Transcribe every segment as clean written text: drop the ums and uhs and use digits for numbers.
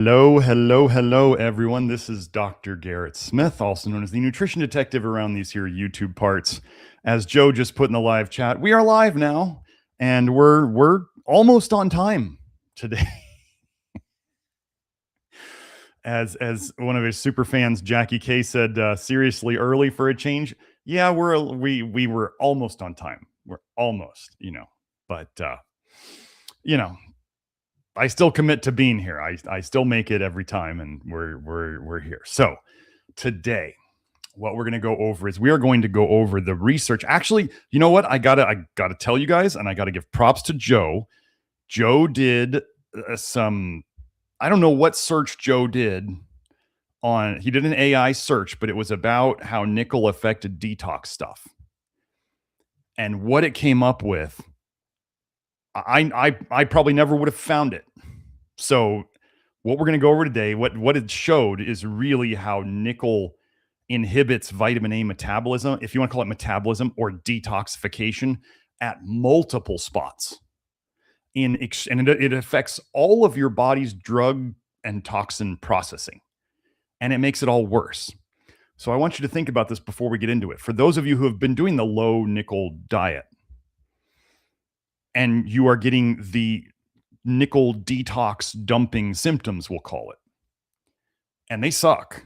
Hello, everyone. This is Dr. Garrett Smith, also known as the nutrition detective around these here YouTube parts. As Joe just put in the live chat, we are live now, and we're almost on time today. As one of his super fans, Jackie K, said, seriously early for a change. Yeah, we were almost on time. We're almost, but I still commit to being here. I still make it every time, and we're here. So today, what we're going to go over is we are going to go over the research. Actually, you know what? I gotta tell you guys, and I gotta give props to Joe. Joe did some. I don't know what search Joe did on. He did an AI search, but it was about how nickel affected detox stuff, and what it came up with. I probably never would have found it. So what we're going to go over today, what it showed is really how nickel inhibits vitamin A metabolism, if you want to call it metabolism or detoxification, at multiple spots. And it affects all of your body's drug and toxin processing, and it makes it all worse. So I want you to think about this before we get into it. For those of you who have been doing the low nickel diet, and you are getting the nickel detox dumping symptoms, we'll call it, and they suck,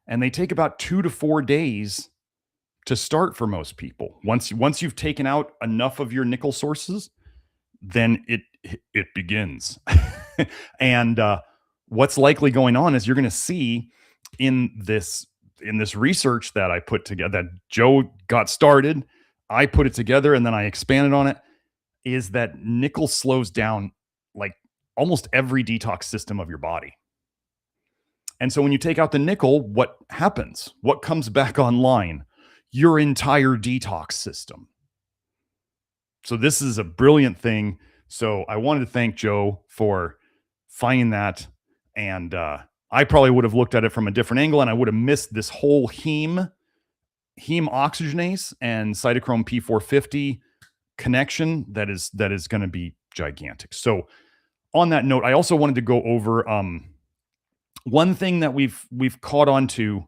and they take about 2 to 4 days to start for most people. Once you've taken out enough of your nickel sources, then it begins. And what's likely going on is you're going to see in this research that I put together, that Joe got started, I put it together, and then I expanded on it, is that nickel slows down like almost every detox system of your body. And so when you take out the nickel, what happens? What comes back online? Your entire detox system. So this is a brilliant thing. So I wanted to thank Joe for finding that. And I probably would have looked at it from a different angle, and I would have missed this whole heme oxygenase and cytochrome P450 connection that is going to be gigantic. So on that note, I also wanted to go over one thing that we've caught on to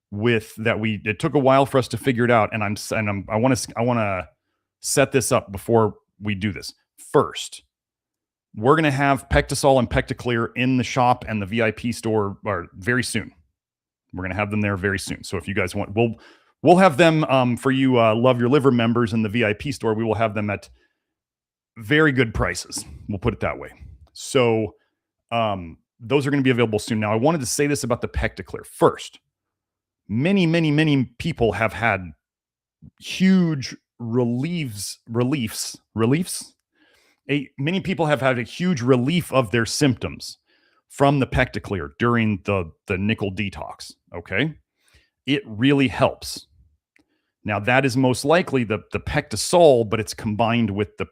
with that it took a while for us to figure it out, and I want to set this up before we do this. First, we're going to have Pectisol and Pecticlear in the shop and the VIP store very soon. We're going to have them there very soon. So if you guys want, we'll have them for you Love Your Liver members in the VIP store. We will have them at very good prices. We'll put it that way. So those are going to be available soon. Now, I wanted to say this about the Pecticlear. First, many people have had huge reliefs. Many people have had a huge relief of their symptoms from the Pecticlear during the nickel detox. Okay, it really helps. Now, that is most likely the Pectisol, but it's combined with the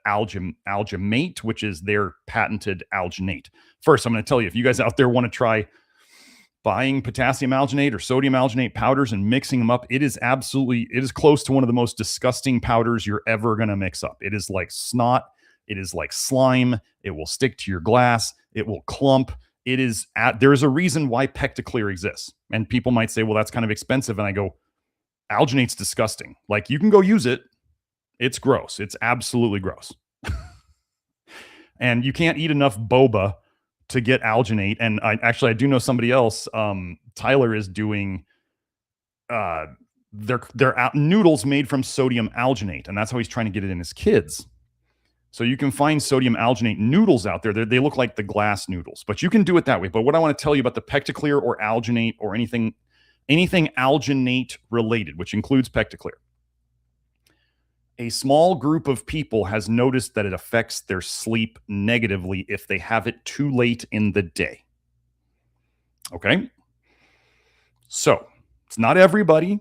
alginate, which is their patented alginate. First, I'm going to tell you, if you guys out there want to try buying potassium alginate or sodium alginate powders and mixing them up, it is close to one of the most disgusting powders you're ever going to mix up. It is like snot. It is like slime. It will stick to your glass. It will clump. There's a reason why Pecticlear exists. And people might say, well, that's kind of expensive. And I go, alginate's disgusting. Like, you can go use it. It's gross. It's absolutely gross. And you can't eat enough boba to get alginate. And I do know somebody else. Tyler is doing their noodles made from sodium alginate, and that's how he's trying to get it in his kids. So you can find sodium alginate noodles out there. They look like the glass noodles, but you can do it that way. But what I want to tell you about the Pecticlear or alginate or anything alginate related, which includes Pecticlear, a small group of people has noticed that it affects their sleep negatively if they have it too late in the day. Okay? So it's not everybody.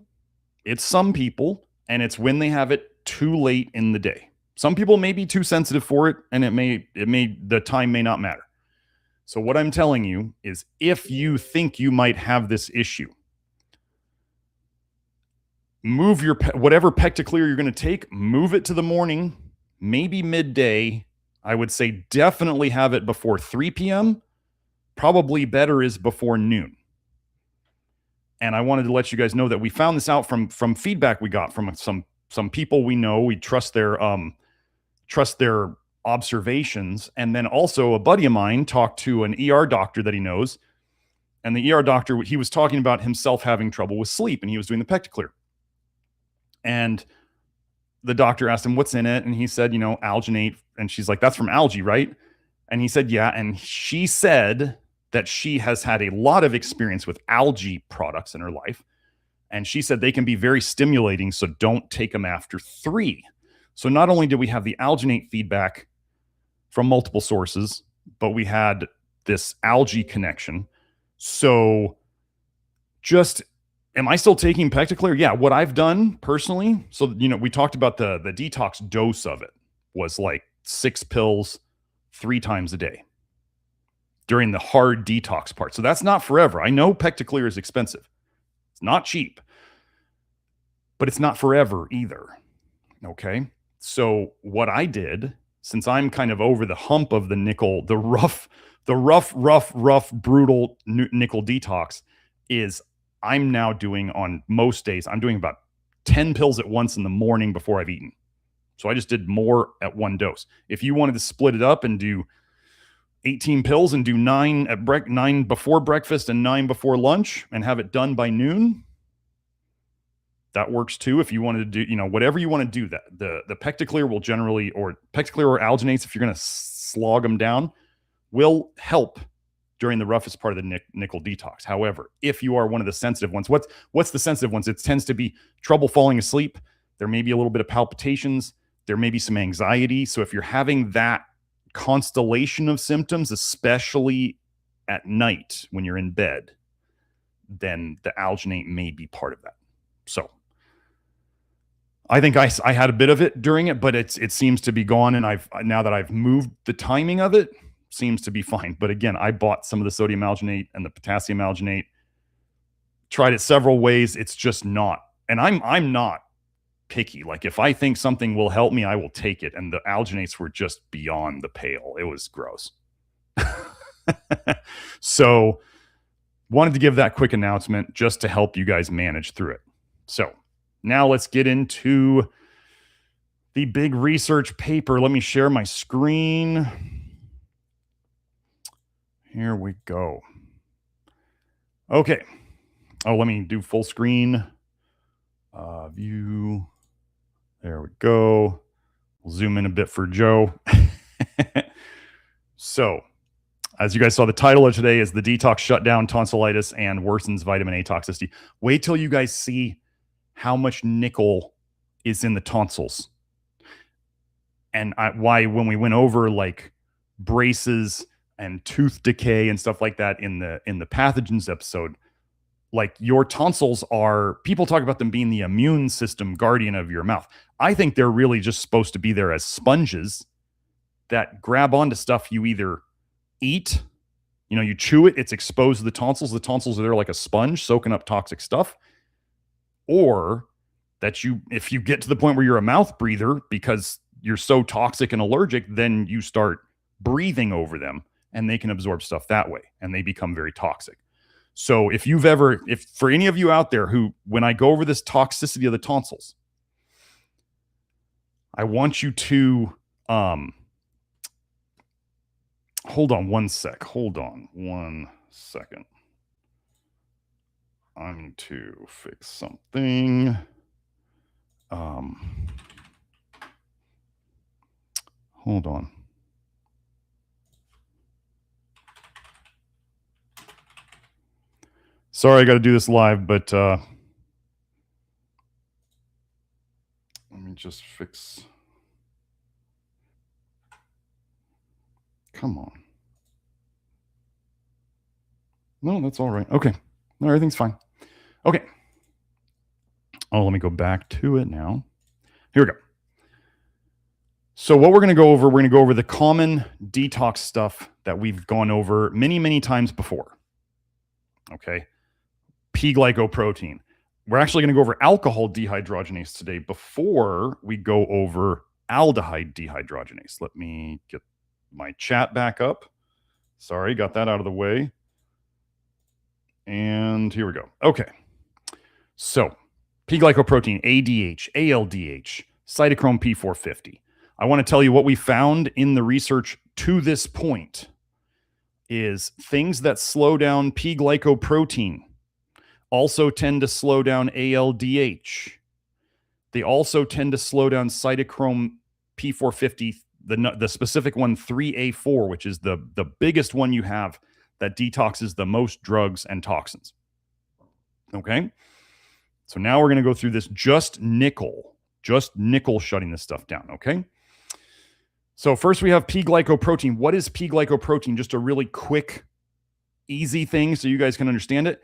It's some people, and it's when they have it too late in the day. Some people may be too sensitive for it, and the time may not matter. So what I'm telling you is, if you think you might have this issue, move your whatever Pecticlear you're going to take, move it to the morning, maybe midday. I would say definitely have it before 3 p.m., probably better is before noon. And I wanted to let you guys know that we found this out from feedback we got from some people we know. We trust their observations. And then also a buddy of mine talked to an ER doctor that he knows. And the ER doctor, he was talking about himself having trouble with sleep, and he was doing the Pecticlear. And the doctor asked him, what's in it? And he said, alginate. And she's like, that's from algae, right? And he said, yeah. And she said that she has had a lot of experience with algae products in her life. And she said they can be very stimulating, so don't take them after 3. So not only did we have the alginate feedback from multiple sources, but we had this algae connection. So just, am I still taking Pecticlear? Yeah, what I've done personally, so, we talked about the detox dose of it was like 6 pills 3 times a day during the hard detox part. So that's not forever. I know Pecticlear is expensive. It's not cheap, but it's not forever either. Okay. So what I did, since I'm kind of over the hump of the nickel, the rough, brutal nickel detox, is I'm now doing, on most days, I'm doing about 10 pills at once in the morning before I've eaten. So I just did more at one dose. If you wanted to split it up and do 18 pills and do 9 before breakfast and 9 before lunch and have it done by noon, that works too. If you wanted to do, whatever you want to do, that the Pecticlear will generally, or Pecticlear or alginates, if you're going to slog them down, will help during the roughest part of the nickel detox. However, if you are one of the sensitive ones, what's the sensitive ones? It tends to be trouble falling asleep. There may be a little bit of palpitations. There may be some anxiety. So if you're having that constellation of symptoms, especially at night when you're in bed, then the alginate may be part of that. So I think I had a bit of it during it, but it seems to be gone. And now that I've moved the timing of it, seems to be fine. But again, I bought some of the sodium alginate and the potassium alginate, tried it several ways. It's just not, and I'm not picky. Like, if I think something will help me, I will take it. And the alginates were just beyond the pale. It was gross. So wanted to give that quick announcement just to help you guys manage through it. So now let's get into the big research paper. Let me share my screen. Here we go. Okay. Oh, let me do full screen. View. There we go. We'll zoom in a bit for Joe. So, as you guys saw, the title of today is the Detox, Shutdown, Tonsillitis, and Worsens Vitamin A Toxicity. Wait till you guys see how much nickel is in the tonsils. And why, when we went over like braces and tooth decay and stuff like that in the pathogens episode, like, your tonsils are, people talk about them being the immune system guardian of your mouth. I think they're really just supposed to be there as sponges that grab onto stuff you either eat, you chew it, it's exposed to the tonsils. The tonsils are there like a sponge soaking up toxic stuff. Or that if you get to the point where you're a mouth breather because you're so toxic and allergic, then you start breathing over them and they can absorb stuff that way and they become very toxic. So if for any of you out there who, when I go over this toxicity of the tonsils, I want you to, hold on one second. I need to fix something. Hold on. Sorry, I got to do this live, but let me just fix. Come on. No, that's all right. Okay. No, everything's fine. Okay. Oh, let me go back to it now. Here we go. So what we're going to go over, the common detox stuff that we've gone over many, many times before. Okay. P-glycoprotein. We're actually going to go over alcohol dehydrogenase today before we go over aldehyde dehydrogenase. Let me get my chat back up Sorry, got that out of the way. And here we go. Okay. So, P-glycoprotein, ADH, ALDH, cytochrome P450. I want to tell you what we found in the research to this point is things that slow down P-glycoprotein also tend to slow down ALDH. They also tend to slow down cytochrome P450, the specific one 3A4, which is the biggest one you have that detoxes the most drugs and toxins. Okay? So now we're going to go through this just nickel shutting this stuff down, okay? So first we have P-glycoprotein. What is P-glycoprotein? Just a really quick, easy thing so you guys can understand it.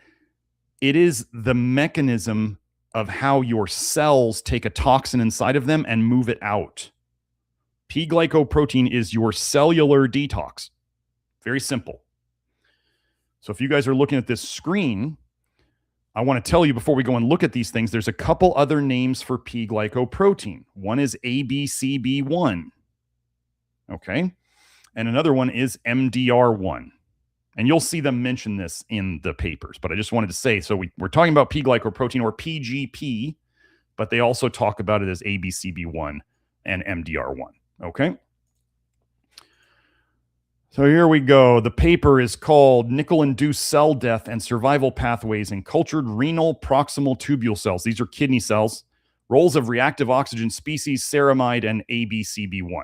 It is the mechanism of how your cells take a toxin inside of them and move it out. P-glycoprotein is your cellular detox. Very simple. So if you guys are looking at this screen, I want to tell you before we go and look at these things, there's a couple other names for P-glycoprotein. One is ABCB1. Okay. And another one is MDR1. And you'll see them mention this in the papers, but I just wanted to say, so we're talking about P-glycoprotein or PGP, but they also talk about it as ABCB1 and MDR1. Okay. So here we go. The paper is called Nickel-Induced Cell Death and Survival Pathways in Cultured Renal Proximal Tubule Cells. These are kidney cells. Roles of reactive oxygen species, ceramide, and ABCB1.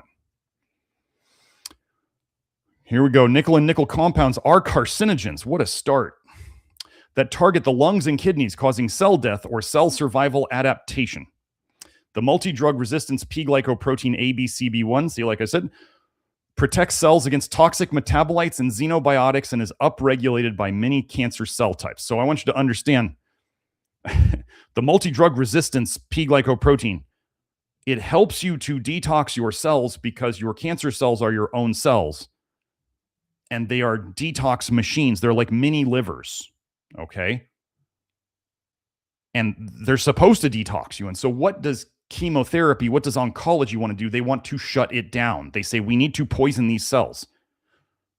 Here we go. Nickel and nickel compounds are carcinogens. What a start. That target the lungs and kidneys, causing cell death or cell survival adaptation. The multi-drug resistance P-glycoprotein ABCB1, see, like I said, protects cells against toxic metabolites and xenobiotics and is upregulated by many cancer cell types. So I want you to understand the multi-drug resistance P-glycoprotein, it helps you to detox your cells because your cancer cells are your own cells. And they are detox machines. They're like mini livers, okay? And they're supposed to detox you. And so what does chemotherapy, what does oncology want to do? They want to shut it down. They say, we need to poison these cells.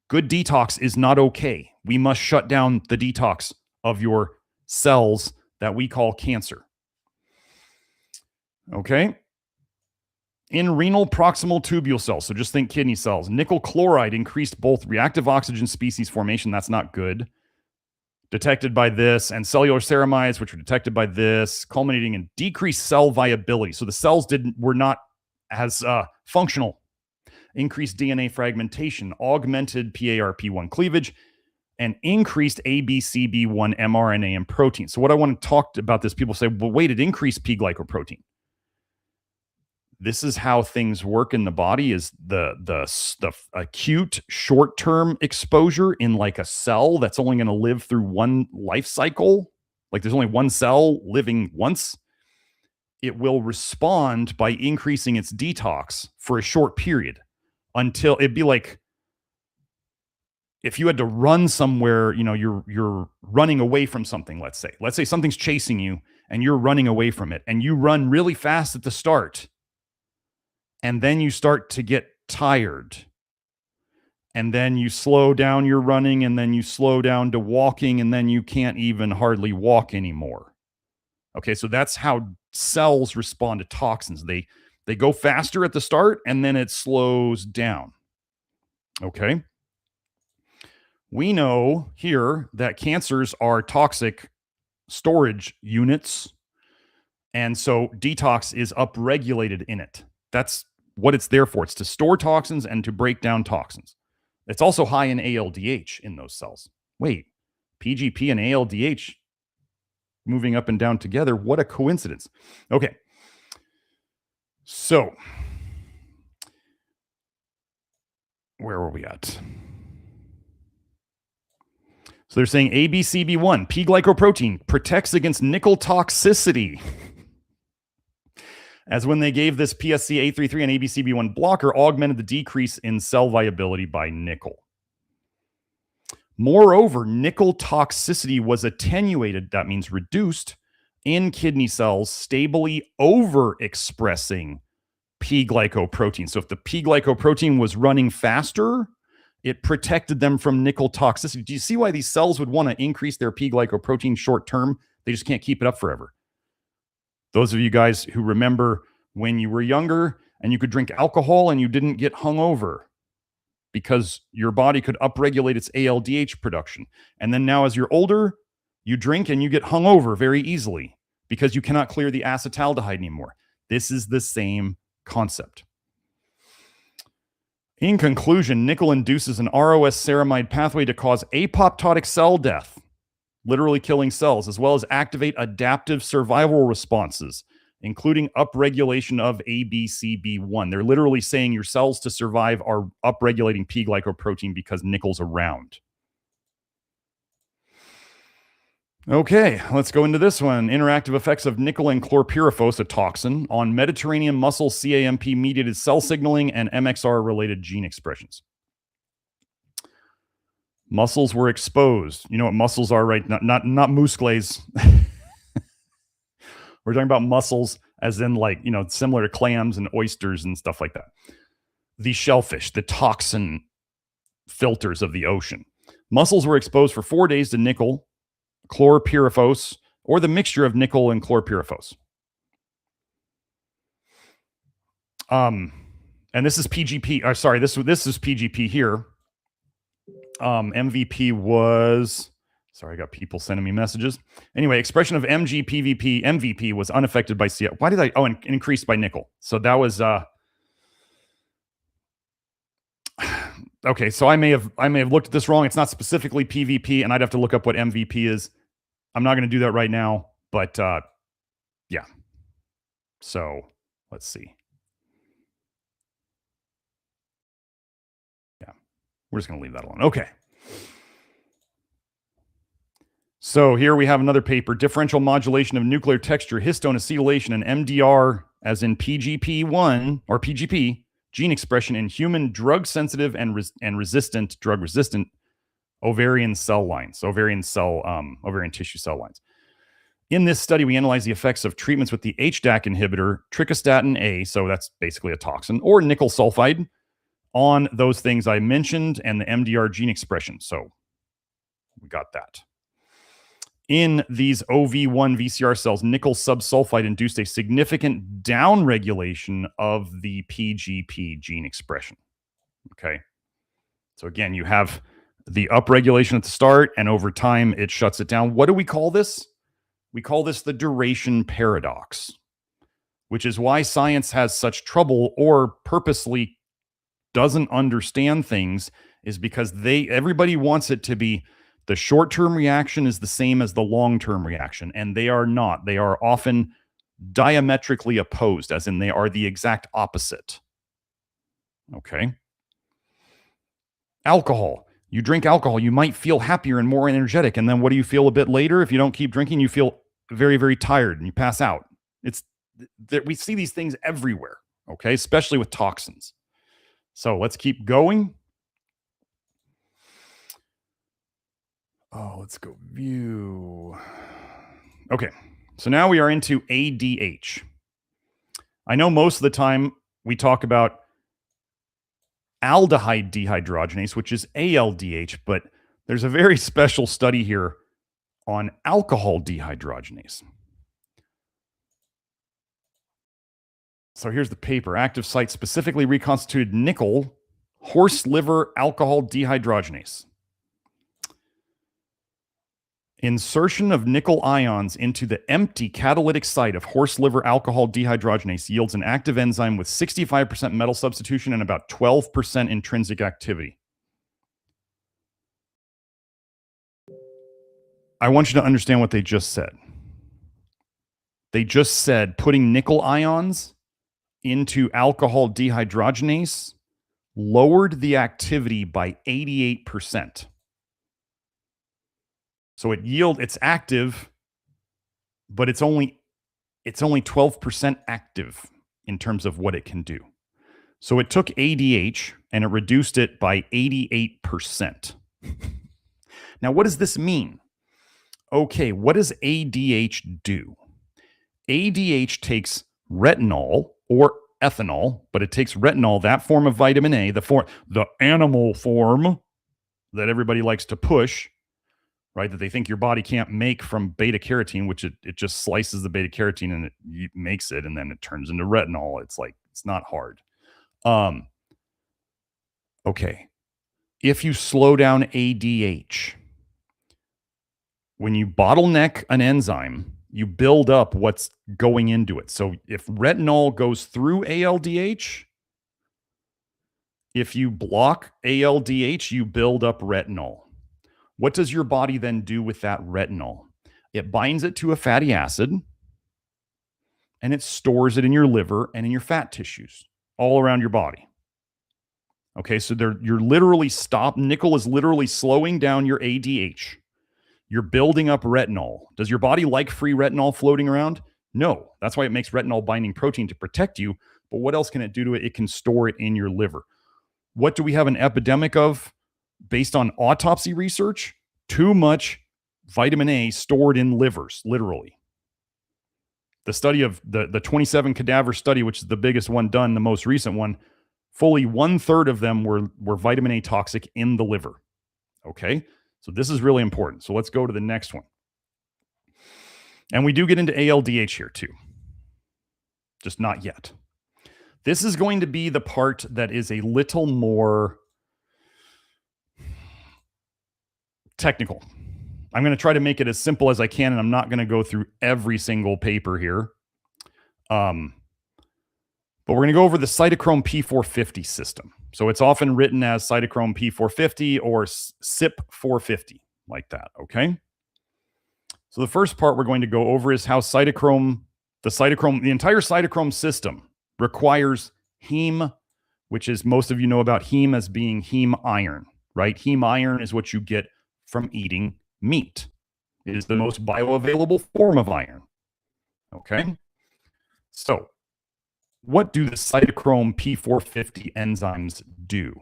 Good detox is not okay. We must shut down the detox of your cells that we call cancer. Okay? In renal proximal tubule cells, so just think kidney cells, nickel chloride increased both reactive oxygen species formation, that's not good, detected by this, and cellular ceramides, which were detected by this, culminating in decreased cell viability. So the cells were not as functional. Increased DNA fragmentation, augmented PARP1 cleavage, and increased ABCB1 mRNA and protein. So what I want to talk about this, people say, well, wait, it increased P-glycoprotein. This is how things work in the body is the acute short-term exposure in like a cell that's only going to live through one life cycle. Like there's only one cell living once. It will respond by increasing its detox for a short period until it'd be like if you had to run somewhere, you know, you're running away from something, let's say something's chasing you and you're running away from it and you run really fast at the start. And then you start to get tired. And then you slow down your running, and then you slow down to walking, and then you can't even hardly walk anymore. Okay, so that's how cells respond to toxins. They go faster at the start, and then it slows down. Okay? We know here that cancers are toxic storage units, and so detox is upregulated in it. That's what it's there for. It's to store toxins and to break down toxins. It's also high in ALDH in those cells. Wait, PGP and ALDH moving up and down together. What a coincidence. Okay. So, where were we at? So they're saying ABCB1, P-glycoprotein, protects against nickel toxicity. As when they gave this PSC-A33 and ABCB1 blocker augmented the decrease in cell viability by nickel. Moreover, nickel toxicity was attenuated, that means reduced, in kidney cells, stably overexpressing P-glycoprotein. So if the P-glycoprotein was running faster It protected them from nickel toxicity. Do you see why these cells would want to increase their P-glycoprotein short term? They just can't keep it up forever. Those of you guys who remember when you were younger and you could drink alcohol and you didn't get hungover because your body could upregulate its ALDH production. And then now as you're older, you drink and you get hungover very easily because you cannot clear the acetaldehyde anymore. This is the same concept. In conclusion, nickel induces an ROS ceramide pathway to cause apoptotic cell death, literally killing cells, as well as activate adaptive survival responses, including upregulation of ABCB1. They're literally saying your cells to survive are upregulating P-glycoprotein because nickel's around. Okay, let's go into this one. Interactive effects of nickel and chlorpyrifos, a toxin, on Mediterranean muscle CAMP-mediated cell signaling and MXR-related gene expressions. Muscles were exposed. You know what muscles are, right? Not muscles. We're talking about mussels as in like, similar to clams and oysters and stuff like that. The shellfish, the toxin filters of the ocean. Mussels were exposed for 4 days to nickel, chlorpyrifos, or the mixture of nickel and chlorpyrifos. And this is PGP. Sorry, this is PGP here. MVP was, sorry, I got people sending me messages. Anyway, expression of MGPVP, MVP was unaffected by CL. Why did I? Oh, and increased by nickel. So that was okay. So I may have looked at this wrong. It's not specifically PVP, and I'd have to look up what MVP is. I'm not going to do that right now, but yeah. So let's see. Yeah, we're just going to leave that alone. Okay. So here we have another paper, differential modulation of nuclear texture, histone acetylation, and MDR, as in PGP1 or PGP, gene expression in human drug-sensitive and drug-resistant ovarian cell lines, ovarian tissue cell lines. In this study, we analyzed the effects of treatments with the HDAC inhibitor, trichostatin A, so that's basically a toxin, or nickel sulfide, on those things I mentioned and the MDR gene expression. So we got that. In these OV1 VCR cells, nickel subsulfide induced a significant downregulation of the PGP gene expression. Okay. So again, you have the upregulation at the start, and over time, it shuts it down. What do we call this? We call this the duration paradox, which is why science has such trouble or purposely doesn't understand things, is because everybody wants it to be the short-term reaction is the same as the long-term reaction, and they are not. They are often diametrically opposed, as in they are the exact opposite. Okay. Alcohol. You drink alcohol, you might feel happier and more energetic, and then what do you feel a bit later? If you don't keep drinking, you feel very, very tired and you pass out. We see these things everywhere, okay, especially with toxins. So let's keep going. Oh, let's go view. Okay, so now we are into ADH. I know most of the time we talk about aldehyde dehydrogenase, which is ALDH, but there's a very special study here on alcohol dehydrogenase. So here's the paper. Active site specifically reconstituted nickel horse liver alcohol dehydrogenase. Insertion of nickel ions into the empty catalytic site of horse liver alcohol dehydrogenase yields an active enzyme with 65% metal substitution and about 12% intrinsic activity. I want you to understand what they just said. They just said putting nickel ions into alcohol dehydrogenase lowered the activity by 88%. So it's active, but it's only 12% active in terms of what it can do. So it took ADH and it reduced it by 88%. Now, what does this mean? Okay, what does ADH do? ADH takes retinol, or ethanol, but it takes retinol, that form of vitamin A, the animal form that everybody likes to push, right? That they think your body can't make from beta carotene, which it just slices the beta carotene and it makes it, and then it turns into retinol. It's like, it's not hard. Okay. If you slow down ADH, when you bottleneck an enzyme, you build up what's going into it. So if retinol goes through ALDH, if you block ALDH, you build up retinol. What does your body then do with that retinol? It binds it to a fatty acid and it stores it in your liver and in your fat tissues all around your body. Okay, so you're literally nickel is literally slowing down your ADH. You're building up retinol. Does your body like free retinol floating around? No. That's why it makes retinol binding protein to protect you. But what else can it do to it? It can store it in your liver. What do we have an epidemic of based on autopsy research? Too much vitamin A stored in livers, literally. The study of the 27 cadaver study, which is the biggest one done, the most recent one, fully 1/3 of them were vitamin A toxic in the liver. Okay? So this is really important. So let's go to the next one. And we do get into ALDH here too. Just not yet. This is going to be the part that is a little more technical. I'm going to try to make it as simple as I can, and I'm not going to go through every single paper here. But we're going to go over the cytochrome P450 system. So it's often written as cytochrome P450 or CYP450, like that, okay? So the first part we're going to go over is how the entire cytochrome system requires heme, which is, most of you know about heme as being heme iron, right? Heme iron is what you get from eating meat. It is the most bioavailable form of iron, okay? So what do the cytochrome P450 enzymes do?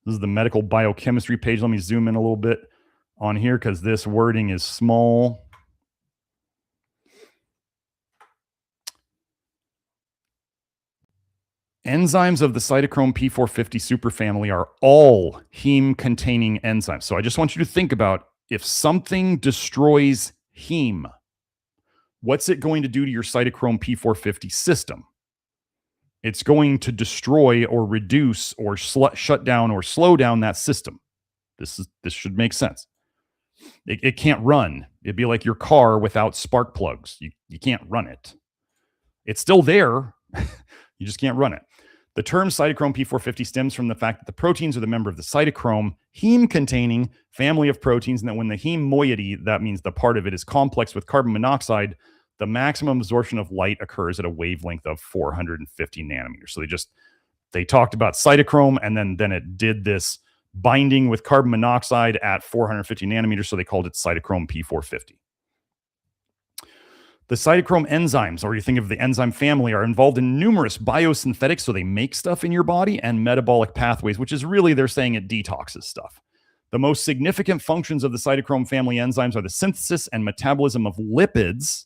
This is the medical biochemistry page. Let me zoom in a little bit on here because this wording is small. Enzymes of the cytochrome P450 superfamily are all heme-containing enzymes. So I just want you to think about, if something destroys heme, what's it going to do to your cytochrome P450 system? It's going to destroy or reduce or shut down or slow down that system. This should make sense. It can't run. It'd be like your car without spark plugs. You can't run it. It's still there. You just can't run it. The term cytochrome P450 stems from the fact that the proteins are the member of the cytochrome heme-containing family of proteins, and that when the heme moiety, that means the part of it, is complex with carbon monoxide, the maximum absorption of light occurs at a wavelength of 450 nanometers. So they talked about cytochrome, and then it did this binding with carbon monoxide at 450 nanometers, so they called it cytochrome P450. The cytochrome enzymes, or you think of the enzyme family, are involved in numerous biosynthetics, so they make stuff in your body, and metabolic pathways, which is really, they're saying it detoxes stuff. The most significant functions of the cytochrome family enzymes are the synthesis and metabolism of lipids,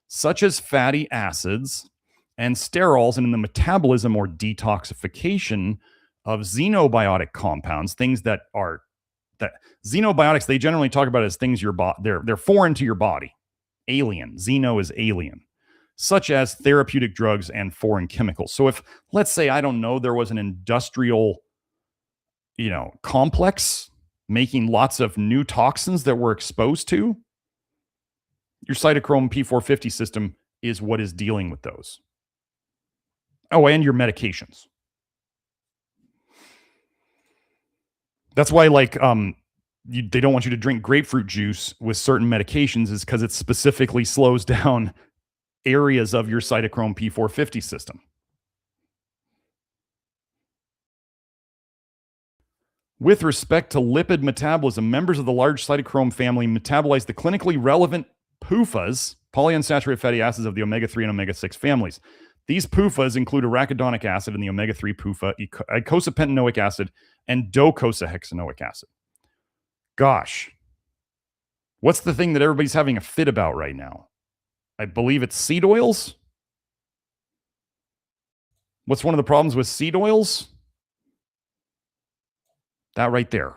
such as fatty acids and sterols, and in the metabolism or detoxification of xenobiotic compounds, things that xenobiotics, they generally talk about as things they're foreign to your body. Alien. Xeno is alien, such as therapeutic drugs and foreign chemicals. So if, let's say, I don't know, there was an industrial, complex making lots of new toxins that we're exposed to, your cytochrome P450 system is what is dealing with those. Oh, and your medications. That's why, they don't want you to drink grapefruit juice with certain medications, is because it specifically slows down areas of your cytochrome P450 system. With respect to lipid metabolism, members of the large cytochrome family metabolize the clinically relevant PUFAs, polyunsaturated fatty acids of the omega-3 and omega-6 families. These PUFAs include arachidonic acid in the omega-3 PUFA, eicosapentaenoic acid, and docosahexaenoic acid. Gosh, what's the thing that everybody's having a fit about right now? I believe it's seed oils. What's one of the problems with seed oils? That right there.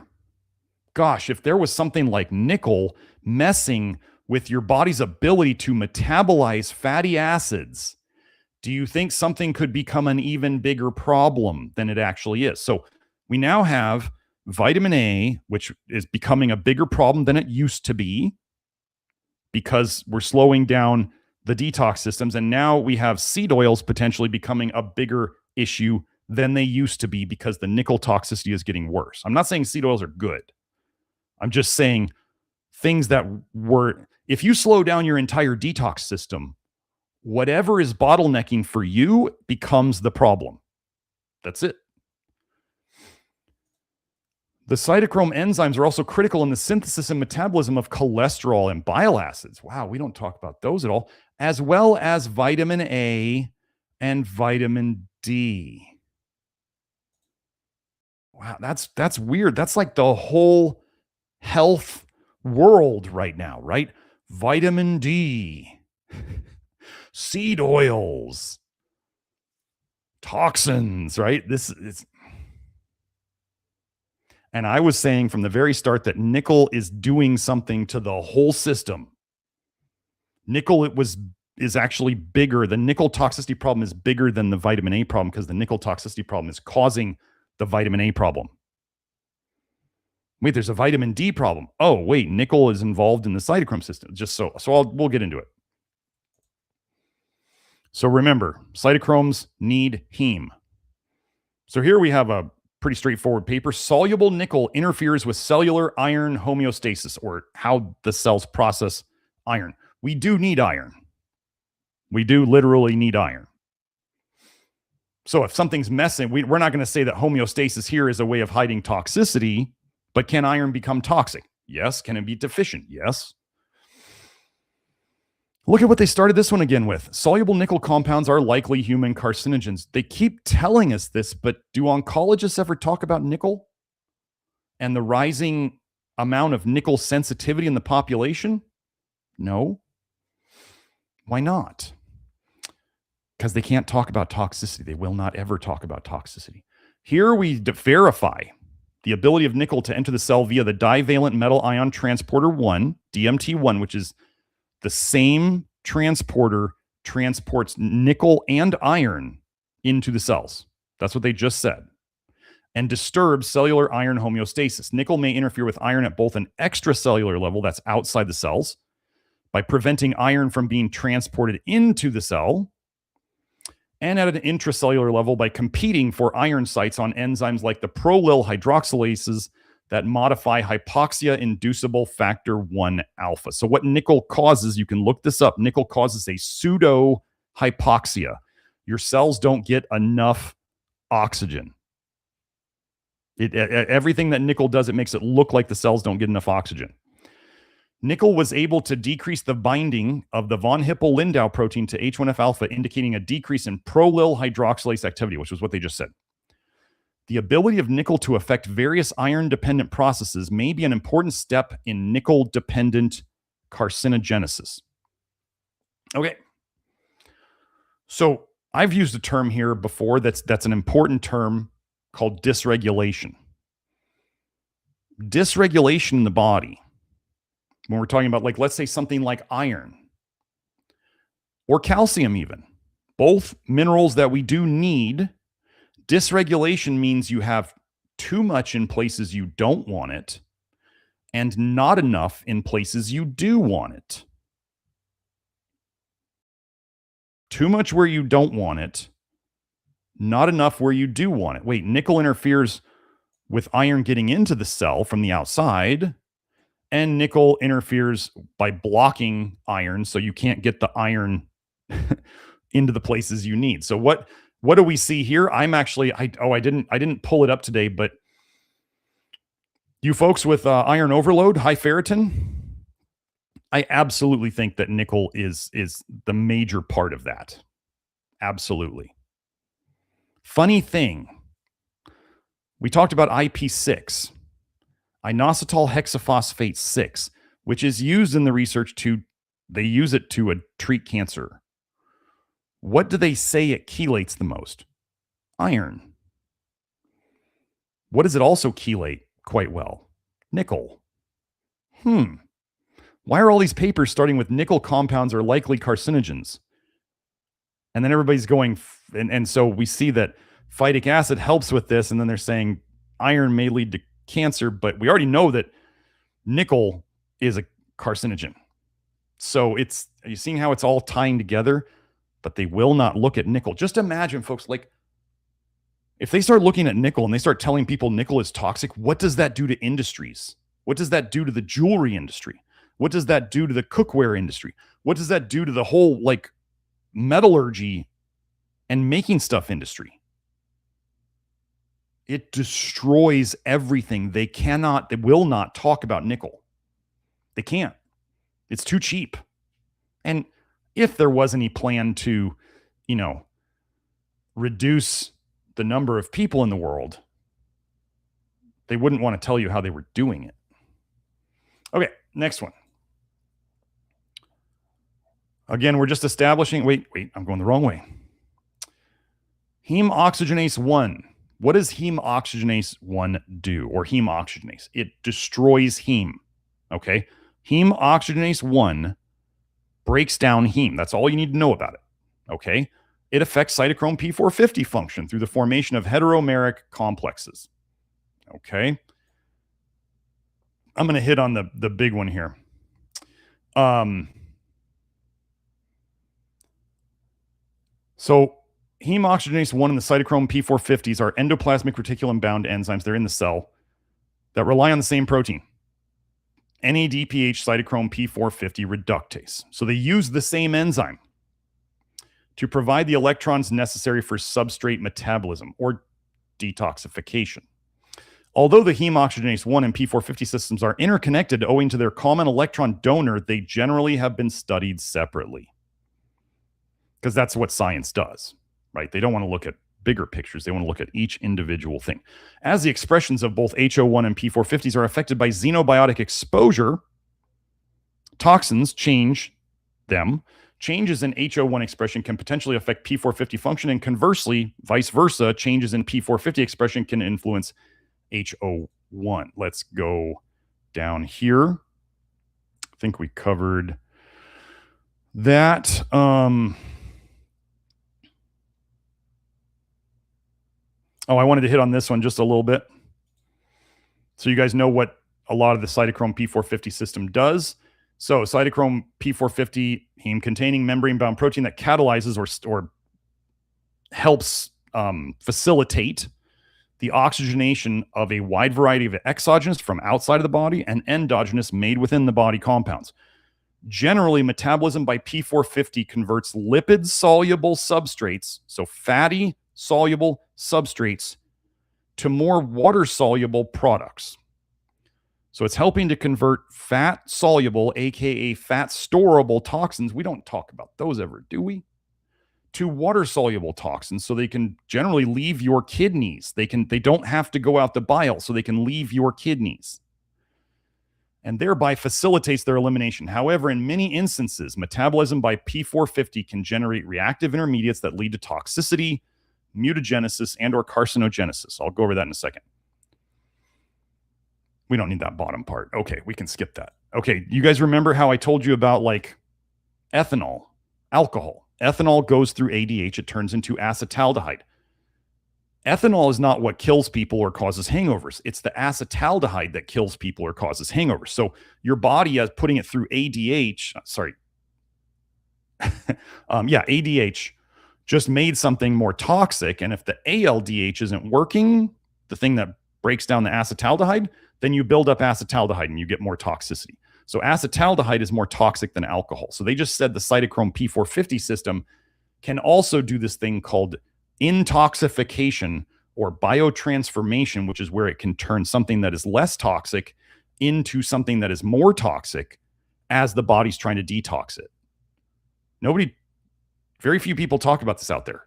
Gosh, if there was something like nickel messing with your body's ability to metabolize fatty acids, do you think something could become an even bigger problem than it actually is? So we now have vitamin A, which is becoming a bigger problem than it used to be because we're slowing down the detox systems. And now we have seed oils potentially becoming a bigger issue than they used to be because the nickel toxicity is getting worse. I'm not saying seed oils are good. I'm just saying things that were, if you slow down your entire detox system, whatever is bottlenecking for you becomes the problem. That's it. The cytochrome enzymes are also critical in the synthesis and metabolism of cholesterol and bile acids. Wow, we don't talk about those at all, as well as vitamin A and vitamin D. Wow, that's weird. That's like the whole health world right now, right? Vitamin D, seed oils, toxins, right? This is, and I was saying from the very start that nickel is doing something to the whole system. Nickel is actually bigger. The nickel toxicity problem is bigger than the vitamin A problem because the nickel toxicity problem is causing the vitamin A problem. Wait, there's a vitamin D problem. Oh, wait, nickel is involved in the cytochrome system. We'll get into it. So remember, cytochromes need heme. So here we have a pretty straightforward paper. Soluble nickel interferes with cellular iron homeostasis, or how the cells process iron. We do need iron. We do literally need iron. So if something's messing, we're not going to say that homeostasis here is a way of hiding toxicity, but can iron become toxic? Yes. Can it be deficient? Yes. Look at what they started this one again with. Soluble nickel compounds are likely human carcinogens. They keep telling us this, but do oncologists ever talk about nickel and the rising amount of nickel sensitivity in the population? No. Why not? Because they can't talk about toxicity. They will not ever talk about toxicity. Here we verify the ability of nickel to enter the cell via the divalent metal ion transporter 1, DMT1, which is the same transporter transports nickel and iron into the cells. That's what they just said. And disturbs cellular iron homeostasis. Nickel may interfere with iron at both an extracellular level, that's outside the cells, by preventing iron from being transported into the cell, and at an intracellular level by competing for iron sites on enzymes like the pro-LYLL hydroxylases that modify hypoxia-inducible factor 1 alpha. So what nickel causes, you can look this up, nickel causes a pseudo-hypoxia. Your cells don't get enough oxygen. Everything that nickel does, it makes it look like the cells don't get enough oxygen. Nickel was able to decrease the binding of the von Hippel-Lindau protein to H1F alpha, indicating a decrease in pro-LYLL hydroxylase activity, which was what they just said. The ability of nickel to affect various iron-dependent processes may be an important step in nickel-dependent carcinogenesis. Okay. So I've used a term here before that's an important term called dysregulation. Dysregulation in the body, when we're talking about, like, let's say something like iron or calcium even, both minerals that we do need, dysregulation means you have too much in places you don't want it and not enough in places you do want it. Too much where you don't want it, not enough where you do want it. Wait, nickel interferes with iron getting into the cell from the outside, and nickel interferes by blocking iron so you can't get the iron into the places you need. So what do we see here? I didn't pull it up today, but you folks with iron overload, high ferritin, I absolutely think that nickel is the major part of that. Absolutely. Funny thing, we talked about IP6, inositol hexaphosphate 6, which is used in the research they use it to treat cancer. What do they say it chelates the most? Iron. What does it also chelate quite well? Nickel. Why are all these papers starting with nickel compounds are likely carcinogens? And then everybody's going, and so we see that phytic acid helps with this, and then they're saying iron may lead to cancer, but we already know that nickel is a carcinogen. So are you seeing how it's all tying together? But they will not look at nickel. Just imagine, folks, like if they start looking at nickel and they start telling people nickel is toxic, what does that do to industries? What does that do to the jewelry industry? What does that do to the cookware industry? What does that do to the whole like metallurgy and making stuff industry? It destroys everything. They will not talk about nickel. They can't. It's too cheap. And if there was any plan to, reduce the number of people in the world, they wouldn't want to tell you how they were doing it. Okay, next one. Again, we're just establishing, wait, I'm going the wrong way. Heme oxygenase 1. What does heme oxygenase 1 do, or heme oxygenase? It destroys heme, okay? Heme oxygenase 1 breaks down heme. That's all you need to know about it, okay? It affects cytochrome P450 function through the formation of heteromeric complexes, okay? I'm going to hit on the big one here. So heme oxygenase 1 and the cytochrome P450s are endoplasmic reticulum-bound enzymes. They're in the cell that rely on the same protein, NADPH cytochrome P450 reductase. So they use the same enzyme to provide the electrons necessary for substrate metabolism or detoxification. Although the heme oxygenase 1 and P450 systems are interconnected owing to their common electron donor, they generally have been studied separately. Because that's what science does, right? They don't want to look at bigger pictures. They want to look at each individual thing. As the expressions of both HO1 and P450s are affected by xenobiotic exposure, toxins change them. Changes in HO1 expression can potentially affect P450 function, and conversely, vice versa, changes in P450 expression can influence HO1. Let's go down here. I think we covered that. I wanted to hit on this one just a little bit. So you guys know what a lot of the cytochrome P450 system does. So cytochrome P450, heme-containing membrane-bound protein that catalyzes or helps facilitate the oxygenation of a wide variety of exogenous from outside of the body and endogenous made within the body compounds. Generally, metabolism by P450 converts lipid-soluble substrates, so fatty soluble substrates, to more water-soluble products. So it's helping to convert fat-soluble, aka fat-storable toxins, we don't talk about those ever, do we? To water-soluble toxins, so they can generally leave your kidneys. They don't have to go out the bile, so they can leave your kidneys, and thereby facilitates their elimination. However, in many instances, metabolism by P450 can generate reactive intermediates that lead to toxicity, mutagenesis, and or carcinogenesis. I'll go over that in a second. We don't need that bottom part. Okay, we can skip that. Okay, you guys remember how I told you about like ethanol, alcohol. Ethanol goes through ADH, it turns into acetaldehyde. Ethanol is not what kills people or causes hangovers. It's the acetaldehyde that kills people or causes hangovers. So your body is putting it through ADH, ADH just made something more toxic. And if the ALDH isn't working, the thing that breaks down the acetaldehyde, then you build up acetaldehyde and you get more toxicity. So acetaldehyde is more toxic than alcohol. So they just said the cytochrome P450 system can also do this thing called intoxification or biotransformation, which is where it can turn something that is less toxic into something that is more toxic as the body's trying to detox it. Very few people talk about this out there.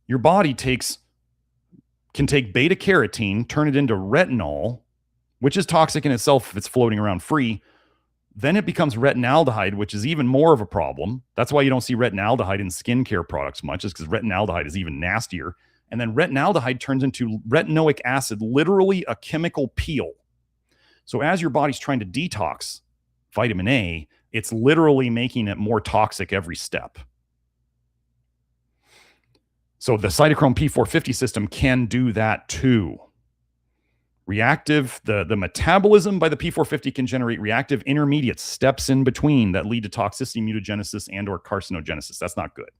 Your body can take beta carotene, turn it into retinol, which is toxic in itself if it's floating around free. Then it becomes retinaldehyde, which is even more of a problem. That's why you don't see retinaldehyde in skincare products much, is because retinaldehyde is even nastier. And then retinaldehyde turns into retinoic acid, literally a chemical peel. So as your body's trying to detox vitamin A, it's literally making it more toxic every step. So the cytochrome P450 system can do that too. Reactive, the metabolism by the P450 can generate reactive intermediate steps in between that lead to toxicity, mutagenesis, and or carcinogenesis. That's not good.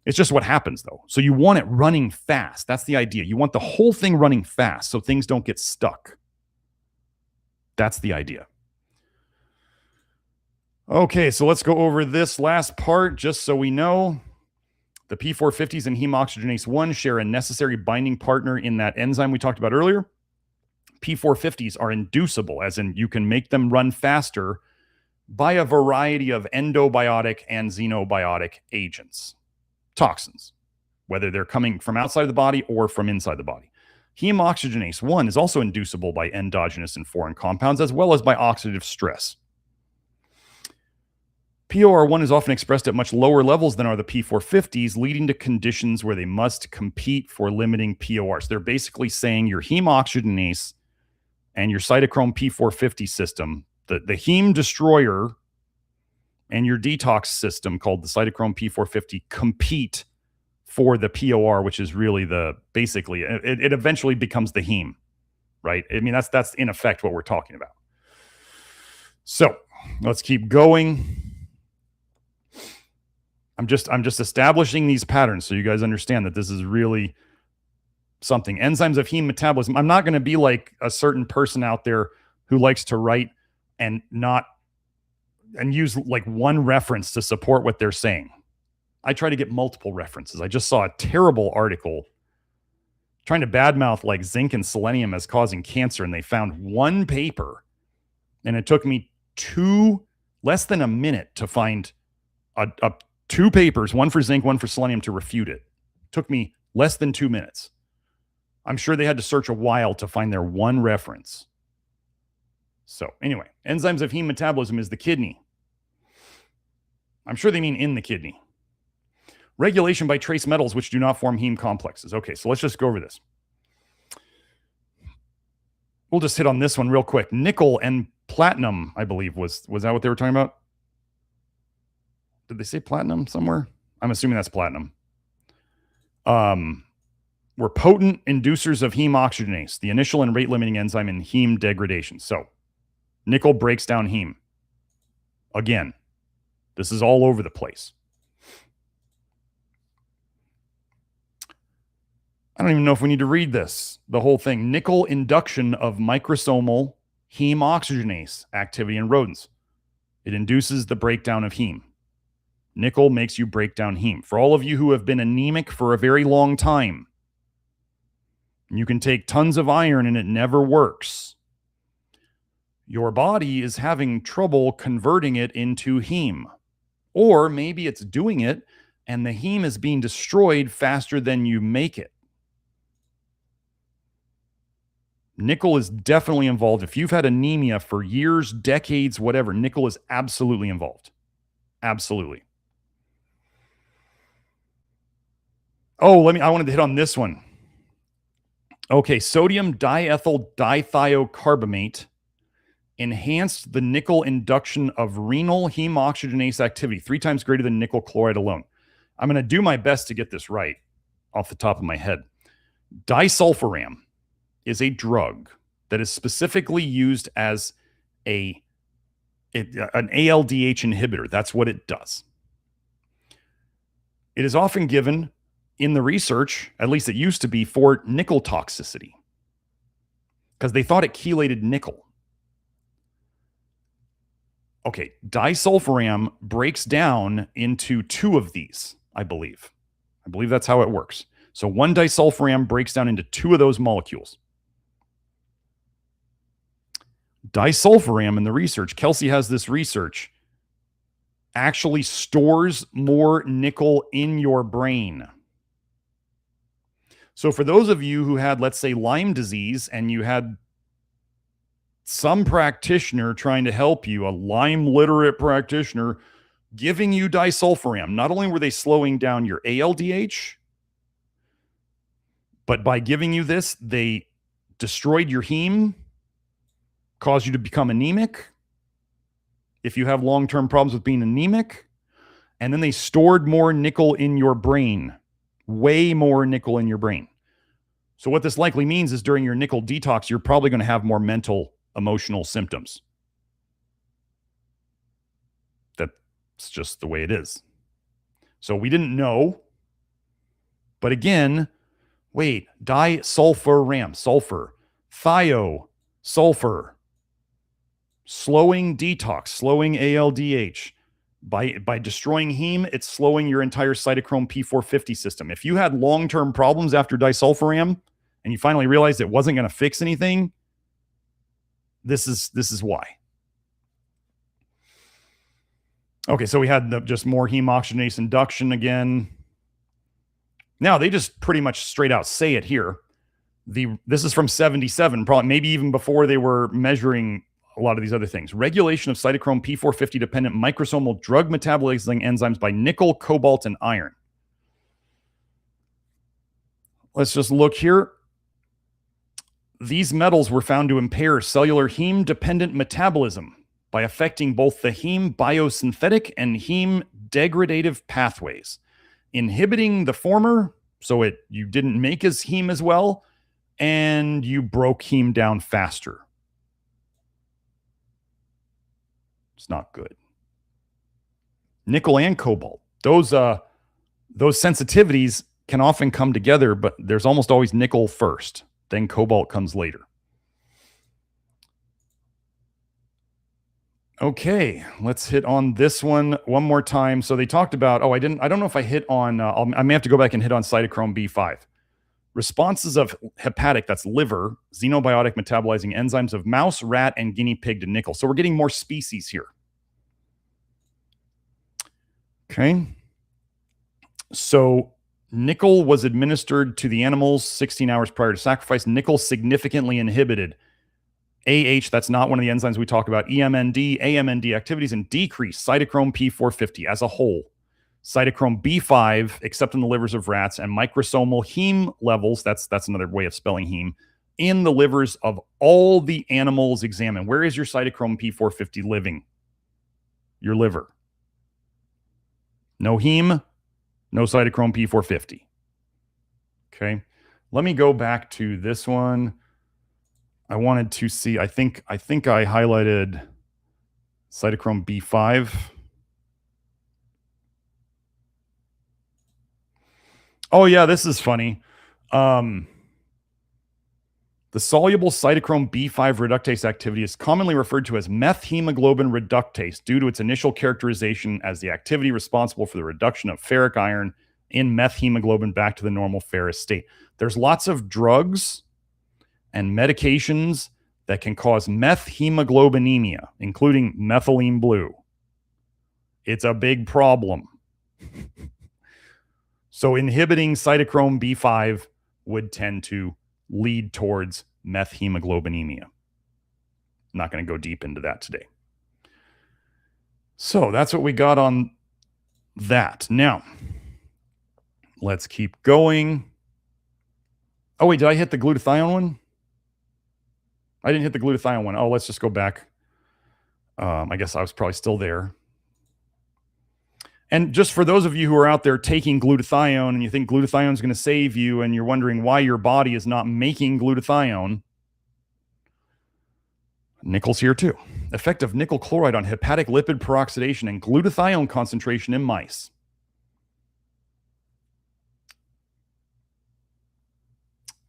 It's just what happens though. So you want it running fast. That's the idea. You want the whole thing running fast so things don't get stuck. That's the idea. Okay, so let's go over this last part just so we know. The P450s and heme oxygenase 1 share a necessary binding partner in that enzyme we talked about earlier. P450s are inducible, as in you can make them run faster by a variety of endobiotic and xenobiotic agents, toxins, whether they're coming from outside the body or from inside the body. Heme oxygenase 1 is also inducible by endogenous and foreign compounds, as well as by oxidative stress. POR1 is often expressed at much lower levels than are the P450s, leading to conditions where they must compete for limiting POR. So they're basically saying your heme oxygenase and your cytochrome P450 system, the heme destroyer and your detox system called the cytochrome P450 compete for the POR, which is really basically, it eventually becomes the heme, right? I mean, that's in effect what we're talking about. So let's keep going. I'm just establishing these patterns so you guys understand that this is really something. Enzymes of heme metabolism. I'm not going to be like a certain person out there who likes to write and use like one reference to support what they're saying. I try to get multiple references. I just saw a terrible article trying to badmouth like zinc and selenium as causing cancer, and they found one paper, and it took me less than a minute to find two papers, one for zinc, one for selenium, to refute it. Took me less than 2 minutes. I'm sure they had to search a while to find their one reference. So anyway, enzymes of heme metabolism is the kidney. I'm sure they mean in the kidney. Regulation by trace metals which do not form heme complexes. Okay, so let's just go over this. We'll just hit on this one real quick. Nickel and platinum, I believe, was that what they were talking about? Did they say platinum somewhere? I'm assuming that's platinum. Were potent inducers of heme oxygenase, the initial and rate-limiting enzyme in heme degradation. So, nickel breaks down heme. Again, this is all over the place. I don't even know if we need to read this, the whole thing. Nickel induction of microsomal heme oxygenase activity in rodents. It induces the breakdown of heme. Nickel makes you break down heme. For all of you who have been anemic for a very long time, you can take tons of iron and it never works. Your body is having trouble converting it into heme. Or maybe it's doing it and the heme is being destroyed faster than you make it. Nickel is definitely involved. If you've had anemia for years, decades, whatever, nickel is absolutely involved. Absolutely. Oh, I wanted to hit on this one. Okay, sodium diethyl dithiocarbamate enhanced the nickel induction of renal heme oxygenase activity, 3 times greater than nickel chloride alone. I'm going to do my best to get this right off the top of my head. Disulfiram is a drug that is specifically used as an ALDH inhibitor. That's what it does. It is often given in the research, at least it used to be, for nickel toxicity because they thought it chelated nickel. Okay, disulfiram breaks down into 2 of these, I believe. I believe that's how it works. So 1 disulfiram breaks down into 2 of those molecules. Disulfiram in the research, Kelsey has this research, actually stores more nickel in your brain. So for those of you who had, let's say, Lyme disease and you had some practitioner trying to help you, a Lyme literate practitioner, giving you disulfiram. Not only were they slowing down your ALDH, but by giving you this, they destroyed your heme, caused you to become anemic. If you have long-term problems with being anemic, and then they stored more nickel in your brain, way more nickel in your brain. So what this likely means is during your nickel detox, you're probably going to have more mental, emotional symptoms. That's just the way it is. So we didn't know. But again, wait, disulfiram, sulfur, sulfur, slowing detox, slowing ALDH. By destroying heme, it's slowing your entire cytochrome P450 system. If you had long-term problems after disulfiram and you finally realized it wasn't going to fix anything, this is why. Okay, so we had just more heme oxygenase induction again. Now, they just pretty much straight out say it here. This is from 77, probably maybe even before they were measuring a lot of these other things. Regulation of cytochrome P450 dependent microsomal drug metabolizing enzymes by nickel, cobalt, and iron. Let's just look here. These metals were found to impair cellular heme-dependent metabolism by affecting both the heme biosynthetic and heme degradative pathways, inhibiting the former, so you didn't make as heme as well, and you broke heme down faster. It's not good. Nickel and cobalt, those sensitivities can often come together, but there's almost always nickel first, then cobalt comes later. Okay, let's hit on this one more time. So they talked about, I don't know if I hit on, I may have to go back and hit on cytochrome B5. Responses of hepatic, that's liver, xenobiotic metabolizing enzymes of mouse, rat, and guinea pig to nickel. So we're getting more species here. Okay. So nickel was administered to the animals 16 hours prior to sacrifice. Nickel significantly inhibited that's not one of the enzymes we talk about, EMND, AMND activities, and decreased cytochrome P450 as a whole. Cytochrome B5, except in the livers of rats, and microsomal heme levels, that's another way of spelling heme, in the livers of all the animals examined. Where is your cytochrome P450 living? Your liver. No heme, no cytochrome P450. Okay. Let me go back to this one. I wanted to see, I think I highlighted cytochrome B5. Oh yeah, this is funny. The soluble cytochrome B5 reductase activity is commonly referred to as methemoglobin reductase due to its initial characterization as the activity responsible for the reduction of ferric iron in methemoglobin back to the normal ferrous state. There's lots of drugs and medications that can cause methemoglobinemia, including methylene blue. It's a big problem. So inhibiting cytochrome B5 would tend to lead towards methemoglobinemia. I'm not going to go deep into that today. So that's what we got on that. Now, let's keep going. Oh, wait, did I hit the glutathione one? I didn't hit the glutathione one. Oh, let's just go back. I guess I was probably still there. And just for those of you who are out there taking glutathione and you think glutathione is going to save you and you're wondering why your body is not making glutathione, nickel's here too. Effect of nickel chloride on hepatic lipid peroxidation and glutathione concentration in mice.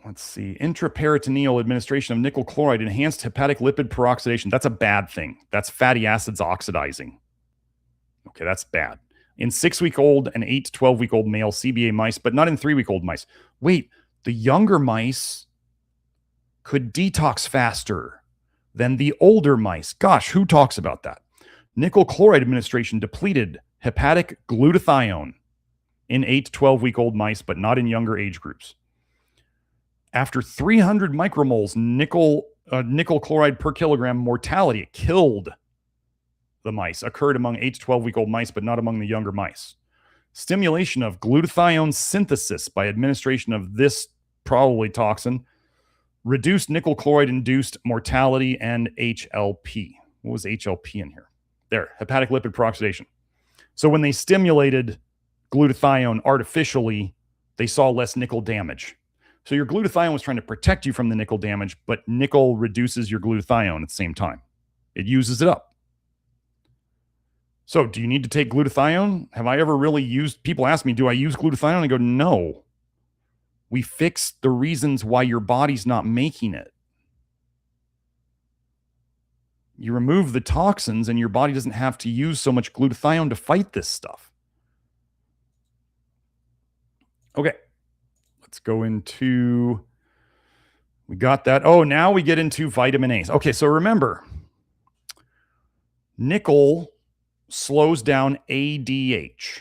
Let's see. Intraperitoneal administration of nickel chloride enhanced hepatic lipid peroxidation. That's a bad thing. That's fatty acids oxidizing. Okay, that's bad. In 6-week-old and 8 to 12-week-old male CBA mice, but not in 3-week-old mice. Wait, the younger mice could detox faster than the older mice. Gosh, who talks about that? Nickel chloride administration depleted hepatic glutathione in 8 to 12-week-old mice, but not in younger age groups. After 300 micromoles, nickel nickel chloride per kilogram mortality. It killed the mice, occurred among 8 to 12-week-old mice, but not among the younger mice. Stimulation of glutathione synthesis by administration of this probably toxin reduced nickel chloride-induced mortality and HLP. What was HLP in here? There, hepatic lipid peroxidation. So when they stimulated glutathione artificially, they saw less nickel damage. So your glutathione was trying to protect you from the nickel damage, but nickel reduces your glutathione at the same time. It uses it up. So do you need to take glutathione? Have I ever really used, people ask me, do I use glutathione? I go, no. We fix the reasons why your body's not making it. You remove the toxins and your body doesn't have to use so much glutathione to fight this stuff. Okay, let's go into, we got that. Oh, now we get into vitamin A's. Okay, so remember, nickel slows down ADH.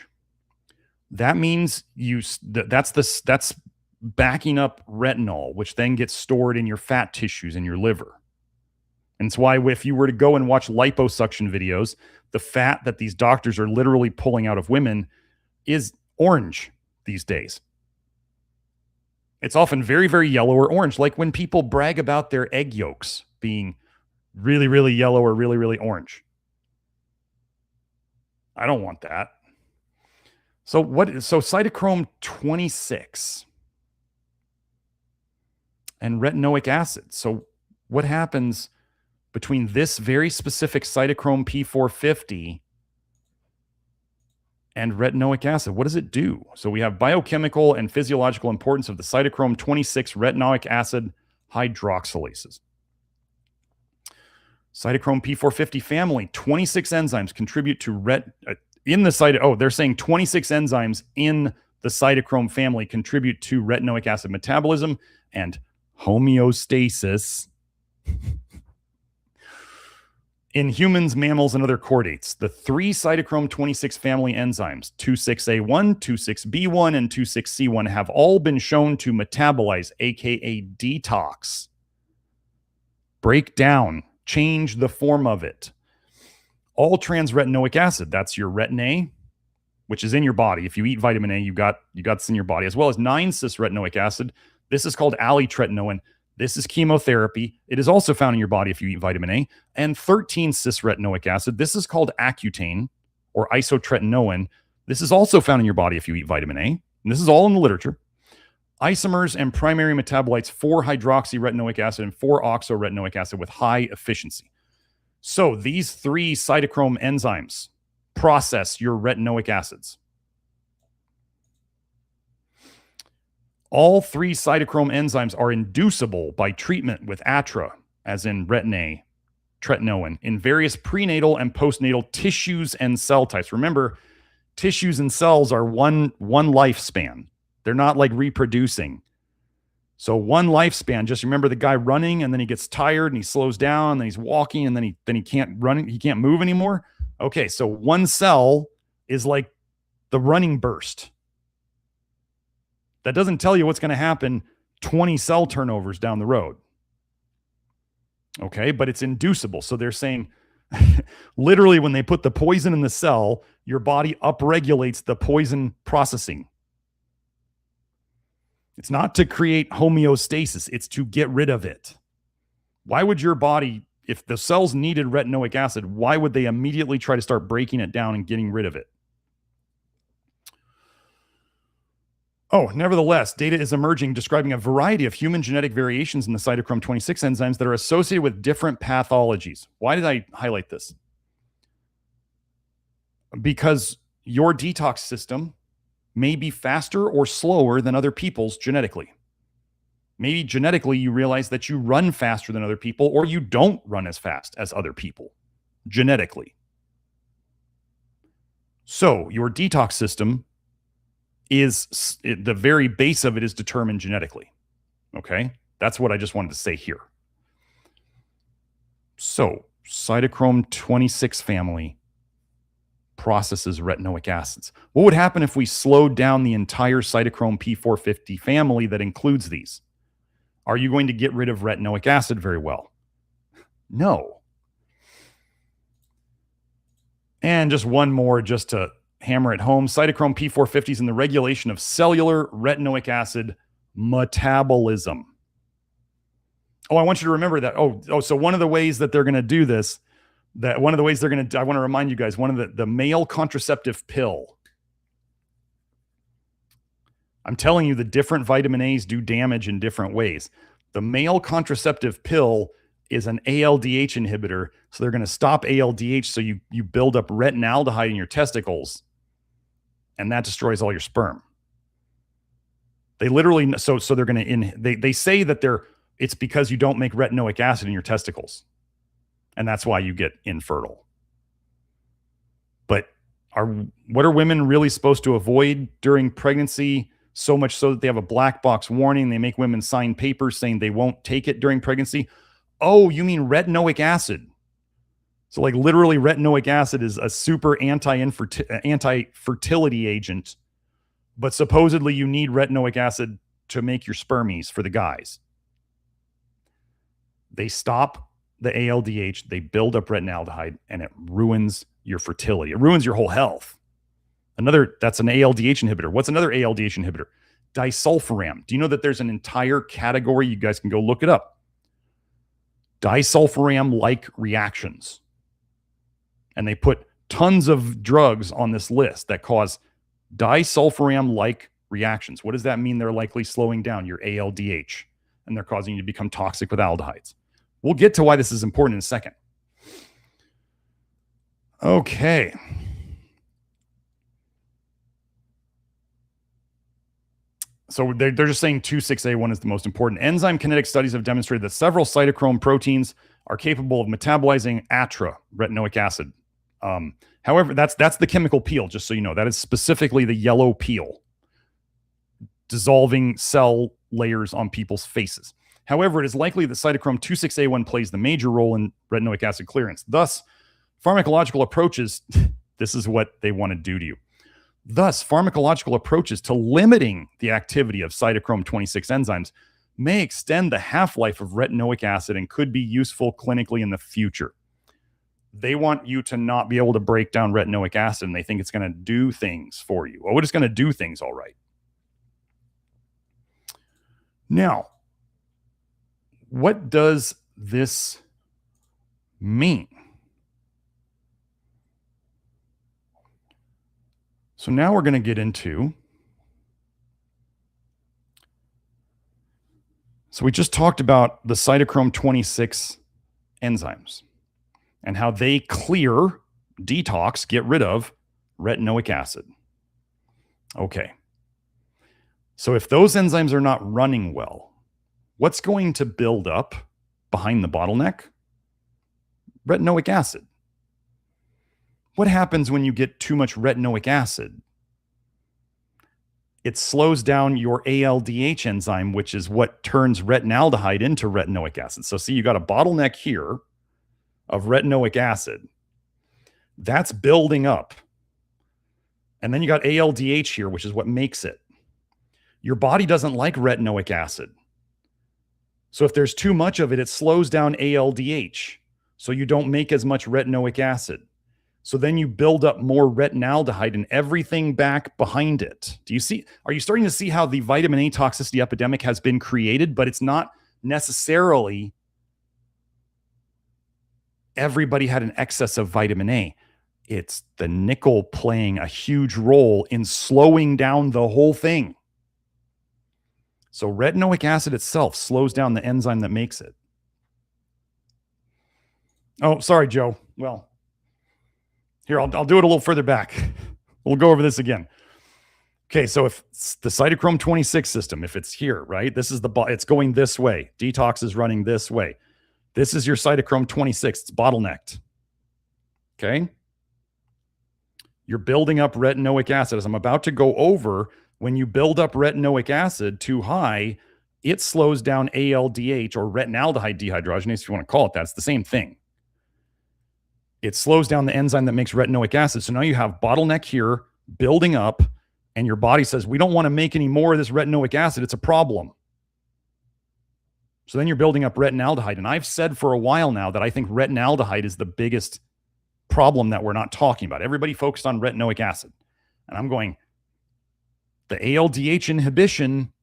That means that's backing up retinol, which then gets stored in your fat tissues in your liver. And it's why if you were to go and watch liposuction videos, the fat that these doctors are literally pulling out of women is orange these days. It's often very, very yellow or orange, like when people brag about their egg yolks being really, really yellow or really, really orange. I don't want that. So cytochrome 26 and retinoic acid. So what happens between this very specific cytochrome P450 and retinoic acid? What does it do? So we have biochemical and physiological importance of the cytochrome 26 retinoic acid hydroxylases. Cytochrome P450 family, 26 enzymes contribute to they're saying 26 enzymes in the cytochrome family contribute to retinoic acid metabolism and homeostasis in humans, mammals, and other chordates. The 3 cytochrome 26 family enzymes, 26A1, 26B1, and 26C1, have all been shown to metabolize, aka detox, break down, change the form of it. All trans-retinoic acid, that's your retin A, which is in your body. If you eat vitamin A, you got this in your body, as well as 9-cis-retinoic acid. This is called alitretinoin. This is chemotherapy. It is also found in your body if you eat vitamin A. And 13-cis-retinoic acid. This is called Accutane or isotretinoin. This is also found in your body if you eat vitamin A. And this is all in the literature. Isomers and primary metabolites, 4-hydroxyretinoic acid and 4-oxoretinoic acid with high efficiency. So these 3 cytochrome enzymes process your retinoic acids. All 3 cytochrome enzymes are inducible by treatment with ATRA, as in retin A, tretinoin, in various prenatal and postnatal tissues and cell types. Remember, tissues and cells are one lifespan. They're not like reproducing. So one lifespan, just remember the guy running and then he gets tired and he slows down and then he's walking and then he can't run, he can't move anymore. Okay, so one cell is like the running burst. That doesn't tell you what's going to happen 20 cell turnovers down the road. Okay, but it's inducible. So they're saying literally when they put the poison in the cell, your body upregulates the poison processing. It's not to create homeostasis. It's to get rid of it. Why would your body, if the cells needed retinoic acid, why would they immediately try to start breaking it down and getting rid of it? Oh, nevertheless, data is emerging describing a variety of human genetic variations in the cytochrome 26 enzymes that are associated with different pathologies. Why did I highlight this? Because your detox system may be faster or slower than other people's genetically. Maybe genetically you realize that you run faster than other people, or you don't run as fast as other people genetically. So your detox system is, the very base of it is determined genetically. Okay? That's what I just wanted to say here. So cytochrome 26 family processes retinoic acids. What would happen if we slowed down the entire cytochrome P450 family that includes these? Are you going to get rid of retinoic acid very well? No. And just one more just to hammer it home. Cytochrome P450 is in the regulation of cellular retinoic acid metabolism. Oh, I want you to remember that. So one of the ways that they're going to do this, I want to remind you guys, one of the male contraceptive pill. I'm telling you, the different vitamin A's do damage in different ways. The male contraceptive pill is an ALDH inhibitor. So they're going to stop ALDH. So you build up retinaldehyde in your testicles, and that destroys all your sperm. They literally, so they're going to, they say that it's because you don't make retinoic acid in your testicles. And that's why you get infertile. But what are women really supposed to avoid during pregnancy? So much so that they have a black box warning. They make women sign papers saying they won't take it during pregnancy. Oh, you mean retinoic acid? So like literally retinoic acid is a super anti-fertility agent, but supposedly you need retinoic acid to make your spermies for the guys. They stop the ALDH, they build up retinaldehyde, and it ruins your fertility. It ruins your whole health. That's an ALDH inhibitor. What's another ALDH inhibitor? Disulfiram. Do you know that there's an entire category? You guys can go look it up. Disulfiram-like reactions. And they put tons of drugs on this list that cause disulfiram-like reactions. What does that mean? They're likely slowing down your ALDH, and they're causing you to become toxic with aldehydes. We'll get to why this is important in a second. Okay. So they're just saying 2,6-A1 is the most important. Enzyme kinetic studies have demonstrated that several cytochrome proteins are capable of metabolizing ATRA, retinoic acid. However, that's the chemical peel, just so you know. That is specifically the yellow peel, dissolving cell layers on people's faces. However, it is likely that cytochrome 2,6-A1 plays the major role in retinoic acid clearance. Thus, pharmacological approaches, this is what they want to do to you. Thus, pharmacological approaches to limiting the activity of cytochrome 26 enzymes may extend the half-life of retinoic acid and could be useful clinically in the future. They want you to not be able to break down retinoic acid, and they think it's going to do things for you. Oh, it's going to do things all right. Now, what does this mean? So now we're going to get into, so we just talked about the cytochrome 26 enzymes and how they clear, detox, get rid of retinoic acid. Okay. So if those enzymes are not running well, what's going to build up behind the bottleneck? Retinoic acid. What happens when you get too much retinoic acid? It slows down your ALDH enzyme, which is what turns retinaldehyde into retinoic acid. So see, you got a bottleneck here of retinoic acid. That's building up. And then you got ALDH here, which is what makes it. Your body doesn't like retinoic acid. So if there's too much of it, it slows down ALDH. So you don't make as much retinoic acid. So then you build up more retinaldehyde and everything back behind it. Are you starting to see how the vitamin A toxicity epidemic has been created, but it's not necessarily everybody had an excess of vitamin A. It's the nickel playing a huge role in slowing down the whole thing. So retinoic acid itself slows down the enzyme that makes it. Oh, sorry, Joe. Well, here, I'll do it a little further back. We'll go over this again. Okay, so if the cytochrome 26 system, if it's here, right? It's going this way. Detox is running this way. This is your cytochrome 26. It's bottlenecked. Okay? You're building up retinoic acid. As I'm about to go over, when you build up retinoic acid too high, it slows down ALDH or retinaldehyde dehydrogenase, if you want to call it that. It's the same thing. It slows down the enzyme that makes retinoic acid. So now you have bottleneck here building up, and your body says, we don't want to make any more of this retinoic acid. It's a problem. So then you're building up retinaldehyde. And I've said for a while now that I think retinaldehyde is the biggest problem that we're not talking about. Everybody focused on retinoic acid. And I'm going, the ALDH inhibition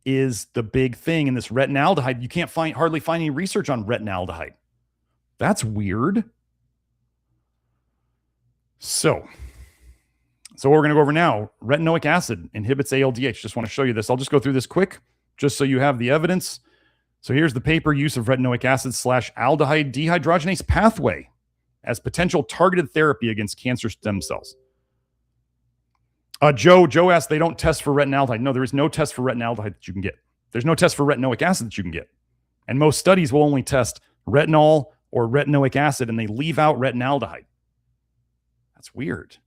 is the big thing in this retinaldehyde. You can't hardly find any research on retinaldehyde. That's weird. So what we're going to go over now, retinoic acid inhibits ALDH. Just want to show you this. I'll just go through this quick, just so you have the evidence. So here's the paper, use of retinoic acid / aldehyde dehydrogenase pathway as potential targeted therapy against cancer stem cells. Joe asked, they don't test for retinaldehyde. No, there is no test for retinaldehyde that you can get. There's no test for retinoic acid that you can get. And most studies will only test retinol or retinoic acid, and they leave out retinaldehyde. That's weird.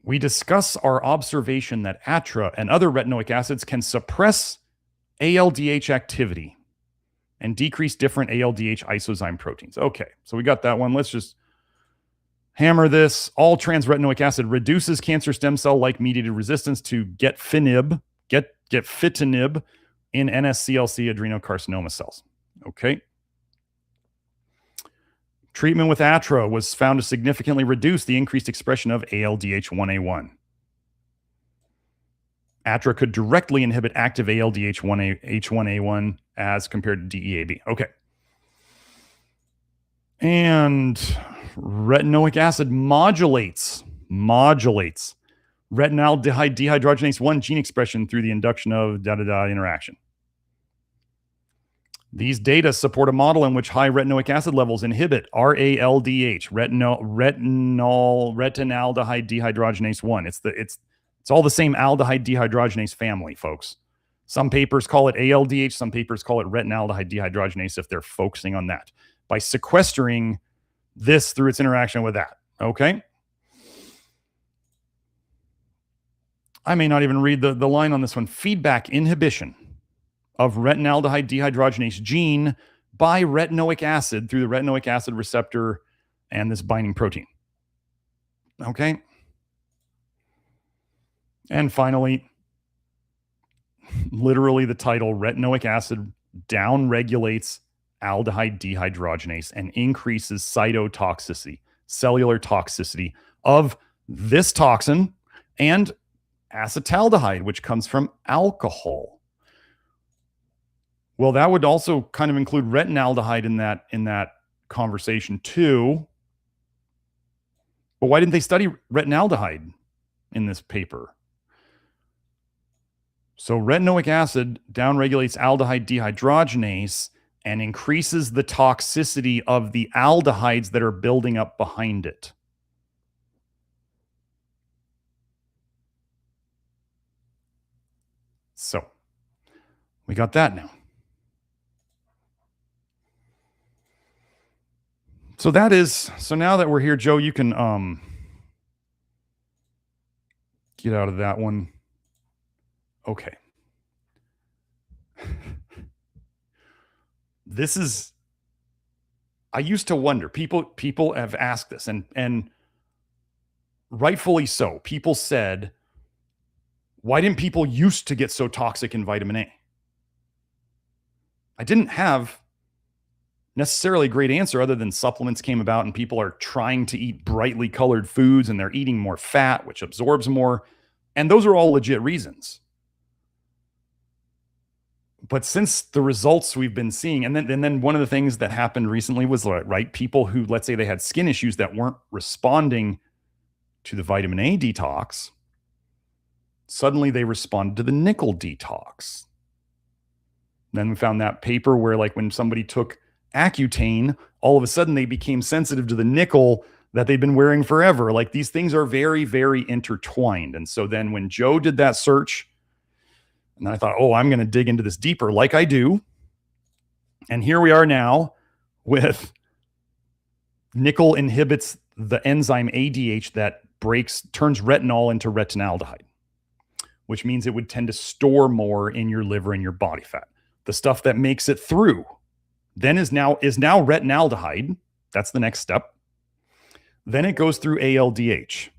We discuss our observation that ATRA and other retinoic acids can suppress ALDH activity and decrease different ALDH isozyme proteins. Okay, so we got that one. Let's just hammer this. All trans-retinoic acid reduces cancer stem cell-like mediated resistance to gefitinib in NSCLC adrenocarcinoma cells. Okay. Treatment with ATRA was found to significantly reduce the increased expression of ALDH1A1. ATRA could directly inhibit active ALDH1A1 as compared to DEAB. Okay. And retinoic acid modulates retinoic dehydrogenase 1 gene expression through the induction of interaction. These data support a model in which high retinoic acid levels inhibit RALDH, retinaldehyde dehydrogenase 1. It's all the same aldehyde dehydrogenase family, folks. Some papers call it ALDH, some papers call it retinaldehyde dehydrogenase if they're focusing on that. By sequestering this through its interaction with that, okay? I may not even read the line on this one. Feedback inhibition of retinaldehyde dehydrogenase gene by retinoic acid through the retinoic acid receptor and this binding protein. Okay? And finally, literally the title, retinoic acid downregulates aldehyde dehydrogenase and increases cytotoxicity, cellular toxicity of this toxin and acetaldehyde, which comes from alcohol. Well, that would also kind of include retinaldehyde in that conversation too. But why didn't they study retinaldehyde in this paper? So retinoic acid downregulates aldehyde dehydrogenase and increases the toxicity of the aldehydes that are building up behind it. So we got that now. So now that we're here, Joe, you can get out of that one. Okay. I used to wonder, people have asked this and rightfully so. People said, why didn't people used to get so toxic in vitamin A? I didn't have necessarily a great answer other than supplements came about and people are trying to eat brightly colored foods and they're eating more fat, which absorbs more. And those are all legit reasons. But since the results we've been seeing, and then one of the things that happened recently was, right, people who, let's say they had skin issues that weren't responding to the vitamin A detox, suddenly they responded to the nickel detox. Then we found that paper where, like, when somebody took Accutane, all of a sudden they became sensitive to the nickel that they've been wearing forever. Like, these things are very, very intertwined. And so then when Joe did that search, and I thought, oh, I'm going to dig into this deeper, like I do. And here we are now with nickel inhibits the enzyme ADH that turns retinol into retinaldehyde, which means it would tend to store more in your liver and your body fat. The stuff that makes it through then is now retinaldehyde. That's the next step. Then it goes through ALDH.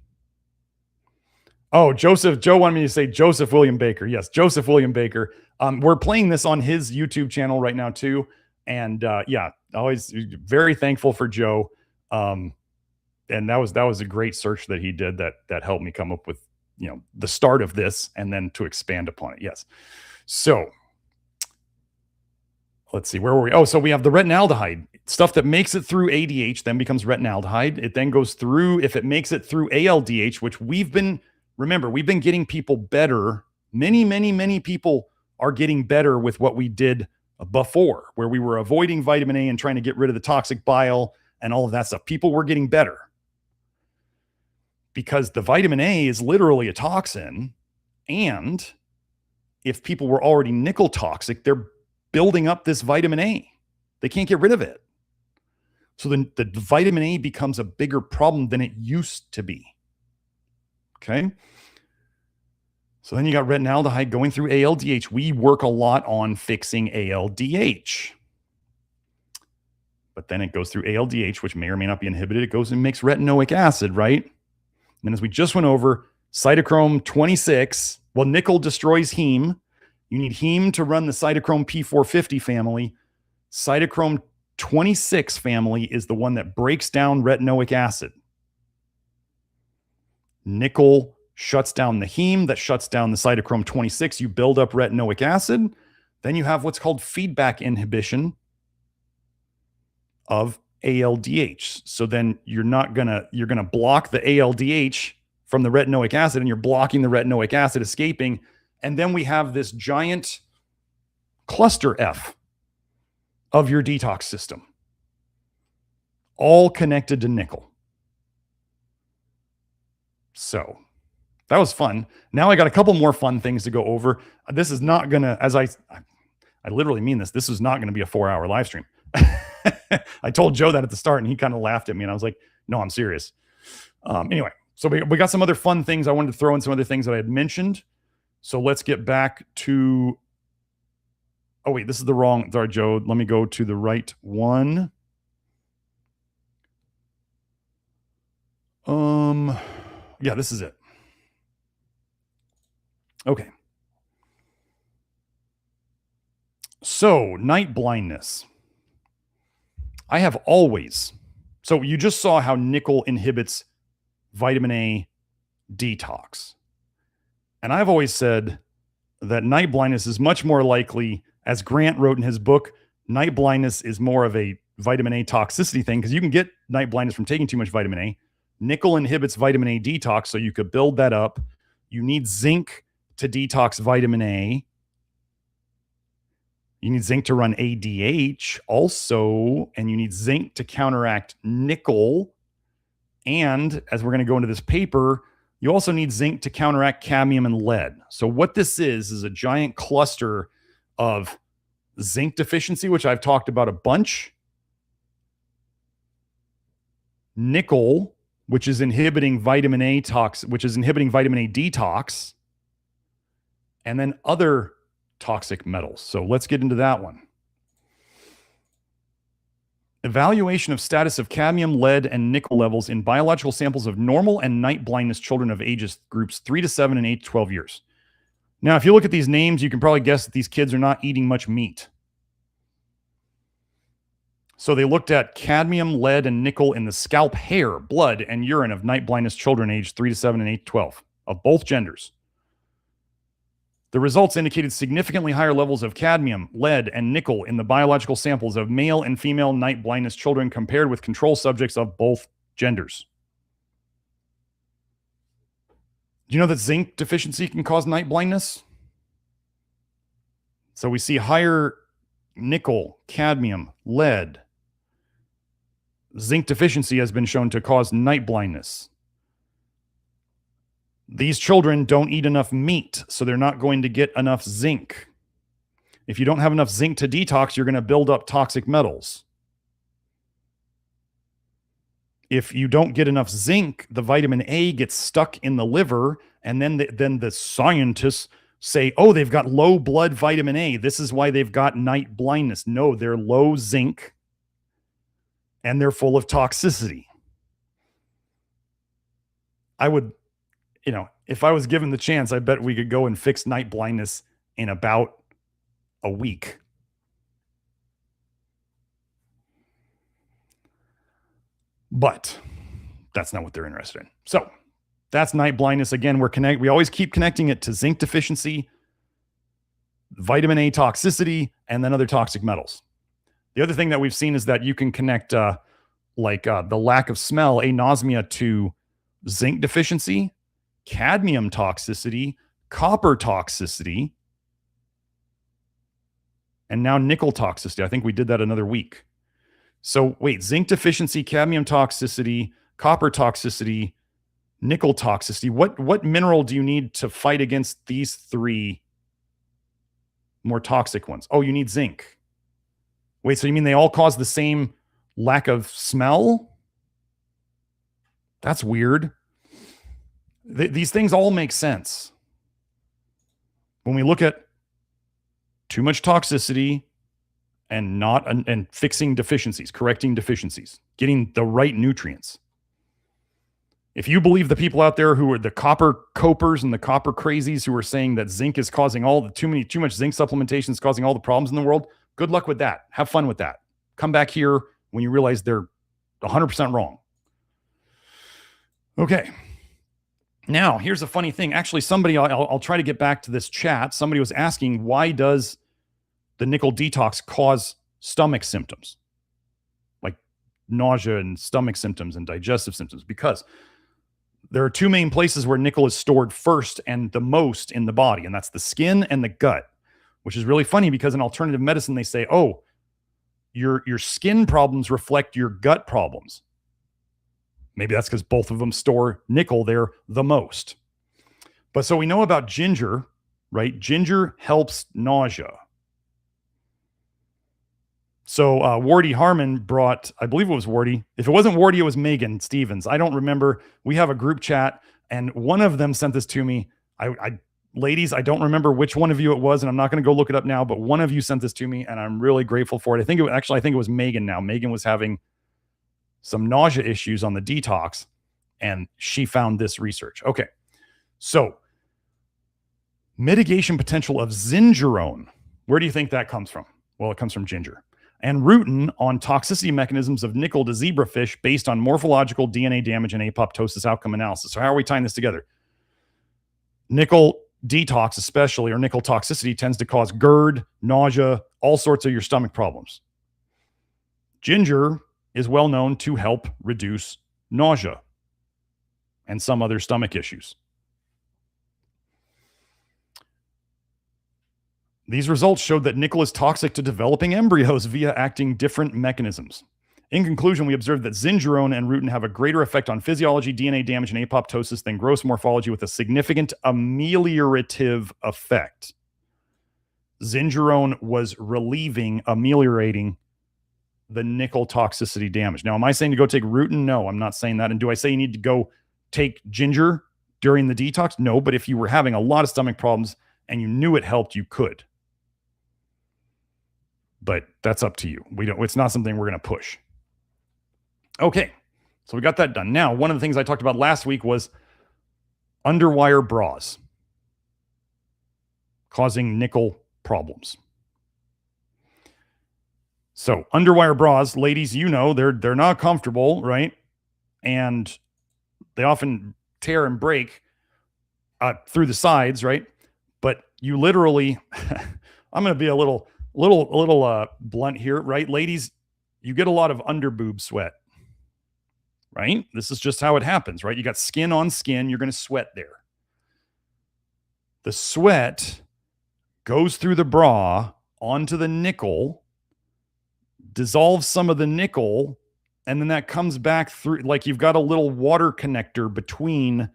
Oh, Joe wanted me to say Joseph William Baker. Yes, Joseph William Baker. We're playing this on his YouTube channel right now too. And yeah, always very thankful for Joe. And that was a great search that he did that helped me come up with, the start of this and then to expand upon it. Yes. So let's see, where were we? Oh, so we have the retinaldehyde stuff that makes it through ADH, then becomes retinaldehyde. It then goes through, if it makes it through ALDH, which we've been getting people better. Many people are getting better with what we did before, where we were avoiding vitamin A and trying to get rid of the toxic bile and all of that stuff. People were getting better because the vitamin A is literally a toxin. And if people were already nickel toxic, they're building up this vitamin A. They can't get rid of it. So then the vitamin A becomes a bigger problem than it used to be. Okay. So then you got retinaldehyde going through ALDH. We work a lot on fixing ALDH. But then it goes through ALDH, which may or may not be inhibited. It goes and makes retinoic acid, right? And then as we just went over, cytochrome 26, well, nickel destroys heme. You need heme to run the cytochrome P450 family. Cytochrome 26 family is the one that breaks down retinoic acid. Nickel shuts down the heme, that shuts down the cytochrome 26. You build up retinoic acid. Then you have what's called feedback inhibition of ALDH. So then you're going to block the ALDH from the retinoic acid, and you're blocking the retinoic acid escaping. And then we have this giant cluster F of your detox system, all connected to nickel. So that was fun. Now I got a couple more fun things to go over. This is not going to, as I literally mean this is not going to be a 4-hour live stream. I told Joe that at the start and he kind of laughed at me and I was like, no, I'm serious. Anyway, so we got some other fun things. I wanted to throw in some other things that I had mentioned. So let's get back to, oh wait, this is the wrong, sorry, Joe. Let me go to the right one. Yeah, this is it. Okay. So night blindness. I have always, so you just saw how nickel inhibits vitamin A detox. And I've always said that night blindness is much more likely, as Grant wrote in his book, night blindness is more of a vitamin A toxicity thing because you can get night blindness from taking too much vitamin A. Nickel inhibits vitamin A detox, so you could build that up. You need zinc to detox vitamin A. You need zinc to run ADH also, and you need zinc to counteract nickel. And as we're going to go into this paper, you also need zinc to counteract cadmium and lead. So what this is a giant cluster of zinc deficiency, which I've talked about a bunch. Nickel, which is inhibiting vitamin A detox. And then other toxic metals. So let's get into that one. Evaluation of status of cadmium, lead, and nickel levels in biological samples of normal and night blindness children of ages groups 3 to 7 and 8 to 12 years. Now, if you look at these names, you can probably guess that these kids are not eating much meat. So they looked at cadmium, lead, and nickel in the scalp, hair, blood, and urine of night blindness children aged 3 to 7 and 8 to 12 of both genders. The results indicated significantly higher levels of cadmium, lead, and nickel in the biological samples of male and female night blindness children compared with control subjects of both genders. Do you know that zinc deficiency can cause night blindness? So we see higher nickel, cadmium, lead. Zinc deficiency has been shown to cause night blindness. These children don't eat enough meat, so they're not going to get enough zinc. If you don't have enough zinc to detox, you're going to build up toxic metals. If you don't get enough zinc, the vitamin A gets stuck in the liver, and then the scientists say, oh, they've got low blood vitamin A. This is why they've got night blindness. No, they're low zinc, and they're full of toxicity. I would, if I was given the chance, I bet we could go and fix night blindness in about a week. But that's not what they're interested in. So that's night blindness. Again, we always keep connecting it to zinc deficiency, vitamin A toxicity, and then other toxic metals. The other thing that we've seen is that you can connect the lack of smell, anosmia, to zinc deficiency, cadmium toxicity, copper toxicity, and now nickel toxicity. I think we did that another week. So wait, zinc deficiency, cadmium toxicity, copper toxicity, nickel toxicity. What mineral do you need to fight against these three more toxic ones? Oh, you need zinc. Wait, so you mean they all cause the same lack of smell? That's weird. These things all make sense. When we look at too much toxicity and fixing deficiencies, correcting deficiencies, getting the right nutrients. If you believe the people out there who are the copper copers and the copper crazies who are saying that zinc is causing too much zinc supplementation is causing all the problems in the world, good luck with that. Have fun with that. Come back here when you realize they're 100% wrong. Okay. Now, here's a funny thing. Actually, I'll try to get back to this chat. Somebody was asking, why does the nickel detox cause stomach symptoms? Like nausea and stomach symptoms and digestive symptoms? Because there are two main places where nickel is stored first and the most in the body, and that's the skin and the gut, which is really funny because in alternative medicine, they say, oh, your skin problems reflect your gut problems. Maybe that's because both of them store nickel there the most. But so we know about ginger, right? Ginger helps nausea. So Wardy Harmon brought, I believe it was Wardy. If it wasn't Wardy, it was Megan Stevens. I don't remember. We have a group chat, and one of them sent this to me. Ladies, I don't remember which one of you it was, and I'm not going to go look it up now, but one of you sent this to me, and I'm really grateful for it. I think it was Megan now. Megan was having some nausea issues on the detox, and she found this research. Okay, so mitigation potential of zingerone. Where do you think that comes from? Well, it comes from ginger. And rutin on toxicity mechanisms of nickel to zebrafish based on morphological DNA damage and apoptosis outcome analysis. So how are we tying this together? Nickel detox especially, or nickel toxicity, tends to cause GERD, nausea, all sorts of your stomach problems. Ginger is well known to help reduce nausea and some other stomach issues. These results showed that nickel is toxic to developing embryos via acting different mechanisms. In conclusion, we observed that zingerone and rutin have a greater effect on physiology, DNA damage, and apoptosis than gross morphology, with a significant ameliorative effect. Zingerone was ameliorating the nickel toxicity damage. Now, am I saying to go take rutin? No, I'm not saying that. And do I say you need to go take ginger during the detox? No, but if you were having a lot of stomach problems and you knew it helped, you could. But that's up to you. It's not something we're going to push. Okay, so we got that done. Now, one of the things I talked about last week was underwire bras causing nickel problems. So underwire bras, ladies, you know, they're not comfortable, right? And they often tear and break through the sides, right? But you literally, I'm going to be a little blunt here, right? Ladies, you get a lot of underboob sweat, right? This is just how it happens, right? You got skin on skin, you're going to sweat there. The sweat goes through the bra onto the nickel, dissolves some of the nickel, and then that comes back through, like you've got a little water connector between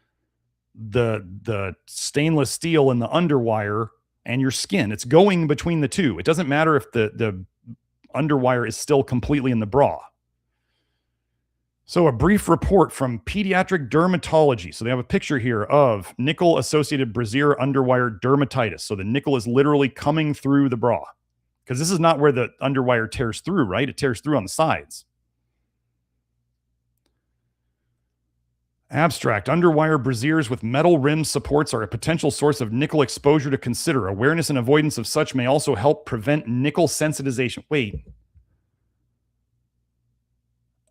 the stainless steel and the underwire and your skin. It's going between the two. It doesn't matter if the underwire is still completely in the bra. So a brief report from pediatric dermatology. So they have a picture here of nickel-associated brassiere underwire dermatitis. So the nickel is literally coming through the bra, because this is not where the underwire tears through, right? It tears through on the sides. Abstract. Underwire braziers with metal rim supports are a potential source of nickel exposure to consider. Awareness and avoidance of such may also help prevent nickel sensitization. Wait.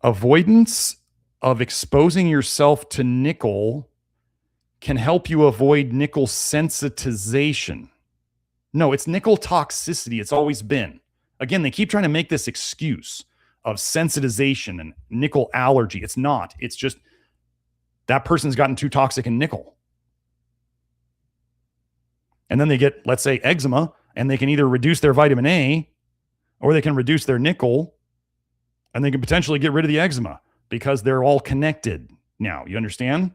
Avoidance of exposing yourself to nickel can help you avoid nickel sensitization. No, it's nickel toxicity. It's always been. Again, they keep trying to make this excuse of sensitization and nickel allergy. It's not. It's just that person's gotten too toxic in nickel. And then they get, let's say, eczema, and they can either reduce their vitamin A or they can reduce their nickel, and they can potentially get rid of the eczema because they're all connected now. You understand?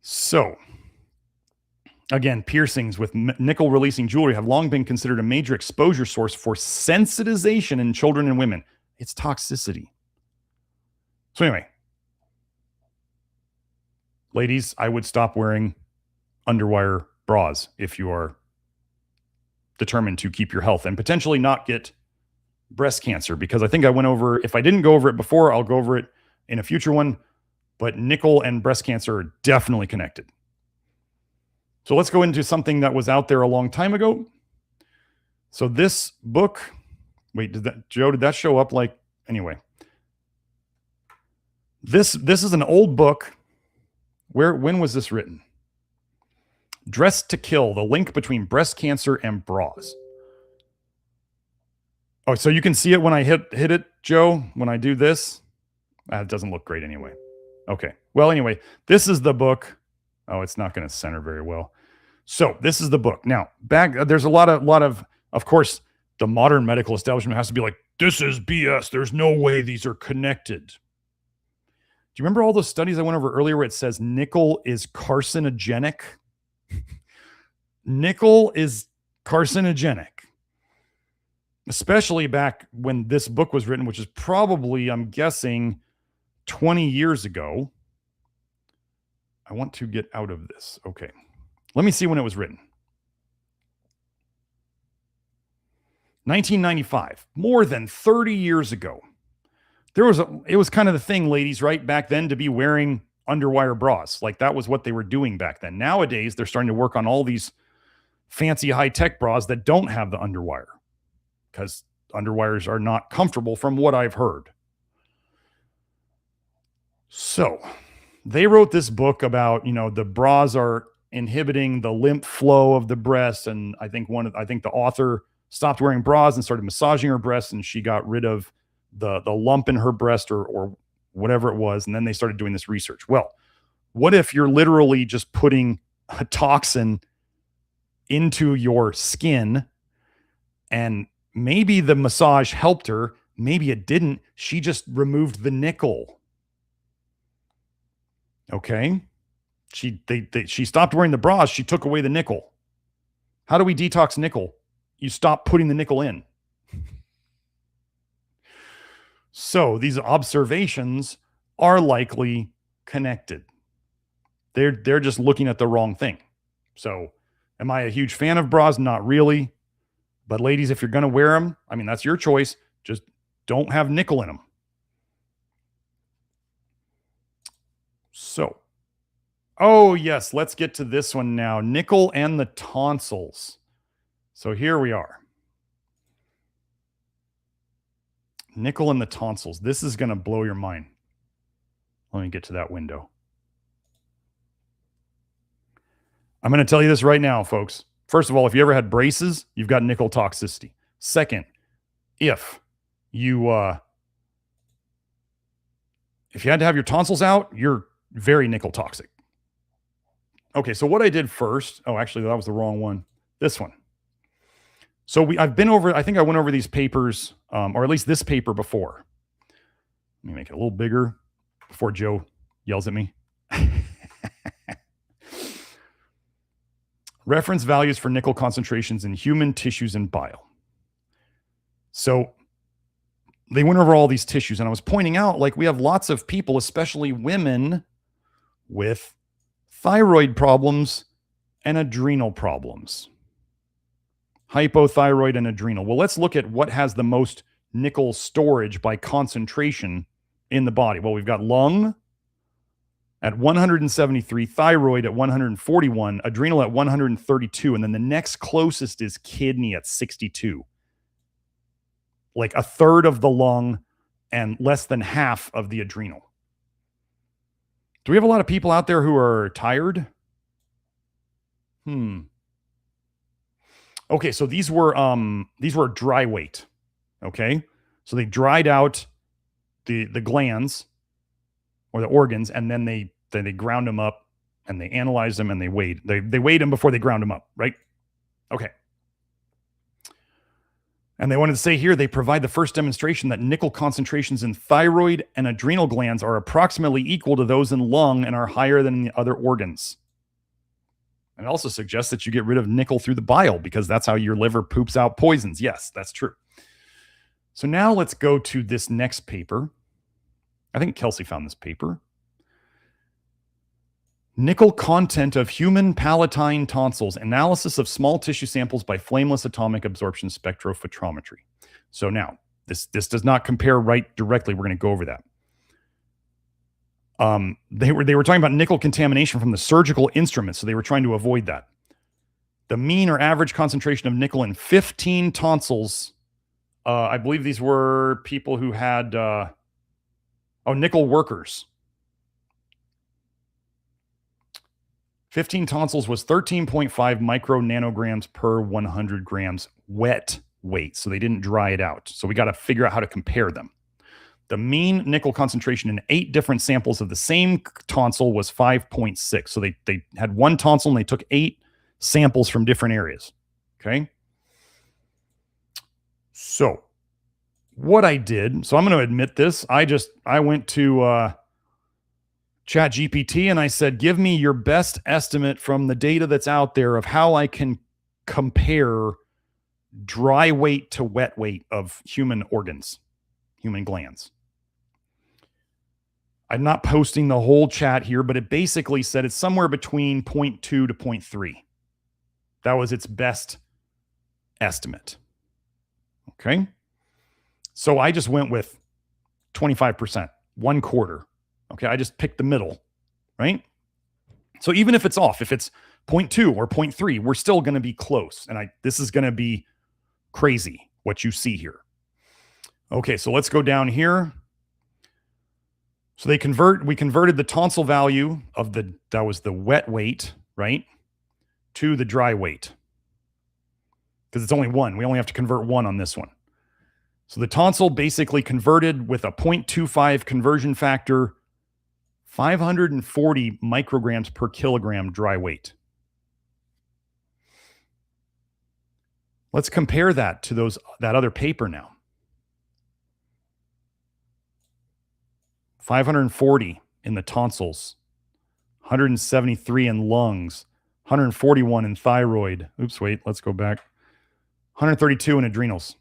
So, again, piercings with nickel-releasing jewelry have long been considered a major exposure source for sensitization in children and women. It's toxicity. So anyway, ladies, I would stop wearing underwire bras if you are determined to keep your health and potentially not get breast cancer, because I think I went over, if I didn't go over it before, I'll go over it in a future one, but nickel and breast cancer are definitely connected. So let's go into something that was out there a long time ago. So this book, wait, Joe, did that show up like, anyway. This is an old book. When was this written? Dressed to Kill, the link between breast cancer and bras. Oh, so you can see it when I hit it, Joe, when I do this. It doesn't look great anyway. Okay. Well, anyway, this is the book. Oh, it's not going to center very well. So this is the book. Now, there's a lot of course, the modern medical establishment has to be like, this is BS. There's no way these are connected. Do you remember all those studies I went over earlier where it says nickel is carcinogenic? Nickel is carcinogenic. Especially back when this book was written, which is probably, I'm guessing, 20 years ago. I want to get out of this. Okay. Let me see when it was written. 1995, more than 30 years ago. It was kind of the thing, ladies, right back then, to be wearing underwire bras. Like that was what they were doing back then. Nowadays, they're starting to work on all these fancy high-tech bras that don't have the underwire, because underwires are not comfortable from what I've heard. So they wrote this book about, the bras are inhibiting the lymph flow of the breast. And I think the author stopped wearing bras and started massaging her breasts, and she got rid of the lump in her breast or whatever it was. And then they started doing this research. Well, what if you're literally just putting a toxin into your skin, and maybe the massage helped her, maybe it didn't. She just removed the nickel. Okay. She stopped wearing the bras. She took away the nickel. How do we detox nickel? You stop putting the nickel in. So these observations are likely connected. They're just looking at the wrong thing. So am I a huge fan of bras? Not really. But ladies, if you're going to wear them, I mean, that's your choice. Just don't have nickel in them. So, oh yes, let's get to this one now. Nickel and the tonsils. So here we are. Nickel and the tonsils. This is going to blow your mind. Let me get to that window. I'm going to tell you this right now, folks. First of all, if you ever had braces, you've got nickel toxicity. Second, if you had to have your tonsils out, you're very nickel toxic. Okay, so what I did first, actually, that was the wrong one. This one. So I've been over, I think I went over these papers, or at least this paper before. Let me make it a little bigger before Joe yells at me. Reference values for nickel concentrations in human tissues and bile. So they went over all these tissues, and I was pointing out, like, we have lots of people, especially women, with thyroid problems and adrenal problems. Hypothyroid and adrenal. Well, let's look at what has the most nickel storage by concentration in the body? Well, we've got lung at 173, thyroid at 141, adrenal at 132, and then the next closest is kidney at 62. Like a third of the lung and less than half of the adrenal. Do we have a lot of people out there who are tired? Okay, so these were dry weight. Okay, so they dried out the glands or the organs, and then they ground them up and they analyzed them and they weighed. They weighed them before they ground them up, right? Okay. And they wanted to say here, they provide the first demonstration that nickel concentrations in thyroid and adrenal glands are approximately equal to those in lung and are higher than in the other organs. And it also suggests that you get rid of nickel through the bile because that's how your liver poops out poisons. Yes, that's true. So now let's go to this next paper. I think Kelsey found this paper. Nickel content of human palatine tonsils, analysis of small tissue samples by flameless atomic absorption spectrophotometry. So now, this does not compare right directly. We're going to go over that. They were talking about nickel contamination from the surgical instruments, so they were trying to avoid that. The mean or average concentration of nickel in 15 tonsils, I believe these were people who had, nickel workers. 15 tonsils was 13.5 micro nanograms per 100 grams wet weight. So they didn't dry it out. So we got to figure out how to compare them. The mean nickel concentration in 8 different samples of the same tonsil was 5.6. So they had one tonsil and they took 8 samples from different areas. Okay. So what I did, so I'm going to admit this. I went to ChatGPT and I said, give me your best estimate from the data that's out there of how I can compare dry weight to wet weight of human organs, human glands. I'm not posting the whole chat here, but it basically said it's somewhere between 0.2 to 0.3. That was its best estimate. Okay. So I just went with 25%, 1/4. Okay, I just picked the middle, right? So even if it's off, if it's 0.2 or 0.3, we're still going to be close. And this is going to be crazy what you see here. Okay, so let's go down here. So we converted the tonsil value of that was the wet weight, right, to the dry weight. Because it's only one. We only have to convert one on this one. So the tonsil basically converted with a 0.25 conversion factor, 540 micrograms per kilogram dry weight. Let's compare that to that other paper now. 540 in the tonsils, 173 in lungs, 141 in thyroid. Oops, wait, let's go back. 132 in adrenals.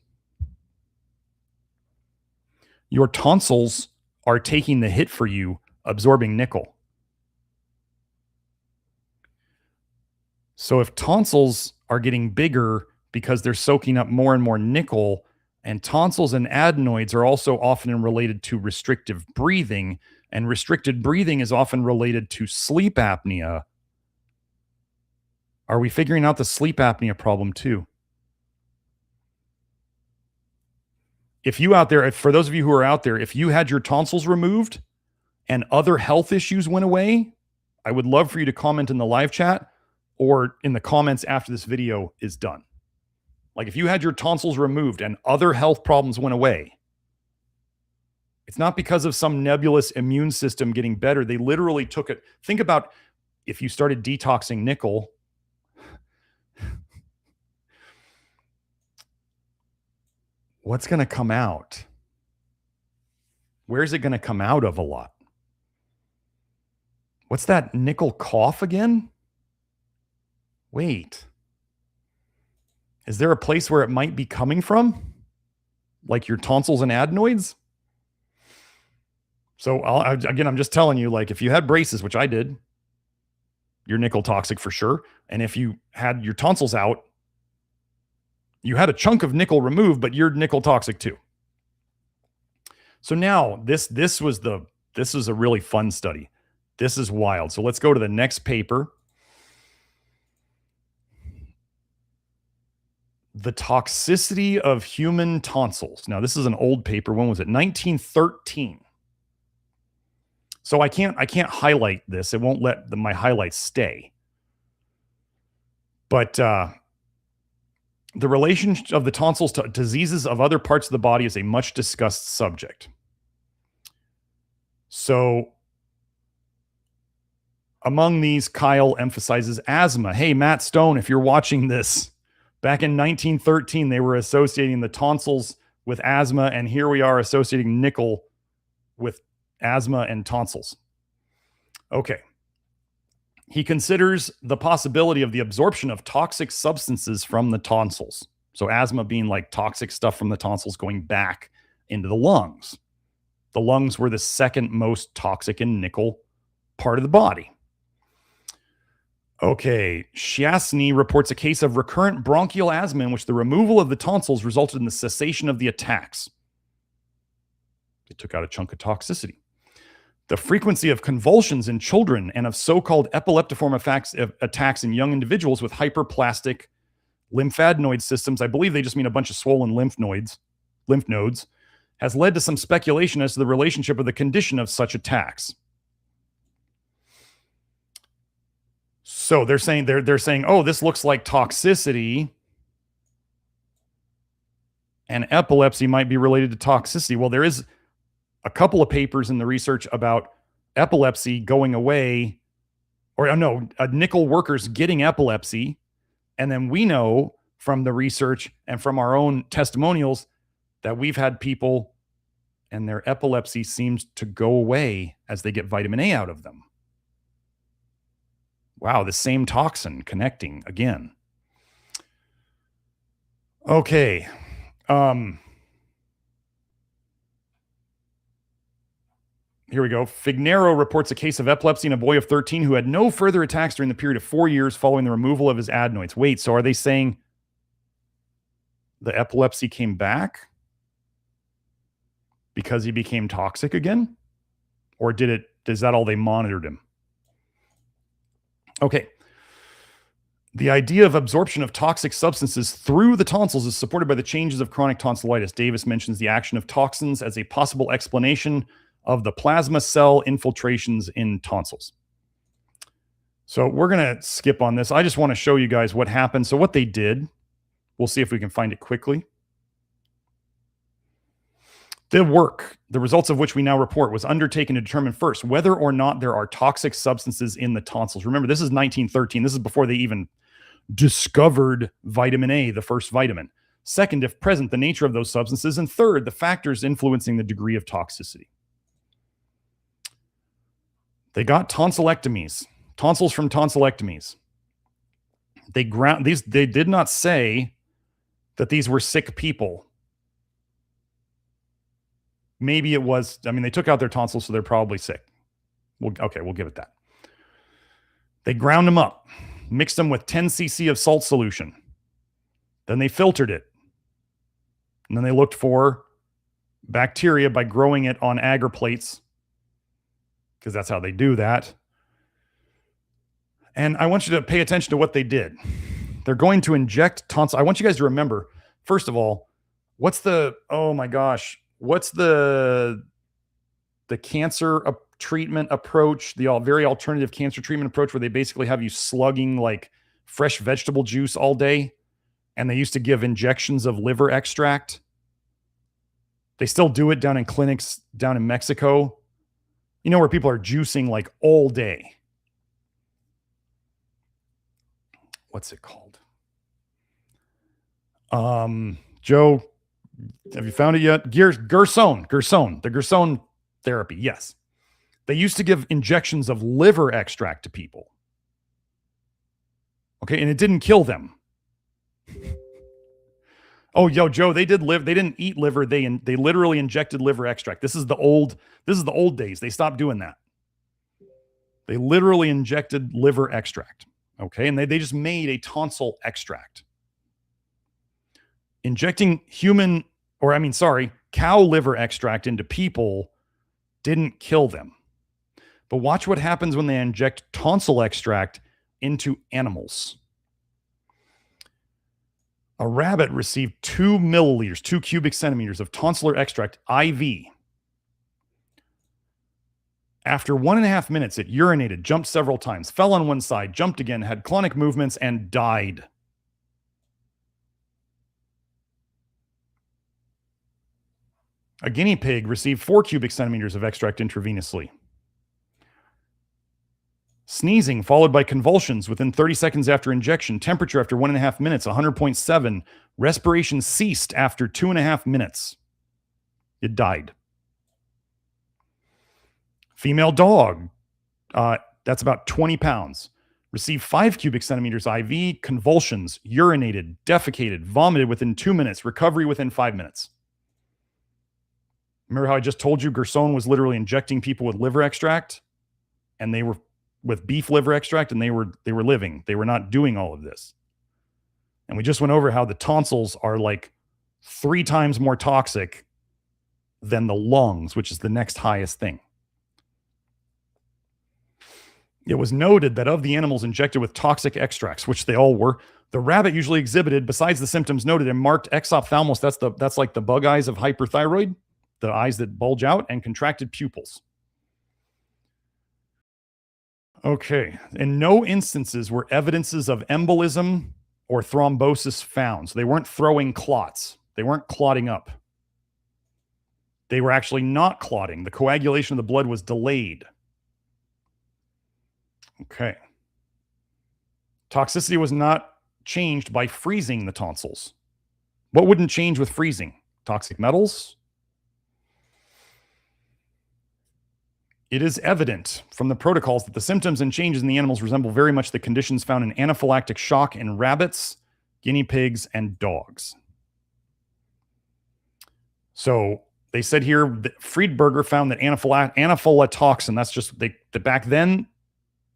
Your tonsils are taking the hit for you, absorbing nickel. So if tonsils are getting bigger because they're soaking up more and more nickel, and tonsils and adenoids are also often related to restrictive breathing, and restricted breathing is often related to sleep apnea. Are we figuring out the sleep apnea problem too? If you out there, for those of you who are out there, if you had your tonsils removed and other health issues went away, I would love for you to comment in the live chat or in the comments after this video is done. Like if you had your tonsils removed and other health problems went away, it's not because of some nebulous immune system getting better. They literally took it. Think about if you started detoxing nickel. What's going to come out? Where's it going to come out of a lot? What's that nickel cough again? Wait. Is there a place where it might be coming from? Like your tonsils and adenoids? So again, I'm just telling you, like if you had braces, which I did, you're nickel toxic for sure. And if you had your tonsils out, you had a chunk of nickel removed, but you're nickel toxic too. So now this was a really fun study. This is wild. So let's go to the next paper. The toxicity of human tonsils. Now, this is an old paper. When was it? 1913. So I can't highlight this. It won't let my highlights stay. But the relation of the tonsils to diseases of other parts of the body is a much discussed subject. So among these, Kyle emphasizes asthma. Hey, Matt Stone, if you're watching this, back in 1913, they were associating the tonsils with asthma, and here we are associating nickel with asthma and tonsils. Okay. He considers the possibility of the absorption of toxic substances from the tonsils. So asthma being like toxic stuff from the tonsils going back into the lungs. The lungs were the second most toxic and nickel part of the body. Okay, Shiasny reports a case of recurrent bronchial asthma in which the removal of the tonsils resulted in the cessation of the attacks. They took out a chunk of toxicity. The frequency of convulsions in children and of so-called epileptiform attacks in young individuals with hyperplastic lymphadenous systems, I believe they just mean a bunch of swollen lymph nodes, has led to some speculation as to the relationship of the condition of such attacks. So they're saying, oh, this looks like toxicity, and epilepsy might be related to toxicity. Well, there is a couple of papers in the research about epilepsy going away, or no, nickel workers getting epilepsy. And then we know from the research and from our own testimonials that we've had people and their epilepsy seems to go away as they get vitamin A out of them. Wow, the same toxin connecting again. Okay. Here we go. Fignero reports a case of epilepsy in a boy of 13 who had no further attacks during the period of 4 years following the removal of his adenoids. Wait, so are they saying the epilepsy came back because he became toxic again? Or is that all they monitored him? Okay. The idea of absorption of toxic substances through the tonsils is supported by the changes of chronic tonsillitis. Davis mentions the action of toxins as a possible explanation of the plasma cell infiltrations in tonsils. So we're going to skip on this. I just want to show you guys what happened. So what they did, we'll see if we can find it quickly. The work, the results of which we now report, was undertaken to determine first whether or not there are toxic substances in the tonsils. Remember, this is 1913. This is before they even discovered vitamin A, the first vitamin. Second, if present, the nature of those substances. And third, the factors influencing the degree of toxicity. They got tonsillectomies, tonsils from tonsillectomies. They did not say that these were sick people. Maybe it was, they took out their tonsils, so they're probably sick. We'll give it that. They ground them up, mixed them with 10 cc of salt solution. Then they filtered it. And then they looked for bacteria by growing it on agar plates, because that's how they do that. And I want you to pay attention to what they did. They're going to inject tonsils. I want you guys to remember, first of all, what's the cancer treatment approach, the very alternative cancer treatment approach where they basically have you slugging like fresh vegetable juice all day, and they used to give injections of liver extract. They still do it down in clinics down in Mexico, where people are juicing like all day. What's it called? Joe, have you found it yet? Gerson, the Gerson therapy. Yes. They used to give injections of liver extract to people. Okay. And it didn't kill them. Oh, Joe, they didn't eat liver. They literally injected liver extract. This is the old days. They stopped doing that. They literally injected liver extract. Okay. And they just made a tonsil extract. Injecting cow liver extract into people didn't kill them. But watch what happens when they inject tonsil extract into animals. A rabbit received 2 milliliters, 2 cubic centimeters of tonsillar extract IV. After 1.5 minutes, it urinated, jumped several times, fell on one side, jumped again, had clonic movements, and died. A guinea pig received 4 cubic centimeters of extract intravenously. Sneezing followed by convulsions within 30 seconds after injection. Temperature after 1.5 minutes, 100.7. Respiration ceased after 2.5 minutes. It died. Female dog, that's about 20 pounds, received 5 cubic centimeters IV, convulsions, urinated, defecated, vomited within 2 minutes, recovery within 5 minutes. Remember how I just told you Gerson was literally injecting people with liver extract, and they were with beef liver extract, and they were living. They were not doing all of this. And we just went over how the tonsils are like 3 times more toxic than the lungs, which is the next highest thing. It was noted that of the animals injected with toxic extracts, which they all were, the rabbit usually exhibited, besides the symptoms noted, a marked exophthalmos. That's like the bug eyes of hyperthyroid, the eyes that bulge out, and contracted pupils. Okay. In no instances were evidences of embolism or thrombosis found. So they weren't throwing clots. They weren't clotting up. They were actually not clotting. The coagulation of the blood was delayed. Okay. Toxicity was not changed by freezing the tonsils. What wouldn't change with freezing? Toxic metals? It is evident from the protocols that the symptoms and changes in the animals resemble very much the conditions found in anaphylactic shock in rabbits, guinea pigs, and dogs. So they said here that Friedberger found that anaphylatoxin, that's just, back then,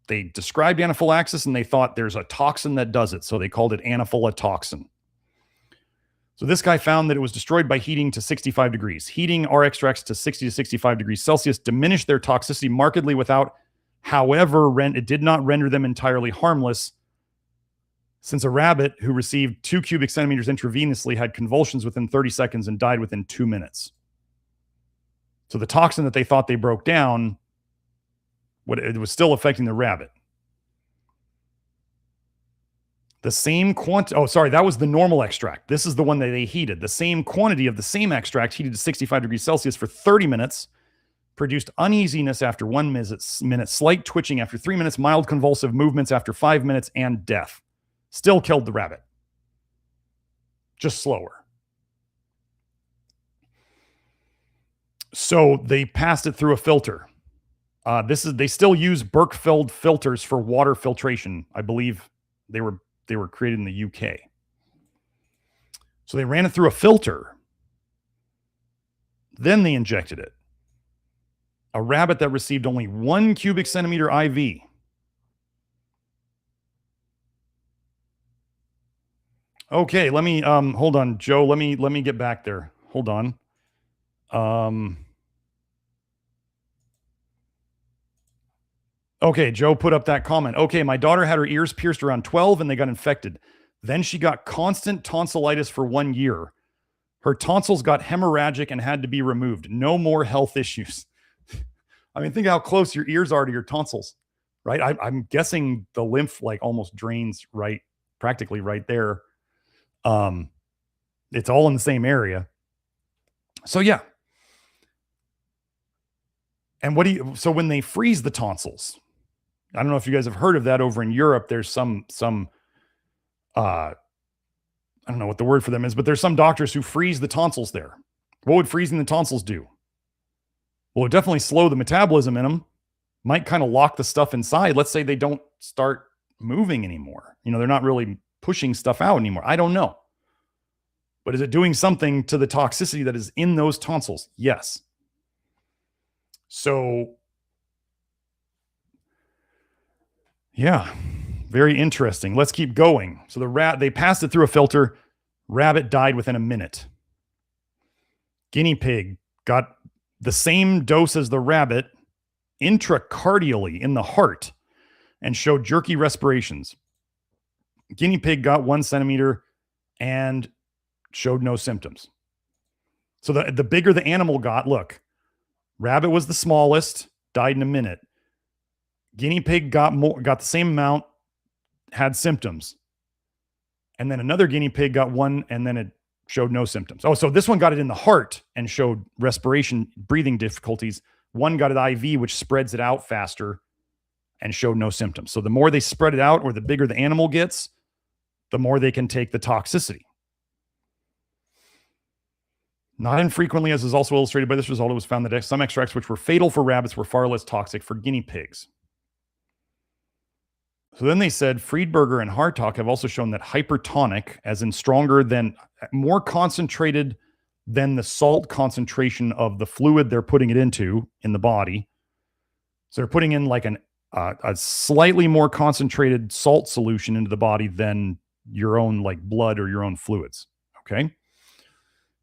they described anaphylaxis and they thought there's a toxin that does it. So they called it anaphylatoxin. So this guy found that it was destroyed by heating to 65 degrees. Heating our extracts to 60 to 65 degrees Celsius diminished their toxicity markedly however, it did not render them entirely harmless, since a rabbit who received 2 cubic centimeters intravenously had convulsions within 30 seconds and died within 2 minutes. So the toxin that they thought they broke down, it was still affecting the rabbit. The same quantity, that was the normal extract. This is the one that they heated. The same quantity of the same extract heated to 65 degrees Celsius for 30 minutes produced uneasiness after 1 minute, slight twitching after 3 minutes, mild convulsive movements after 5 minutes, and death. Still killed the rabbit. Just slower. So they passed it through a filter. They still use Birkfeld filters for water filtration. I believe they were created in the UK. So they ran it through a filter. Then they injected it. A rabbit that received only 1 cubic centimeter IV. Okay, let me hold on, Joe. Let me get back there. Hold on. Okay, Joe put up that comment. Okay, my daughter had her ears pierced around 12 and they got infected. Then she got constant tonsillitis for 1 year. Her tonsils got hemorrhagic and had to be removed. No more health issues. I mean, think how close your ears are to your tonsils, right? I'm guessing the lymph like almost drains practically right there. It's all in the same area. So yeah. And so when they freeze the tonsils, I don't know if you guys have heard of that over in Europe. There's some I don't know what the word for them is, but there's some doctors who freeze the tonsils there. What would freezing the tonsils do? Well, it definitely slow the metabolism in them. Might kind of lock the stuff inside. Let's say they don't start moving anymore. They're not really pushing stuff out anymore. I don't know. But is it doing something to the toxicity that is in those tonsils? Yes. So, yeah, very interesting. Let's keep going. So they passed it through a filter. Rabbit died within a minute. Guinea pig got the same dose as the rabbit intracardially in the heart and showed jerky respirations. Guinea pig got 1 centimeter and showed no symptoms. So the bigger the animal got, look, rabbit was the smallest, died in a minute. Guinea pig got the same amount, had symptoms. And then another guinea pig got 1, and then it showed no symptoms. Oh, so this one got it in the heart and showed respiration, breathing difficulties. One got it IV, which spreads it out faster and showed no symptoms. So the more they spread it out, or the bigger the animal gets, the more they can take the toxicity. Not infrequently, as is also illustrated by this result, it was found that some extracts which were fatal for rabbits were far less toxic for guinea pigs. So then they said Friedberger and Hartog have also shown that hypertonic, as in stronger than, more concentrated than the salt concentration of the fluid they're putting it into in the body. So they're putting in like a slightly more concentrated salt solution into the body than your own like blood or your own fluids. Okay.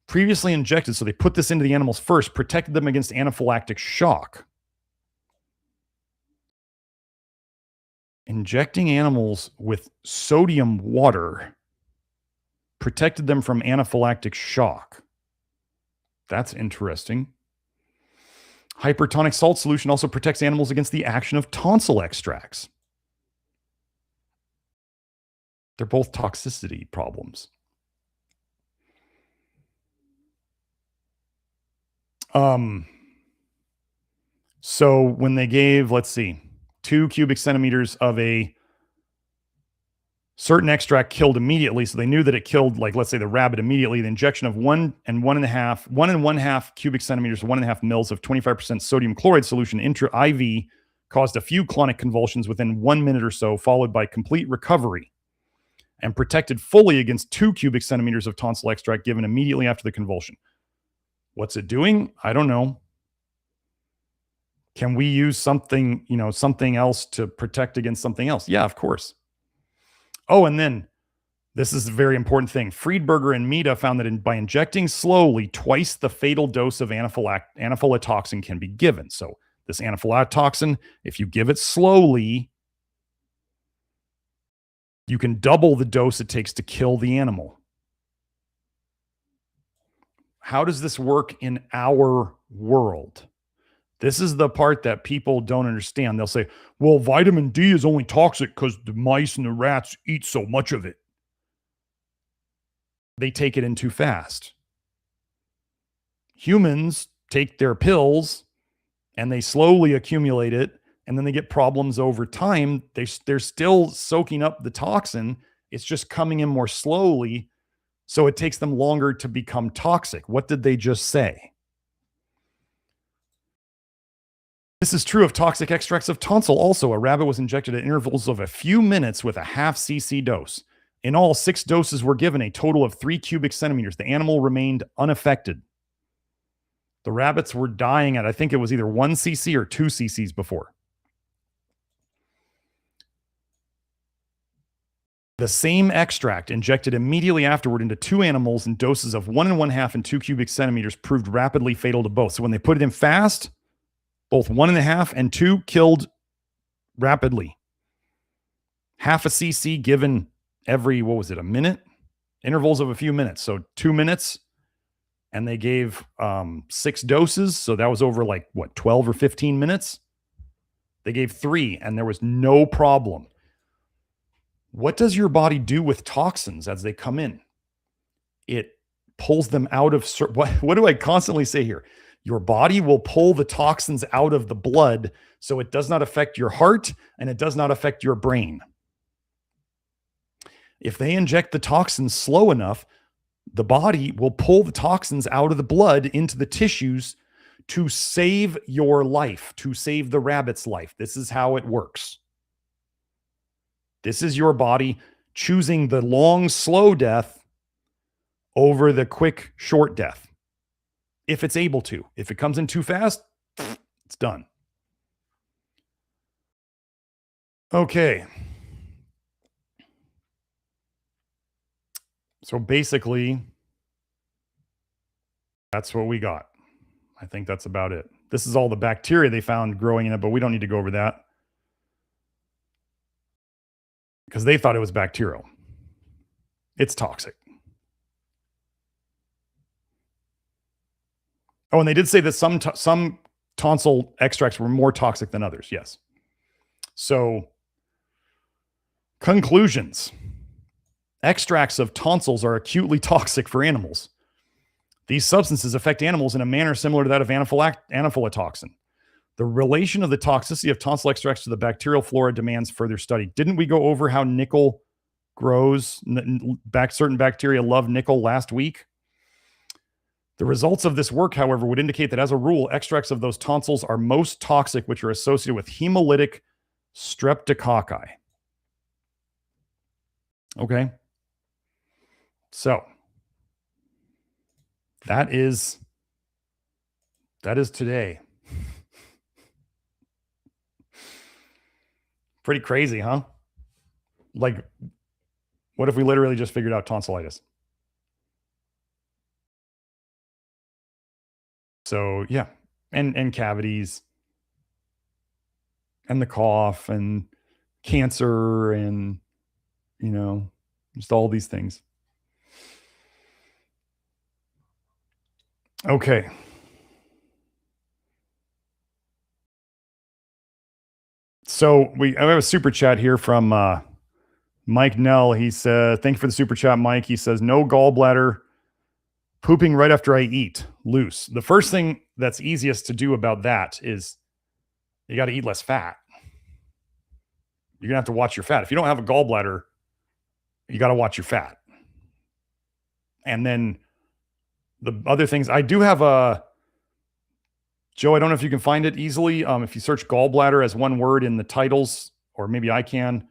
Previously injected, so they put this into the animals first, protected them against anaphylactic shock. Injecting animals with sodium water protected them from anaphylactic shock. That's interesting. Hypertonic salt solution also protects animals against the action of tonsil extracts. They're both toxicity problems. So when they gave, let's see, 2 cubic centimeters of a certain extract killed immediately, so they knew that it killed, like, let's say the rabbit immediately, the injection of 1 and 1.5 cubic centimeters, 1.5 mils of 25% sodium chloride solution intra IV caused a few clonic convulsions within 1 minute or so, followed by complete recovery, and protected fully against 2 cubic centimeters of tonsil extract given immediately after the convulsion. What's it doing? I don't know. Can we use something, something else to protect against something else? Yeah, of course. Oh, and then this is a very important thing. Friedberger and Mita found that by injecting slowly, twice the fatal dose of anaphylatoxin can be given. So this anaphylatoxin, if you give it slowly, you can double the dose it takes to kill the animal. How does this work in our world? This is the part that people don't understand. They'll say, well, vitamin D is only toxic because the mice and the rats eat so much of it. They take it in too fast. Humans take their pills and they slowly accumulate it, and then they get problems over time. They're still soaking up the toxin. It's just coming in more slowly, so it takes them longer to become toxic. What did they just say? This is true of toxic extracts of tonsil also. A rabbit was injected at intervals of a few minutes with a half cc dose. In all, 6 doses were given, a total of 3 cubic centimeters. The animal remained unaffected. The rabbits were dying at, I think it was either 1 cc or 2 cc's before. The same extract injected immediately afterward into 2 animals in doses of 1 1/2 and 2 cubic centimeters proved rapidly fatal to both. So when they put it in fast, both 1 1/2 and 2 killed rapidly. Half a cc given every, a minute? Intervals of a few minutes. So 2 minutes, and they gave 6 doses. So that was over 12 or 15 minutes. They gave 3, and there was no problem. What does your body do with toxins as they come in? It pulls them out of, what do I constantly say here? Your body will pull the toxins out of the blood so it does not affect your heart and it does not affect your brain. If they inject the toxins slow enough, the body will pull the toxins out of the blood into the tissues to save your life, to save the rabbit's life. This is how it works. This is your body choosing the long, slow death over the quick, short death. If it's able to. If it comes in too fast, it's done. Okay. So basically, That's what we got. I think that's about it. This is all the bacteria they found growing in it, but we don't need to go over that because they thought it was bacterial. It's toxic. Oh, and they did say that some tonsil extracts were more toxic than others. Yes. So, conclusions. Extracts of tonsils are acutely toxic for animals. These substances affect animals in a manner similar to that of anaphylatoxin. The relation of the toxicity of tonsil extracts to the bacterial flora demands further study. Didn't we go over how nickel grows? Certain bacteria love nickel last week. The results of this work, however, would indicate that as a rule, extracts of those tonsils are most toxic, which are associated with hemolytic streptococci. Okay. So that is today. Pretty crazy, huh? Like, what if we literally just figured out tonsillitis? So yeah, and cavities and the cough and cancer and, you know, just all these things. Okay. So I have a super chat here from Mike Nell. He said, thank you for the super chat, Mike. He says, no gallbladder, pooping right after I eat, loose. The first thing that's easiest to do about that is you got to eat less fat. You're going to have to watch your fat. If you don't have a gallbladder, you got to watch your fat. And then the other things, I do have a, Joe, I don't know if you can find it easily. If you search gallbladder as one word in the titles, or maybe I can,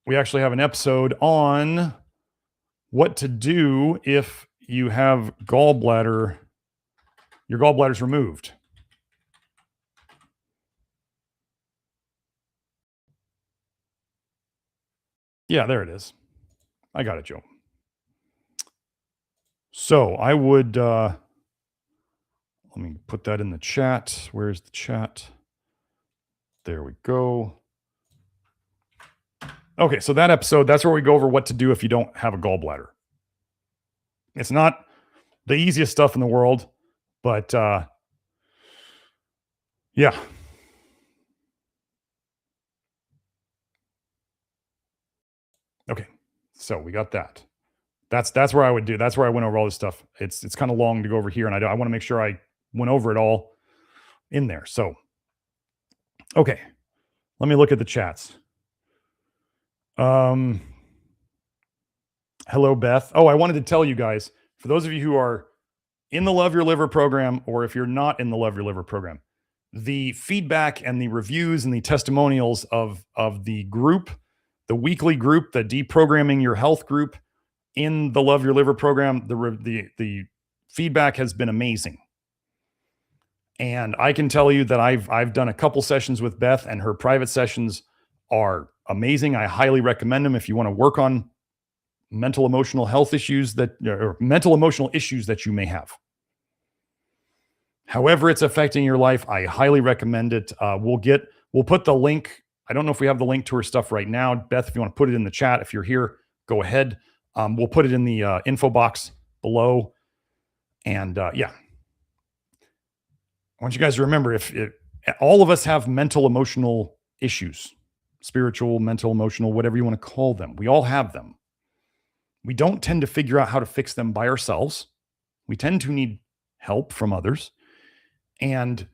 we actually have an episode on what to do if you have your gallbladder's removed. Yeah, there it is. I got it, Joe. So I would, let me put that in the chat. Where's the chat? There we go. Okay, so that episode, that's where we go over what to do if you don't have a gallbladder. It's not the easiest stuff in the world, but yeah. Okay, so we got that. That's where I would do. That's where I went over all this stuff. It's kind of long to go over here, and I want to make sure I went over it all in there. So, okay, let me look at the chats. Hello, Beth. Oh, I wanted to tell you guys, for those of you who are in the Love Your Liver program, or if you're not in the Love Your Liver program, the feedback and the reviews and the testimonials of the group, the weekly group, the Deprogramming Your Health group in the Love Your Liver program, the feedback has been amazing. And I can tell you that I've done a couple sessions with Beth, and her private sessions are amazing. I highly recommend them if you want to work on mental emotional health issues or mental emotional issues that you may have. However it's affecting your life, I highly recommend it. We'll put the link. I don't know if we have the link to her stuff right now. Beth, if you want to put it in the chat, if you're here, go ahead. We'll put it in the info box below. And yeah. I want you guys to remember, all of us have mental emotional issues, spiritual, mental, emotional, whatever you want to call them. We all have them. We don't tend to figure out how to fix them by ourselves. We tend to need help from others. And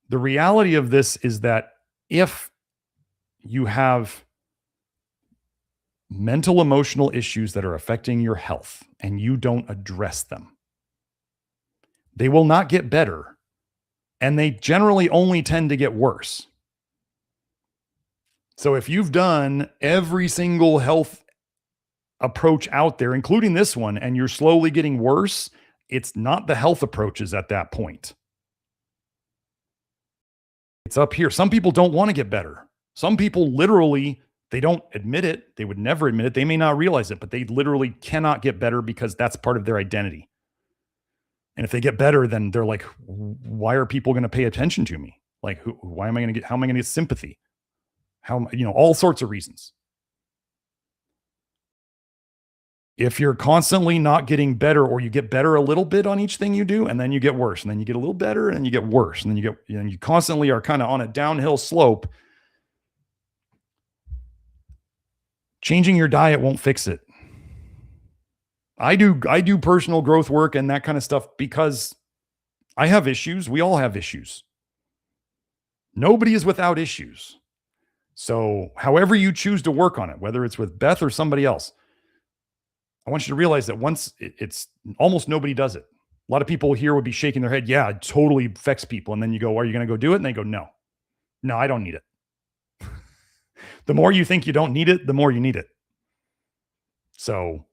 the reality of this is that if you have mental emotional issues that are affecting your health and you don't address them, they will not get better, and they generally only tend to get worse. So if you've done every single health approach out there, including this one, and you're slowly getting worse, it's not the health approaches at that point. It's up here. Some people don't want to get better. Some people literally They don't admit it. They would never admit it. They may not realize it, but they literally cannot get better because that's part of their identity. And if they get better, then they're like, why are people going to pay attention to me? Like, why am I going to get, how am I going to get sympathy? How, all sorts of reasons. If you're constantly not getting better, or you get better a little bit on each thing you do, and then you get worse, and then you get a little better, and then you get worse, and then you constantly are kind of on a downhill slope, changing your diet won't fix it. I do personal growth work and that kind of stuff because I have issues. We all have issues. Nobody is without issues. So however you choose to work on it, whether it's with Beth or somebody else, I want you to realize that once it's almost nobody does it. A lot of people here would be shaking their head. Yeah, it totally affects people. And then you go, are you going to go do it? And they go, no, I don't need it. The more you think you don't need it, the more you need it. So,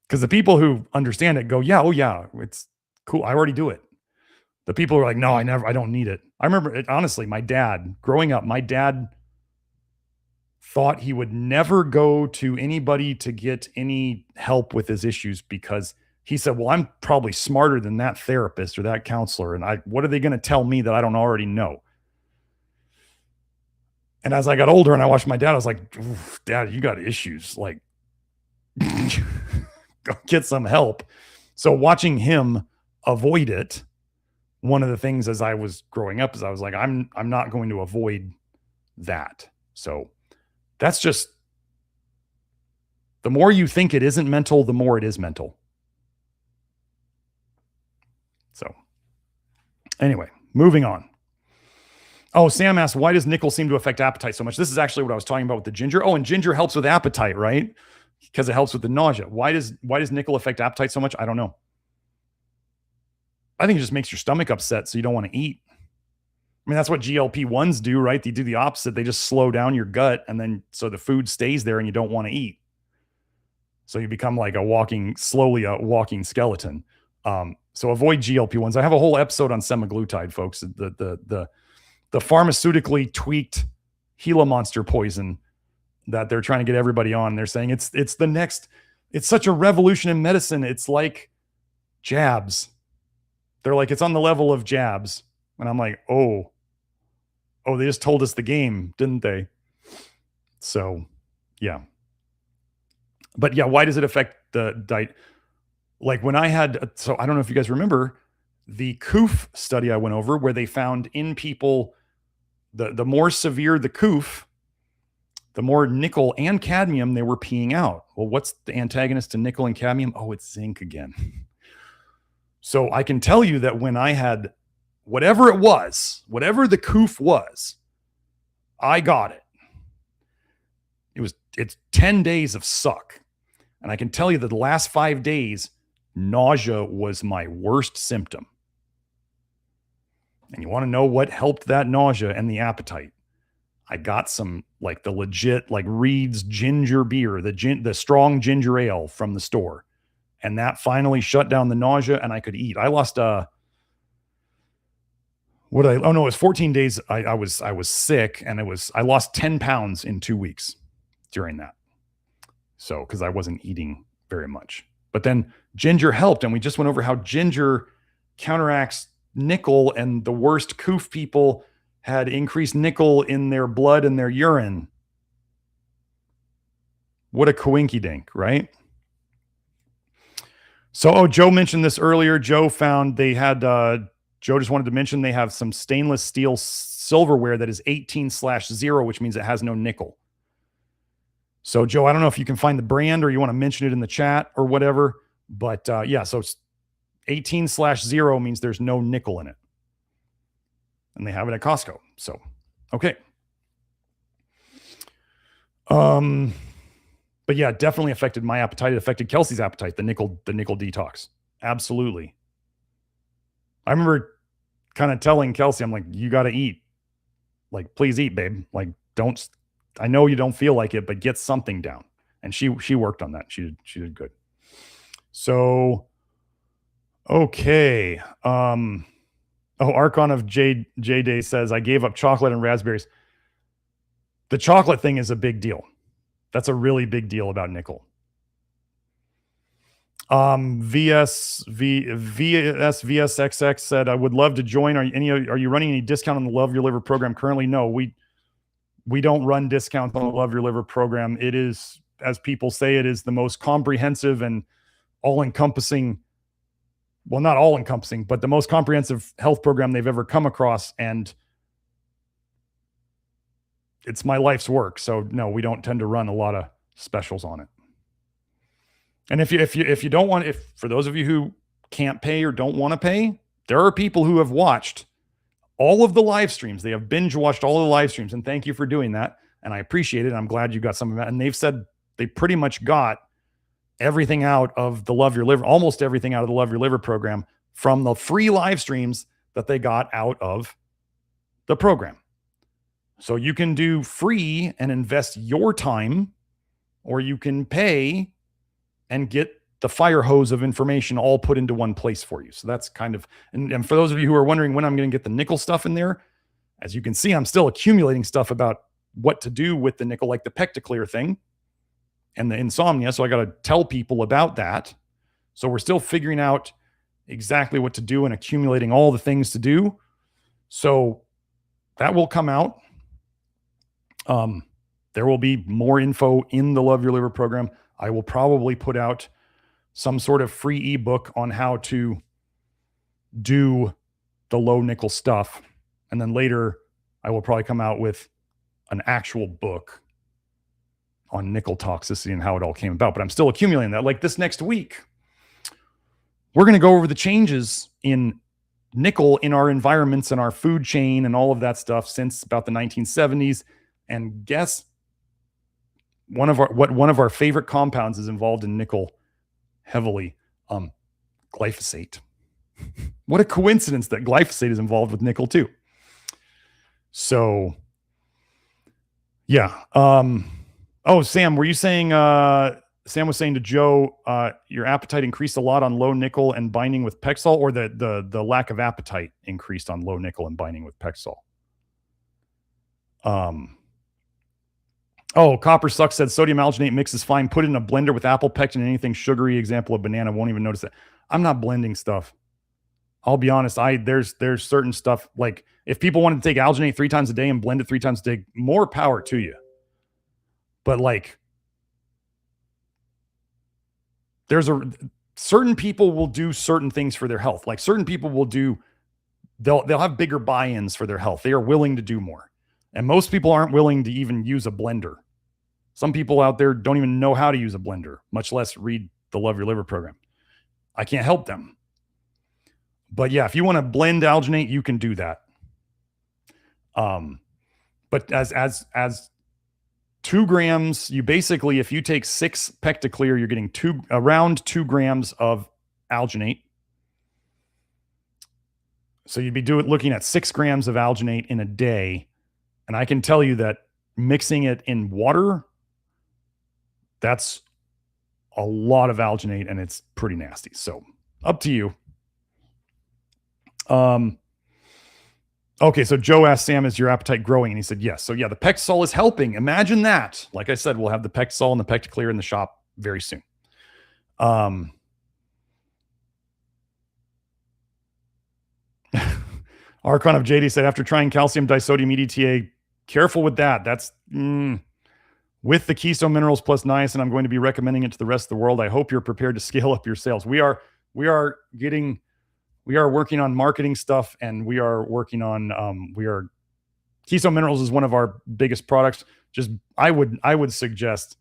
because the people who understand it go, yeah, oh yeah, it's cool. I already do it. The people who are like, no, I don't need it. I remember it, honestly, my dad, growing up, my dad thought he would never go to anybody to get any help with his issues because he said, well, I'm probably smarter than that therapist or that counselor. And what are they going to tell me that I don't already know? And as I got older and I watched my dad, I was like, Dad, you got issues. Like, go get some help. So watching him avoid it, one of the things as I was growing up is I was like, I'm not going to avoid that. So that's just, the more you think it isn't mental, the more it is mental. So anyway, moving on. Oh, Sam asked, why does nickel seem to affect appetite so much? This is actually what I was talking about with the ginger. Oh, and ginger helps with appetite, right? Because it helps with the nausea. Why does nickel affect appetite so much? I don't know. I think it just makes your stomach upset, so you don't want to eat. I mean, that's what GLP-1s do, right? They do the opposite. They just slow down your gut, and then so the food stays there and you don't want to eat. So you become like a walking skeleton. So avoid GLP-1s. I have a whole episode on semaglutide, folks. The pharmaceutically tweaked Gila monster poison that they're trying to get everybody on. They're saying it's the next, it's such a revolution in medicine. It's like jabs. They're like, it's on the level of jabs. And I'm like, oh, they just told us the game, didn't they? So, yeah. But yeah, why does it affect the diet? Like when I had, so I don't know if you guys remember the COOF study I went over where they found in people, the more severe the COOF, the more nickel and cadmium they were peeing out. Well, what's the antagonist to nickel and cadmium? Oh, it's zinc again. So I can tell you that when I had whatever it was, whatever the COOF was, I got it. It's 10 days of suck. And I can tell you that the last 5 days, nausea was my worst symptom. And you want to know what helped that nausea and the appetite? I got some like the legit like Reed's ginger beer, the strong ginger ale from the store. And that finally shut down the nausea and I could eat. I lost it was 14 days. I was sick and I lost 10 pounds in 2 weeks during that. So, because I wasn't eating very much. But then ginger helped, and we just went over how ginger counteracts nickel, and the worst COOF people had increased nickel in their blood and their urine. What a coinky dink, right? So, Joe mentioned this earlier. Joe found they had, Joe just wanted to mention they have some stainless steel silverware that is 18/0, which means it has no nickel. So, Joe, I don't know if you can find the brand or you want to mention it in the chat or whatever. But yeah, so 18/0 means there's no nickel in it. And they have it at Costco. So, okay. But yeah, it definitely affected my appetite. It affected Kelsey's appetite, the nickel detox. Absolutely. I remember kind of telling Kelsey, I'm like, you got to eat. Like, please eat, babe. Like, I know you don't feel like it, but get something down. And she worked on that. She did good. So, okay. Archon of J Day says, I gave up chocolate and raspberries. The chocolate thing is a big deal. That's a really big deal about nickel. VSXX said, I would love to join. Are you running any discount on the Love Your Liver program currently? No, we don't run discounts on the Love Your Liver program. It is, as people say, it is the most comprehensive and all-encompassing, well, not all-encompassing, but the most comprehensive health program they've ever come across. And it's my life's work. So no, we don't tend to run a lot of specials on it. And if you don't want, if for those of you who can't pay or don't want to pay, there are people who have watched all of the live streams. They have binge watched all the live streams, and thank you for doing that. And I appreciate it. I'm glad you got some of that. And they've said they pretty much got everything out of the Love Your Liver, almost everything out of the Love Your Liver program from the free live streams that they got out of the program. So you can do free and invest your time, or you can pay and get the fire hose of information all put into one place for you. So that's kind of, and for those of you who are wondering when I'm going to get the nickel stuff in there, as you can see, I'm still accumulating stuff about what to do with the nickel, like the Pectaclear thing and the insomnia. So I got to tell people about that. So we're still figuring out exactly what to do and accumulating all the things to do. So that will come out. There will be more info in the Love Your Liver program. I will probably put out some sort of free ebook on how to do the low nickel stuff. And then later I will probably come out with an actual book on nickel toxicity and how it all came about. But I'm still accumulating that. Like this next week, we're going to go over the changes in nickel in our environments and our food chain and all of that stuff since about the 1970s. And guess one of our favorite compounds is involved in nickel heavily, glyphosate. What a coincidence that glyphosate is involved with nickel too. So yeah. Oh, Sam, were you saying, Sam was saying to Joe, your appetite increased a lot on low nickel and binding with Pexol, or the lack of appetite increased on low nickel and binding with Pexol? Oh, Copper Sucks said sodium alginate mix is fine. Put it in a blender with apple pectin and anything sugary, example of banana, won't even notice it. I'm not blending stuff. I'll be honest. There's certain stuff, like if people wanted to take alginate 3 times a day and blend it 3 times a day, more power to you. But like, certain people will do certain things for their health. Like certain people will do, they'll have bigger buy-ins for their health. They are willing to do more. And most people aren't willing to even use a blender. Some people out there don't even know how to use a blender, much less read the Love Your Liver program. I can't help them. But yeah, if you want to blend alginate, you can do that. But as 2 grams, you basically, if you take 6 Pectaclear, you're getting around 2 grams of alginate. So you'd be looking at 6 grams of alginate in a day. And I can tell you that mixing it in water, that's a lot of alginate and it's pretty nasty. So up to you. Okay, so Joe asked Sam, is your appetite growing? And he said, yes. So yeah, the Pexol is helping. Imagine that. Like I said, we'll have the Pexol and the Pectaclear in the shop very soon. Archon of JD said, after trying calcium disodium EDTA, careful with that. That's with the Keystone Minerals plus niacin, I'm going to be recommending it to the rest of the world. I hope you're prepared to scale up your sales. We are working on marketing stuff, and we are working on Keystone Minerals is one of our biggest products. Just I would suggest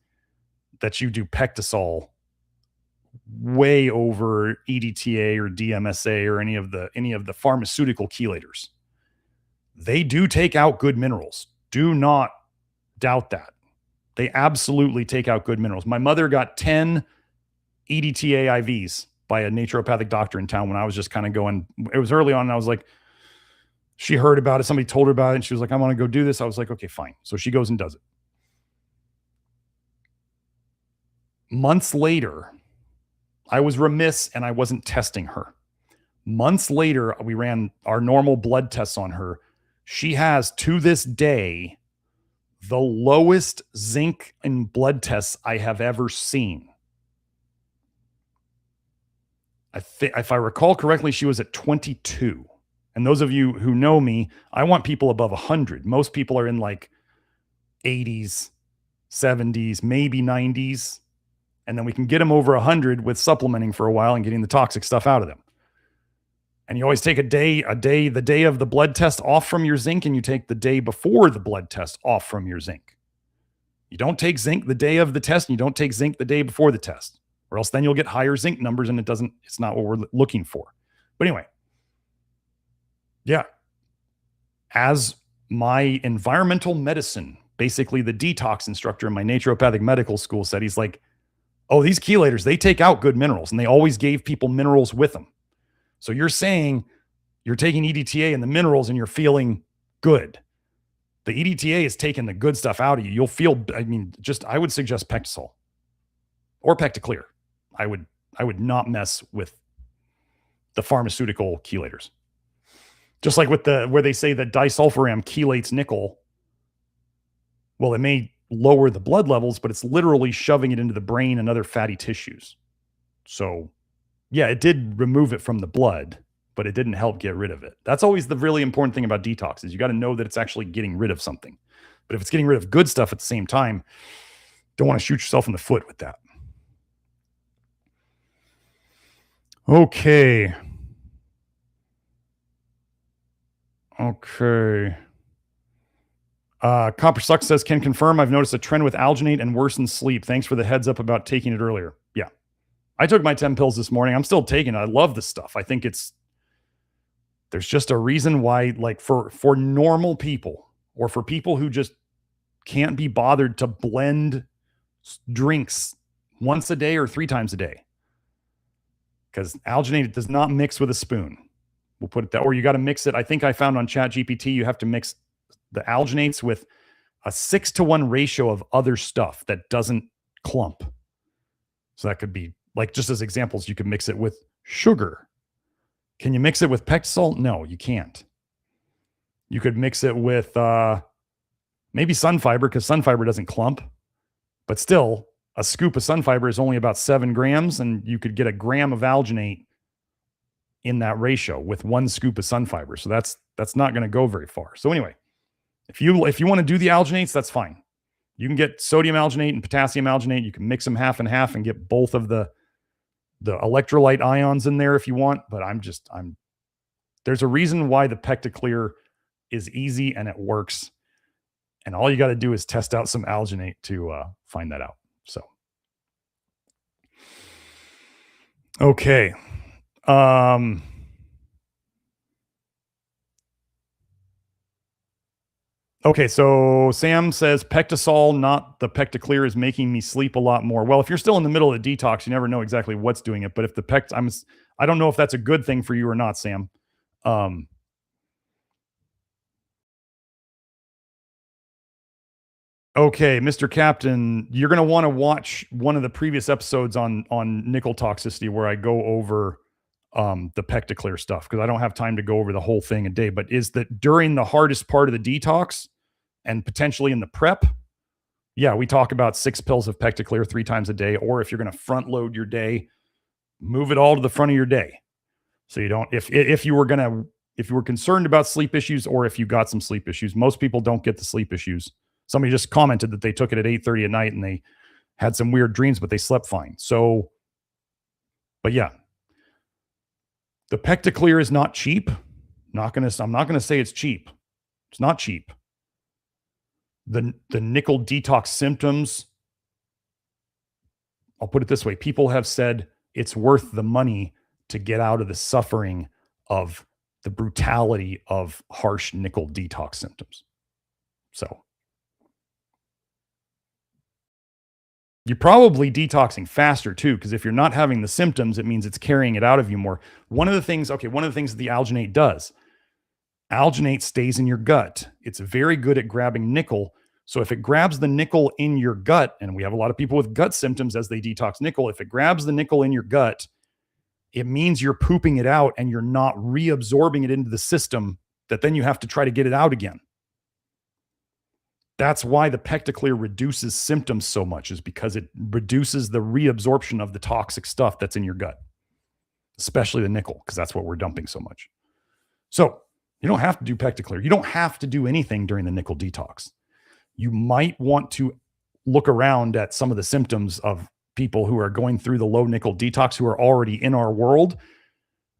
that you do Pectasol way over EDTA or DMSA or any of the pharmaceutical chelators. They do take out good minerals. Do not doubt that. They absolutely take out good minerals. My mother got 10 EDTA IVs by a naturopathic doctor in town when I was just kind of going, it was early on, and I was like, she heard about it. Somebody told her about it, and she was like, I want to go do this. I was like, okay, fine. So she goes and does it. Months later, I was remiss and I wasn't testing her. Months later, we ran our normal blood tests on her. She has, to this day, the lowest zinc in blood tests I have ever seen. I think, if I recall correctly, she was at 22. And those of you who know me, I want people above 100. Most people are in like 80s, 70s, maybe 90s. And then we can get them over 100 with supplementing for a while and getting the toxic stuff out of them. And you always take the day of the blood test off from your zinc, and you take the day before the blood test off from your zinc. You don't take zinc the day of the test, and you don't take zinc the day before the test, or else then you'll get higher zinc numbers, and it's not what we're looking for. But anyway, yeah. As my environmental medicine, basically the detox instructor in my naturopathic medical school said, he's like, oh, these chelators, they take out good minerals, and they always gave people minerals with them. So you're saying you're taking EDTA and the minerals and you're feeling good. The EDTA is taking the good stuff out of you. You'll feel, I would suggest Pectisol or Pecticlear. I would not mess with the pharmaceutical chelators. Just like with where they say that disulfiram chelates nickel. Well, it may lower the blood levels, but it's literally shoving it into the brain and other fatty tissues. So yeah, it did remove it from the blood, but it didn't help get rid of it. That's always the really important thing about detox is you got to know that it's actually getting rid of something. But if it's getting rid of good stuff at the same time, don't want to shoot yourself in the foot with that. Okay. Copper Sucks says, can confirm I've noticed a trend with alginate and worsened sleep. Thanks for the heads up about taking it earlier. Yeah. I took my 10 pills this morning. I'm still taking it. I love this stuff. I think there's just a reason why, like for normal people or for people who just can't be bothered to blend drinks once a day or 3 times a day. Because alginate does not mix with a spoon. We'll put it that, or you got to mix it. I think I found on ChatGPT, you have to mix the alginates with a 6-to-1 ratio of other stuff that doesn't clump. So that could be, like, just as examples, you could mix it with sugar. Can you mix it with Pectisol? No, you can't. You could mix it with maybe Sunfiber, because Sunfiber doesn't clump. But still, a scoop of Sunfiber is only about 7 grams, and you could get a gram of alginate in that ratio with 1 scoop of Sunfiber. So that's not going to go very far. So anyway, if you want to do the alginates, that's fine. You can get sodium alginate and potassium alginate. You can mix them half and half and get both of the electrolyte ions in there if you want. But there's a reason why the Pecticlear is easy and it works. And all you got to do is test out some alginate to find that out. So, okay. Okay, so Sam says Pectisol, not the Pecticlear, is making me sleep a lot more. Well, if you're still in the middle of the detox, you never know exactly what's doing it. But if the I don't know if that's a good thing for you or not, Sam. Okay, Mr. Captain, you're going to want to watch one of the previous episodes on nickel toxicity where I go over the Pecticlear stuff, because I don't have time to go over the whole thing a day. But is that during the hardest part of the detox and potentially in the prep, yeah, we talk about 6 pills of Pecticlear 3 times a day. Or if you're going to front load your day, move it all to the front of your day. So you don't, if you were concerned about sleep issues, or if you got some sleep issues, most people don't get the sleep issues. Somebody just commented that they took it at 8:30 at night and they had some weird dreams, but they slept fine. So, but yeah, the Pecticlear is not cheap. I'm not going to say it's cheap. It's not cheap. The nickel detox symptoms, I'll put it this way. People have said it's worth the money to get out of the suffering of the brutality of harsh nickel detox symptoms. So you're probably detoxing faster too, because if you're not having the symptoms, it means it's carrying it out of you more. One of the things the alginate does, alginate stays in your gut. It's very good at grabbing nickel. So if it grabs the nickel in your gut, and we have a lot of people with gut symptoms as they detox nickel, if it grabs the nickel in your gut, it means you're pooping it out and you're not reabsorbing it into the system, that then you have to try to get it out again. That's why the Pectaclear reduces symptoms so much, is because it reduces the reabsorption of the toxic stuff that's in your gut, especially the nickel, because that's what we're dumping so much. So you don't have to do Pectaclear. You don't have to do anything during the nickel detox. You might want to look around at some of the symptoms of people who are going through the low nickel detox who are already in our world.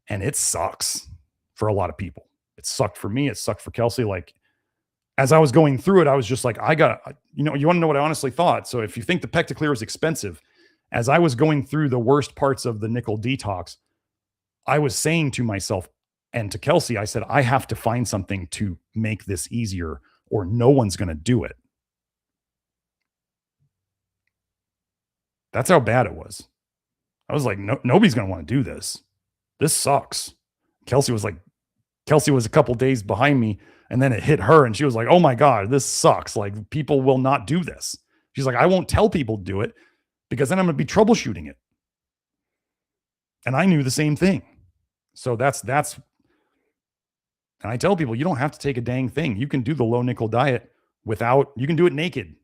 And it sucks for a lot of people. It sucked for me. It sucked for Kelsey. Like, as I was going through it, I was just like, you want to know what I honestly thought? So if you think the Pectaclear is expensive, as I was going through the worst parts of the nickel detox, I was saying to myself and to Kelsey, I said, I have to find something to make this easier or no one's going to do it. That's how bad it was. I was like, nobody's going to want to do this. This sucks. Kelsey was a couple days behind me, and then it hit her and she was like, oh my God, this sucks. Like, people will not do this. She's like, I won't tell people to do it because then I'm going to be troubleshooting it. And I knew the same thing. So that's, and I tell people, you don't have to take a dang thing. You can do the low nickel diet you can do it naked.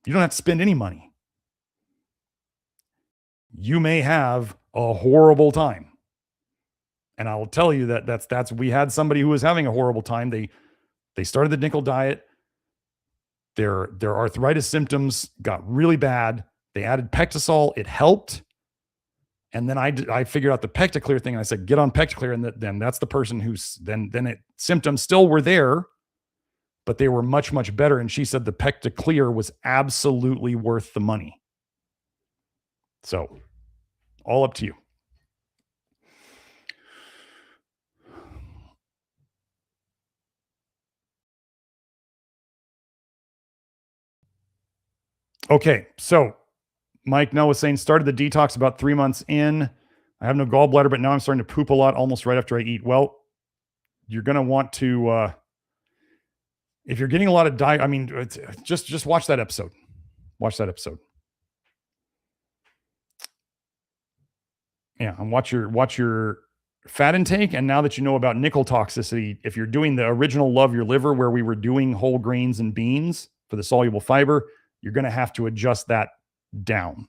You don't have to spend any money. You may have a horrible time. And I will tell you that we had somebody who was having a horrible time. They started the nickel diet. Their arthritis symptoms got really bad. They added Pectasol. It helped. And then I figured out the Pectaclear thing. And I said, get on Pectaclear. And then that's the person who's symptoms still were there, but they were much, much better. And she said the Pectaclear was absolutely worth the money. So all up to you. Okay, so Mike Nell was saying, started the detox about 3 months in. I have no gallbladder, but now I'm starting to poop a lot almost right after I eat. Well, you're going to want to, if you're getting a lot of diet, just watch that episode. Watch that episode. Yeah, and watch your fat intake. And now that you know about nickel toxicity, if you're doing the original Love Your Liver, where we were doing whole grains and beans for the soluble fiber, you're going to have to adjust that down.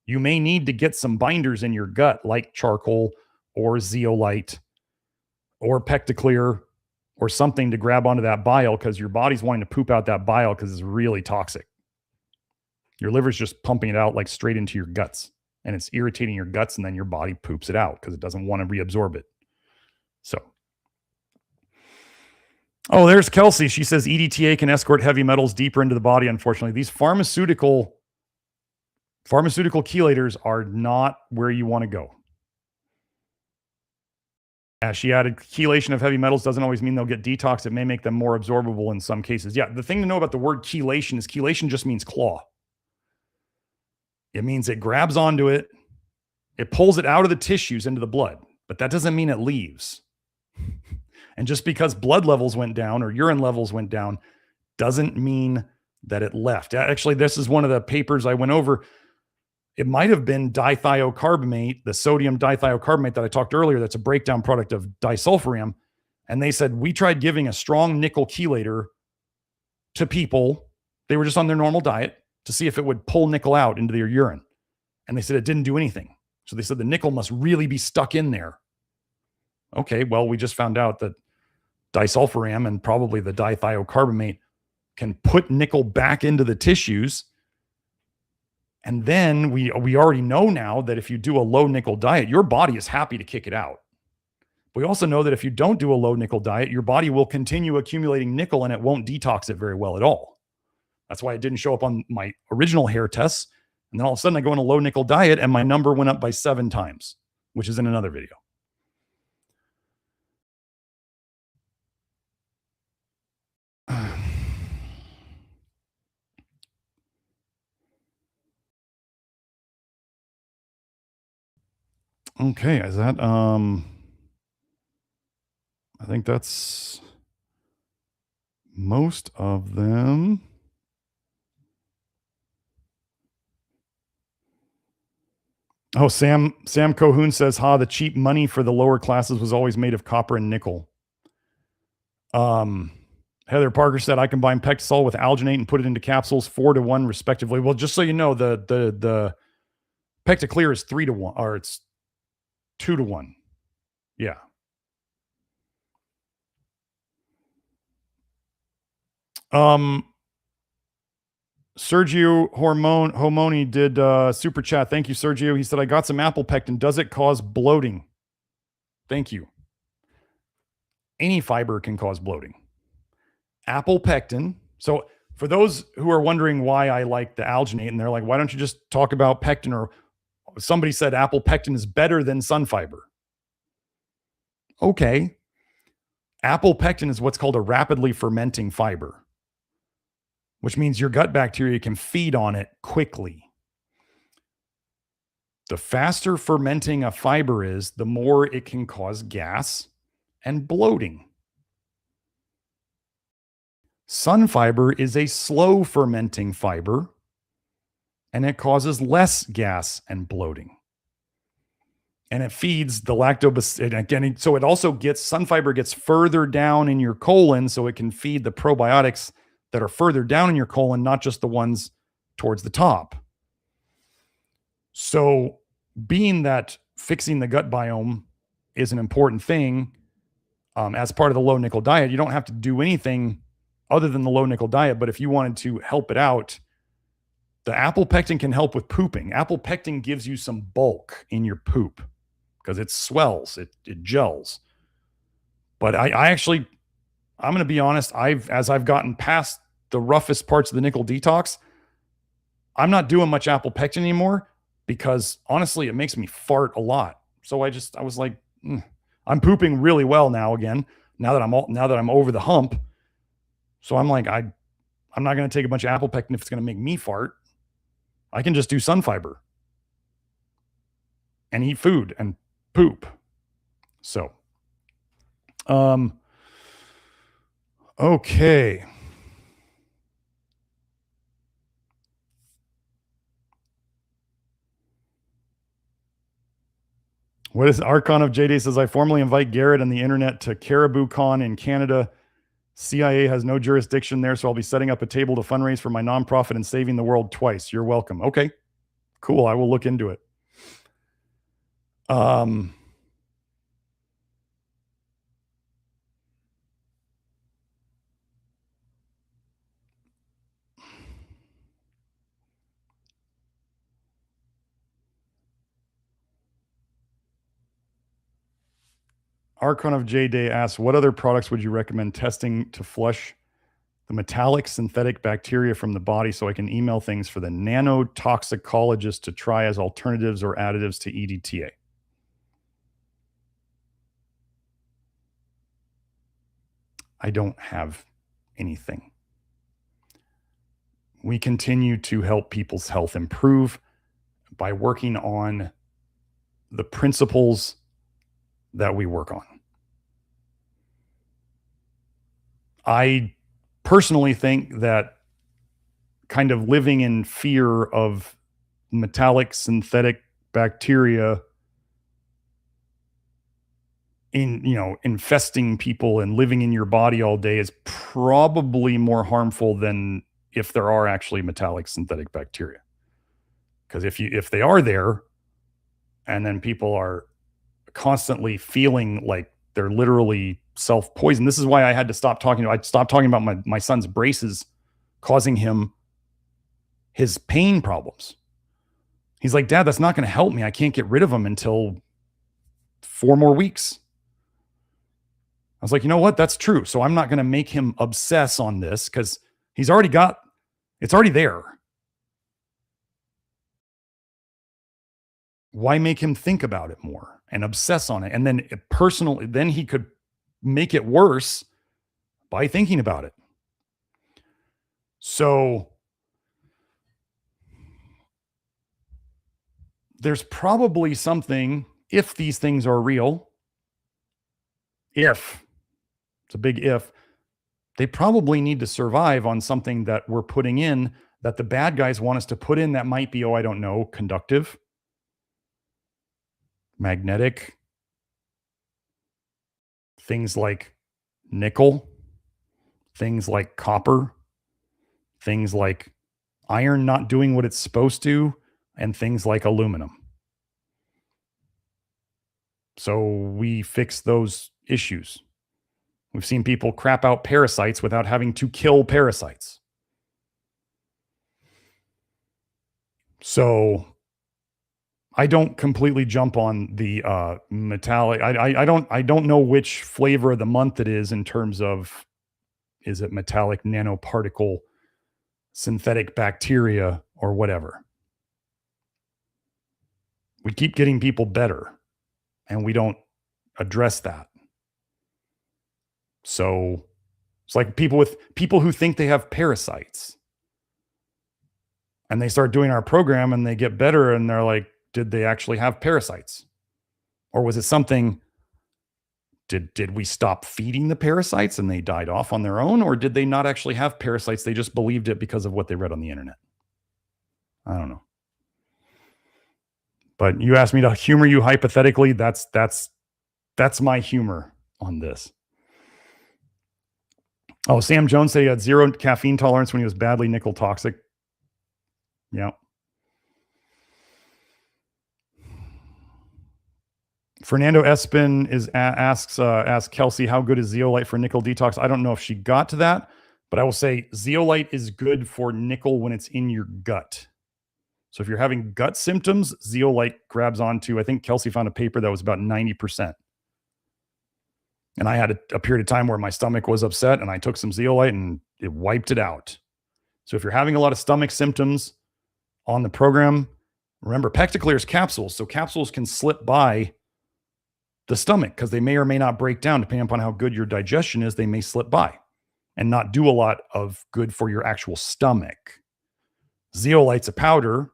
You may need to get some binders in your gut, like charcoal or zeolite or Pectaclear or something to grab onto that bile, because your body's wanting to poop out that bile because it's really toxic. Your liver's just pumping it out like straight into your guts, and it's irritating your guts, and then your body poops it out because it doesn't want to reabsorb it. So, oh, there's Kelsey. She says EDTA can escort heavy metals deeper into the body. Unfortunately, these pharmaceutical chelators are not where you want to go. As she added, chelation of heavy metals doesn't always mean they'll get detox. It may make them more absorbable in some cases. Yeah, the thing to know about the word chelation is chelation just means claw. It means it grabs onto it, it pulls it out of the tissues into the blood, but that doesn't mean it leaves. And just because blood levels went down or urine levels went down doesn't mean that it left. Actually, this is one of the papers I went over. It might have been dithiocarbamate, the sodium dithiocarbamate that I talked earlier. That's a breakdown product of disulfiram. And they said, we tried giving a strong nickel chelator to people. They were just on their normal diet to see if it would pull nickel out into their urine. And they said it didn't do anything. So they said the nickel must really be stuck in there. Okay, well, we just found out that disulfiram and probably the dithiocarbamate can put nickel back into the tissues. And then we already know now that if you do a low nickel diet, your body is happy to kick it out. We also know that if you don't do a low nickel diet, your body will continue accumulating nickel and it won't detox it very well at all. That's why it didn't show up on my original hair tests. And then all of a sudden I go on a low nickel diet and my number went up by 7 times, which is in another video. Okay, is that I think that's most of them. Oh, Sam Cohoon says, the cheap money for the lower classes was always made of copper and nickel. Heather Parker said, I combine Pectisol with alginate and put it into capsules 4-1 respectively. Well, just so you know, the Pecticlear is 3-1, or it's 2-1. Yeah. Sergio Hormoni did super chat. Thank you, Sergio. He said, I got some apple pectin. Does it cause bloating? Thank you. Any fiber can cause bloating. Apple pectin. So for those who are wondering why I like the alginate, and they're like, why don't you just talk about pectin? Or somebody said apple pectin is better than sun fiber. Okay. Apple pectin is what's called a rapidly fermenting fiber, which means your gut bacteria can feed on it quickly. The faster fermenting a fiber is, the more it can cause gas and bloating. Sun fiber is a slow fermenting fiber, and it causes less gas and bloating. And it feeds the lactobacillus. Again, so it also gets, sun fiber gets further down in your colon, so it can feed the probiotics that are further down in your colon, not just the ones towards the top. So being that fixing the gut biome is an important thing, as part of the low nickel diet, you don't have to do anything other than the low nickel diet. But if you wanted to help it out, the apple pectin can help with pooping. Apple pectin gives you some bulk in your poop because it swells, it gels. But I'm going to be honest, as I've gotten past the roughest parts of the nickel detox, I'm not doing much apple pectin anymore because honestly, it makes me fart a lot. So I was like, I'm pooping really well now again, now that I'm over the hump. So I'm like, I'm not going to take a bunch of apple pectin if it's going to make me fart. I can just do sun fiber and eat food and poop. So, okay. What is Archon of JD says, I formally invite Garrett and the internet to Caribou Con in Canada. CIA has no jurisdiction there, so I'll be setting up a table to fundraise for my nonprofit and saving the world twice. You're welcome. Okay, cool. I will look into it. Archon of J-Day asks, what other products would you recommend testing to flush the metallic synthetic bacteria from the body so I can email things for the nanotoxicologist to try as alternatives or additives to EDTA? I don't have anything. We continue to help people's health improve by working on the principles that we work on. I personally think that kind of living in fear of metallic synthetic bacteria infesting people and living in your body all day is probably more harmful than if there are actually metallic synthetic bacteria. Because if they are there, and then people are constantly feeling like they're literally self-poisoned. This is why I had to stop talking. I stopped talking about my son's braces causing him his pain problems. He's like, Dad, that's not going to help me. I can't get rid of them until 4 more weeks. I was like, you know what? That's true. So I'm not going to make him obsess on this because it's already there. Why make him think about it more and obsess on it? And then then he could make it worse by thinking about it. So there's probably something, if these things are real, it's a big if, they probably need to survive on something that we're putting in that the bad guys want us to put in that might be, I don't know, conductive, magnetic, things like nickel, things like copper, things like iron not doing what it's supposed to, and things like aluminum. So we fix those issues. We've seen people crap out parasites without having to kill parasites. So I don't completely jump on the metallic. I don't know which flavor of the month it is in terms of, is it metallic nanoparticle synthetic bacteria or whatever. We keep getting people better and we don't address that. So it's like people who think they have parasites and they start doing our program and they get better and they're like, did they actually have parasites? Or was it something, did we stop feeding the parasites and they died off on their own? Or did they not actually have parasites? They just believed it because of what they read on the internet. I don't know. But you asked me to humor you hypothetically. That's my humor on this. Oh, Sam Jones said he had 0 caffeine tolerance when he was badly nickel toxic. Yeah. Fernando Espin asks Kelsey, how good is zeolite for nickel detox? I don't know if she got to that, but I will say zeolite is good for nickel when it's in your gut. So if you're having gut symptoms, zeolite grabs onto, I think Kelsey found a paper that was about 90%. And I had a period of time where my stomach was upset and I took some zeolite and it wiped it out. So if you're having a lot of stomach symptoms on the program, remember Pecticlear is capsules. So capsules can slip by the stomach because they may or may not break down depending upon how good your digestion is. They may slip by and not do a lot of good for your actual stomach. Zeolite's a powder,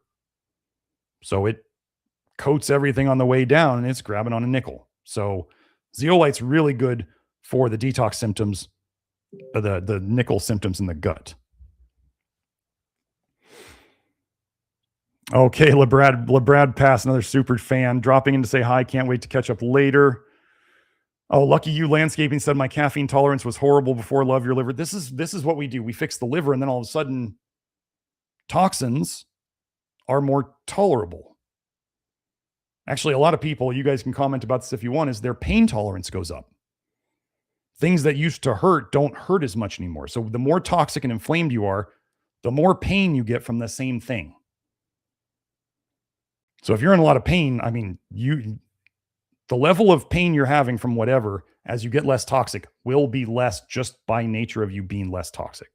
so it coats everything on the way down and it's grabbing on a nickel. So zeolite's really good for the detox symptoms, the nickel symptoms in the gut. Okay, LeBrad Pass, another super fan, dropping in to say hi. Can't wait to catch up later. Oh, lucky you landscaping said my caffeine tolerance was horrible before. Love your liver. This is what we do. We fix the liver and then all of a sudden toxins are more tolerable. Actually, a lot of people, you guys can comment about this if you want, is their pain tolerance goes up. Things that used to hurt don't hurt as much anymore. So the more toxic and inflamed you are, the more pain you get from the same thing. So if you're in a lot of pain, I mean, the level of pain you're having from whatever, as you get less toxic, will be less just by nature of you being less toxic.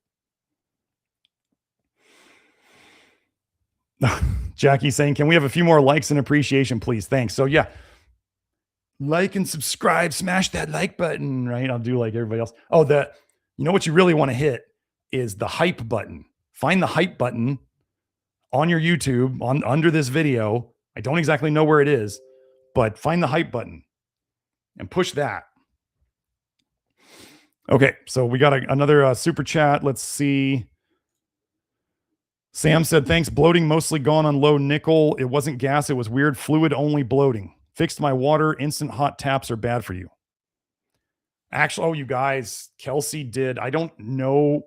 Jackie saying, can we have a few more likes and appreciation, please? Thanks. So yeah, like and subscribe, smash that like button, right? I'll do like everybody else. Oh, you know what you really want to hit is the hype button. Find the hype button on your YouTube under this video. I don't exactly know where it is, but find the hype button and push that. Okay, so we got another super chat. Let's see. Sam said, thanks. Bloating mostly gone on low nickel. It wasn't gas. It was weird fluid only bloating. Fixed my water. Instant hot taps are bad for you. Actually, oh, you guys, Kelsey did. I don't know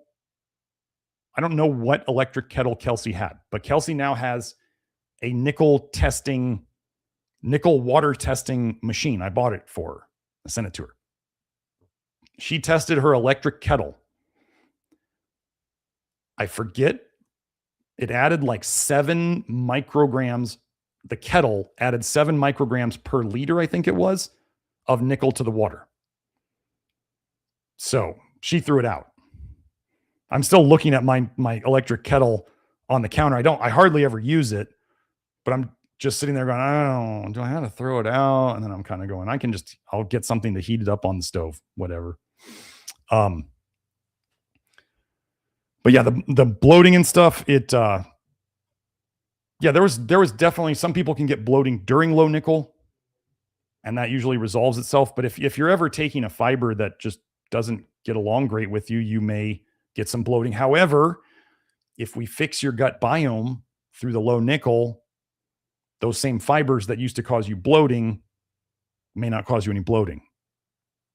what electric kettle Kelsey had, but Kelsey now has a nickel water testing machine. I bought it for her. I sent it to her. She tested her electric kettle. I forget. It added like 7 micrograms. The kettle added 7 micrograms per liter, I think it was, of nickel to the water. So she threw it out. I'm still looking at my electric kettle on the counter. I hardly ever use it, but I'm just sitting there going, do I have to throw it out? And then I'm kind of going, I'll get something to heat it up on the stove, whatever. But yeah, the bloating and stuff, there was definitely, some people can get bloating during low nickel and that usually resolves itself. But if you're ever taking a fiber that just doesn't get along great with you, you may get some bloating. However, if we fix your gut biome through the low nickel, those same fibers that used to cause you bloating may not cause you any bloating.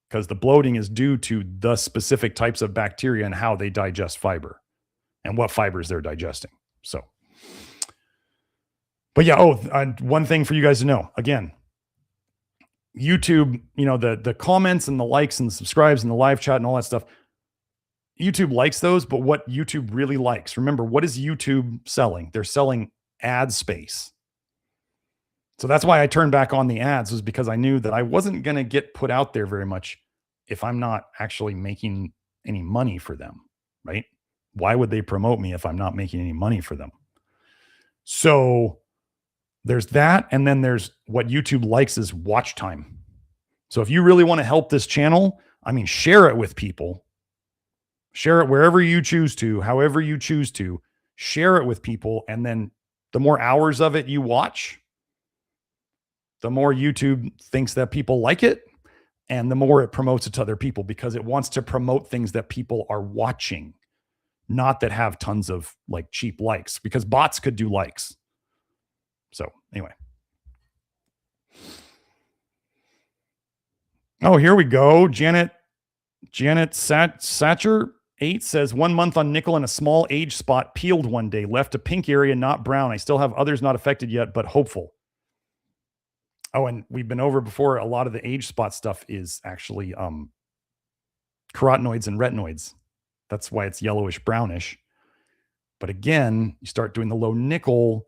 because the bloating is due to the specific types of bacteria and how they digest fiber and what fibers they're digesting. So, but yeah, one thing for you guys to know, again, YouTube, the comments and the likes and the subscribes and the live chat and all that stuff, YouTube likes those, but what YouTube really likes, remember, what is YouTube selling? They're selling ad space. So that's why I turned back on the ads, was because I knew that I wasn't going to get put out there very much if I'm not actually making any money for them, right? Why would they promote me if I'm not making any money for them? So there's that. And then there's what YouTube likes is watch time. So if you really want to help this channel, share it with people. Share it wherever you choose to, however you choose to. Share it with people. And then the more hours of it you watch, the more YouTube thinks that people like it, and the more it promotes it to other people, because it wants to promote things that people are watching, not that have tons of like cheap likes, because bots could do likes. So anyway. Oh, here we go. Janet Satcher 8 says 1 month on nickel and a small age spot peeled one day, left a pink area, not brown. I still have others not affected yet, but hopeful. Oh, and we've been over before. A lot of the age spot stuff is actually carotenoids and retinoids. That's why it's yellowish brownish. But again, you start doing the low nickel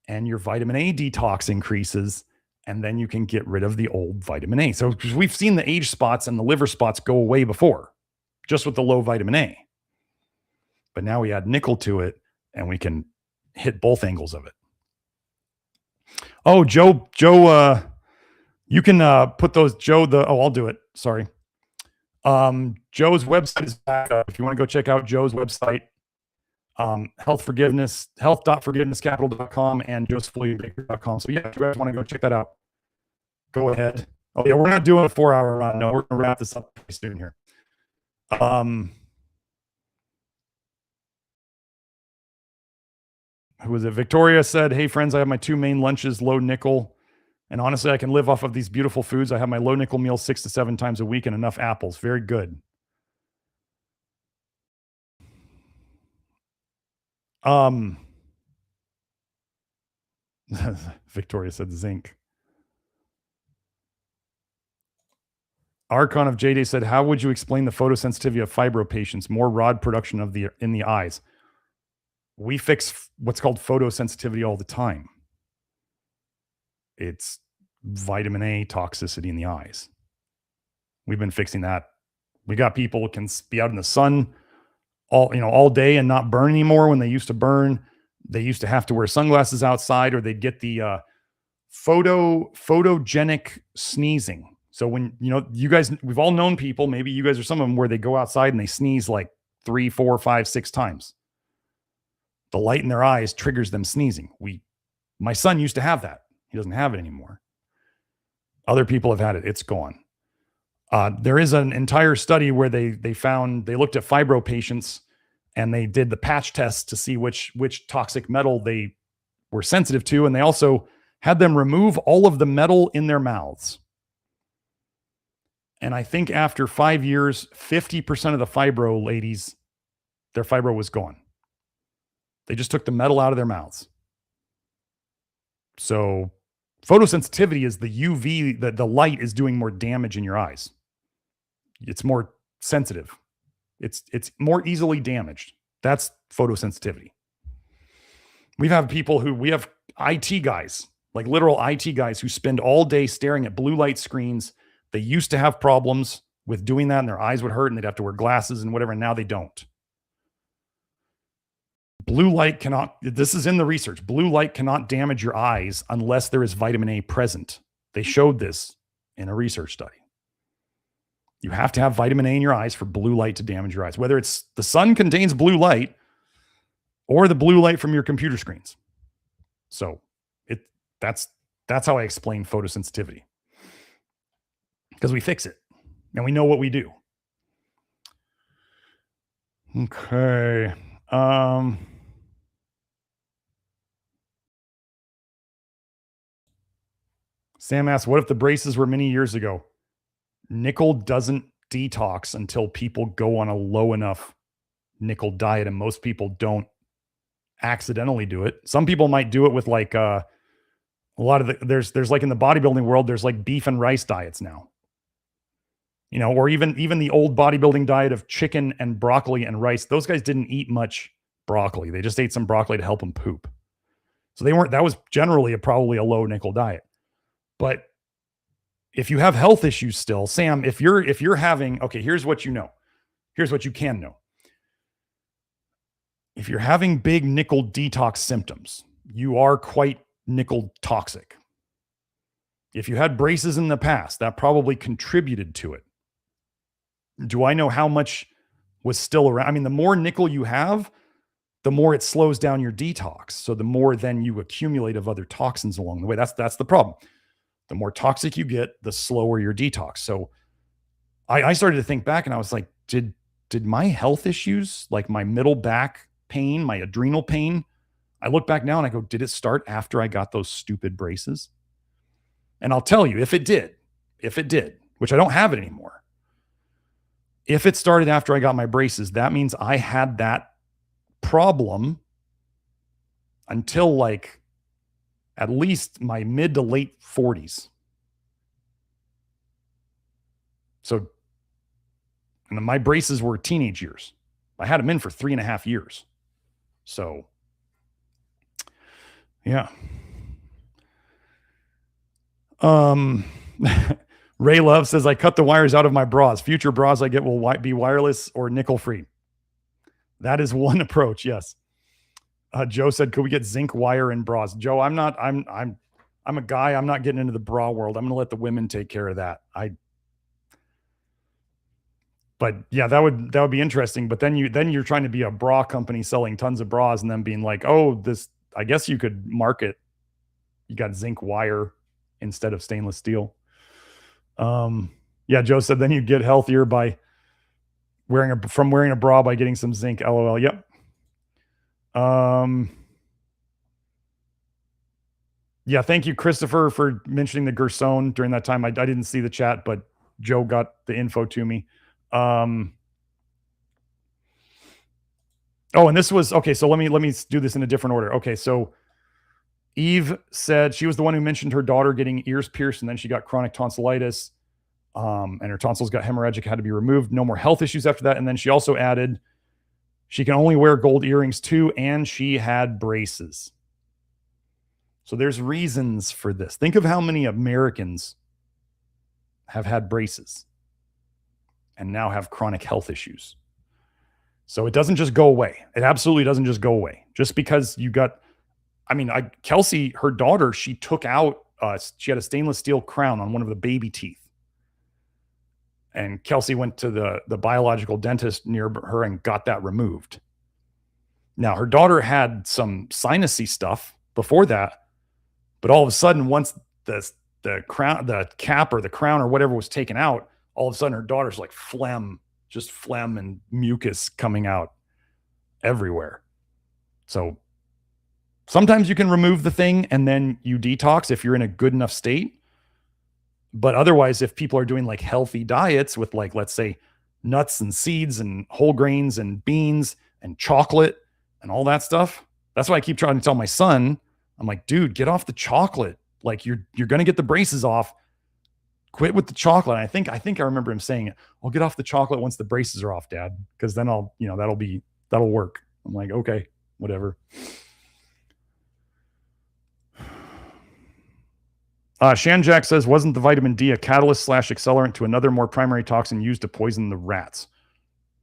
and your vitamin A detox increases, and then you can get rid of the old vitamin A. So we've seen the age spots and the liver spots go away before, just with the low vitamin A. But now we add nickel to it and we can hit both angles of it. Oh, Joe, you can put those, I'll do it. Sorry. Joe's website is back up. If you want to go check out Joe's website, health.forgivenesscapital.com and josephwilliambaker.com. So yeah, if you guys want to go check that out, go ahead. Oh yeah, we're not doing a 4-hour run. No, we're going to wrap this up pretty soon here. Who was it? Victoria said, hey friends, I have my 2 main lunches, low nickel. And honestly, I can live off of these beautiful foods. I have my low nickel meal 6 to 7 times a week and enough apples. Very good. Victoria said zinc. Archon of JD said, how would you explain the photosensitivity of fibro patients? More rod production in the eyes. We fix what's called photosensitivity all the time. It's vitamin A toxicity in the eyes. We've been fixing that. We got people who can be out in the sun all day and not burn anymore. When they used to burn, they used to have to wear sunglasses outside, or they'd get the photogenic sneezing. So when, you guys, we've all known people, maybe you guys are some of them, where they go outside and they sneeze like 3, 4, 5, 6 times. The light in their eyes triggers them sneezing. My son used to have that. He doesn't have it anymore. Other people have had it. It's gone. There is an entire study where they looked at fibro patients and they did the patch test to see which toxic metal they were sensitive to. And they also had them remove all of the metal in their mouths. And I think after 5 years, 50% of the fibro ladies, their fibro was gone. They just took the metal out of their mouths. So photosensitivity is the UV, the light is doing more damage in your eyes. It's more sensitive. It's more easily damaged. That's photosensitivity. We have IT guys, like literal IT guys, who spend all day staring at blue light screens. They used to have problems with doing that and their eyes would hurt and they'd have to wear glasses and whatever. And now they don't. Blue light cannot, this is in the research, blue light cannot damage your eyes unless there is vitamin A present. They showed this in a research study. You have to have vitamin A in your eyes for blue light to damage your eyes, whether it's the sun contains blue light or the blue light from your computer screens. So that's how I explain photosensitivity, because we fix it and we know what we do. Okay. Sam asks, what if the braces were many years ago? nickel doesn't detox until people go on a low enough nickel diet, and most people don't accidentally do it. Some people might do it with like a lot of there's like in the bodybuilding world, there's like beef and rice diets now. You know, or even the old bodybuilding diet of chicken and broccoli and rice. Those guys didn't eat much broccoli. They just ate some broccoli to help them poop. So that was generally probably a low nickel diet. But if you have health issues still, Sam, if you're having, okay, here's what you know. Here's what you can know. If you're having big nickel detox symptoms, you are quite nickel toxic. If you had braces in the past, that probably contributed to it. Do I know how much was still around? I mean, the more nickel you have, the more it slows down your detox. So the more then you accumulate of other toxins along the way. That's the problem. The more toxic you get, the slower your detox. So I started to think back and I was like, did my health issues, like my middle back pain, my adrenal pain, I look back now and I go, did it start after I got those stupid braces? And I'll tell you, if it did, which I don't have it anymore, if it started after I got my braces, that means I had that problem until like at least my mid to late 40s. So, and my braces were teenage years. I had them in for 3.5 years. So, yeah. Ray Love says, I cut the wires out of my bras. Future bras I get will be wireless or nickel free. That is one approach. Yes. Joe said, could we get zinc wire in bras? Joe, I'm a guy. I'm not getting into the bra world. I'm going to let the women take care of that. But yeah, that would be interesting. But then you're trying to be a bra company selling tons of bras and then being like, oh, I guess you could market, you got zinc wire instead of stainless steel. Yeah, Joe said then you get healthier by wearing a bra by getting some zinc. LOL. Yep. Yeah, thank you, Christopher, for mentioning the Gerson during that time. I didn't see the chat, but Joe got the info to me. And this was okay. So let me do this in a different order. Okay, so Eve said she was the one who mentioned her daughter getting ears pierced, and then she got chronic tonsillitis, and her tonsils got hemorrhagic, had to be removed. No more health issues after that. And then she also added she can only wear gold earrings too, and she had braces. So there's reasons for this. Think of how many Americans have had braces and now have chronic health issues. So it doesn't just go away. It absolutely doesn't just go away. Just because you got, Kelsey, her daughter, she took out, she had a stainless steel crown on one of the baby teeth. And Kelsey went to the biological dentist near her and got that removed. Now, her daughter had some sinusy stuff before that, but all of a sudden, once the cap or the crown or whatever was taken out, all of a sudden her daughter's like phlegm and mucus coming out everywhere. So sometimes you can remove the thing and then you detox if you're in a good enough state. But otherwise, if people are doing like healthy diets with like, let's say, nuts and seeds and whole grains and beans and chocolate and all that stuff, that's why I keep trying to tell my son, I'm like, dude, get off the chocolate. Like you're going to get the braces off. Quit with the chocolate. And I think I remember him saying, I'll get off the chocolate once the braces are off, Dad, because then that'll work. I'm like, okay, whatever. Shanjack says, wasn't the vitamin D a catalyst / accelerant to another more primary toxin used to poison the rats?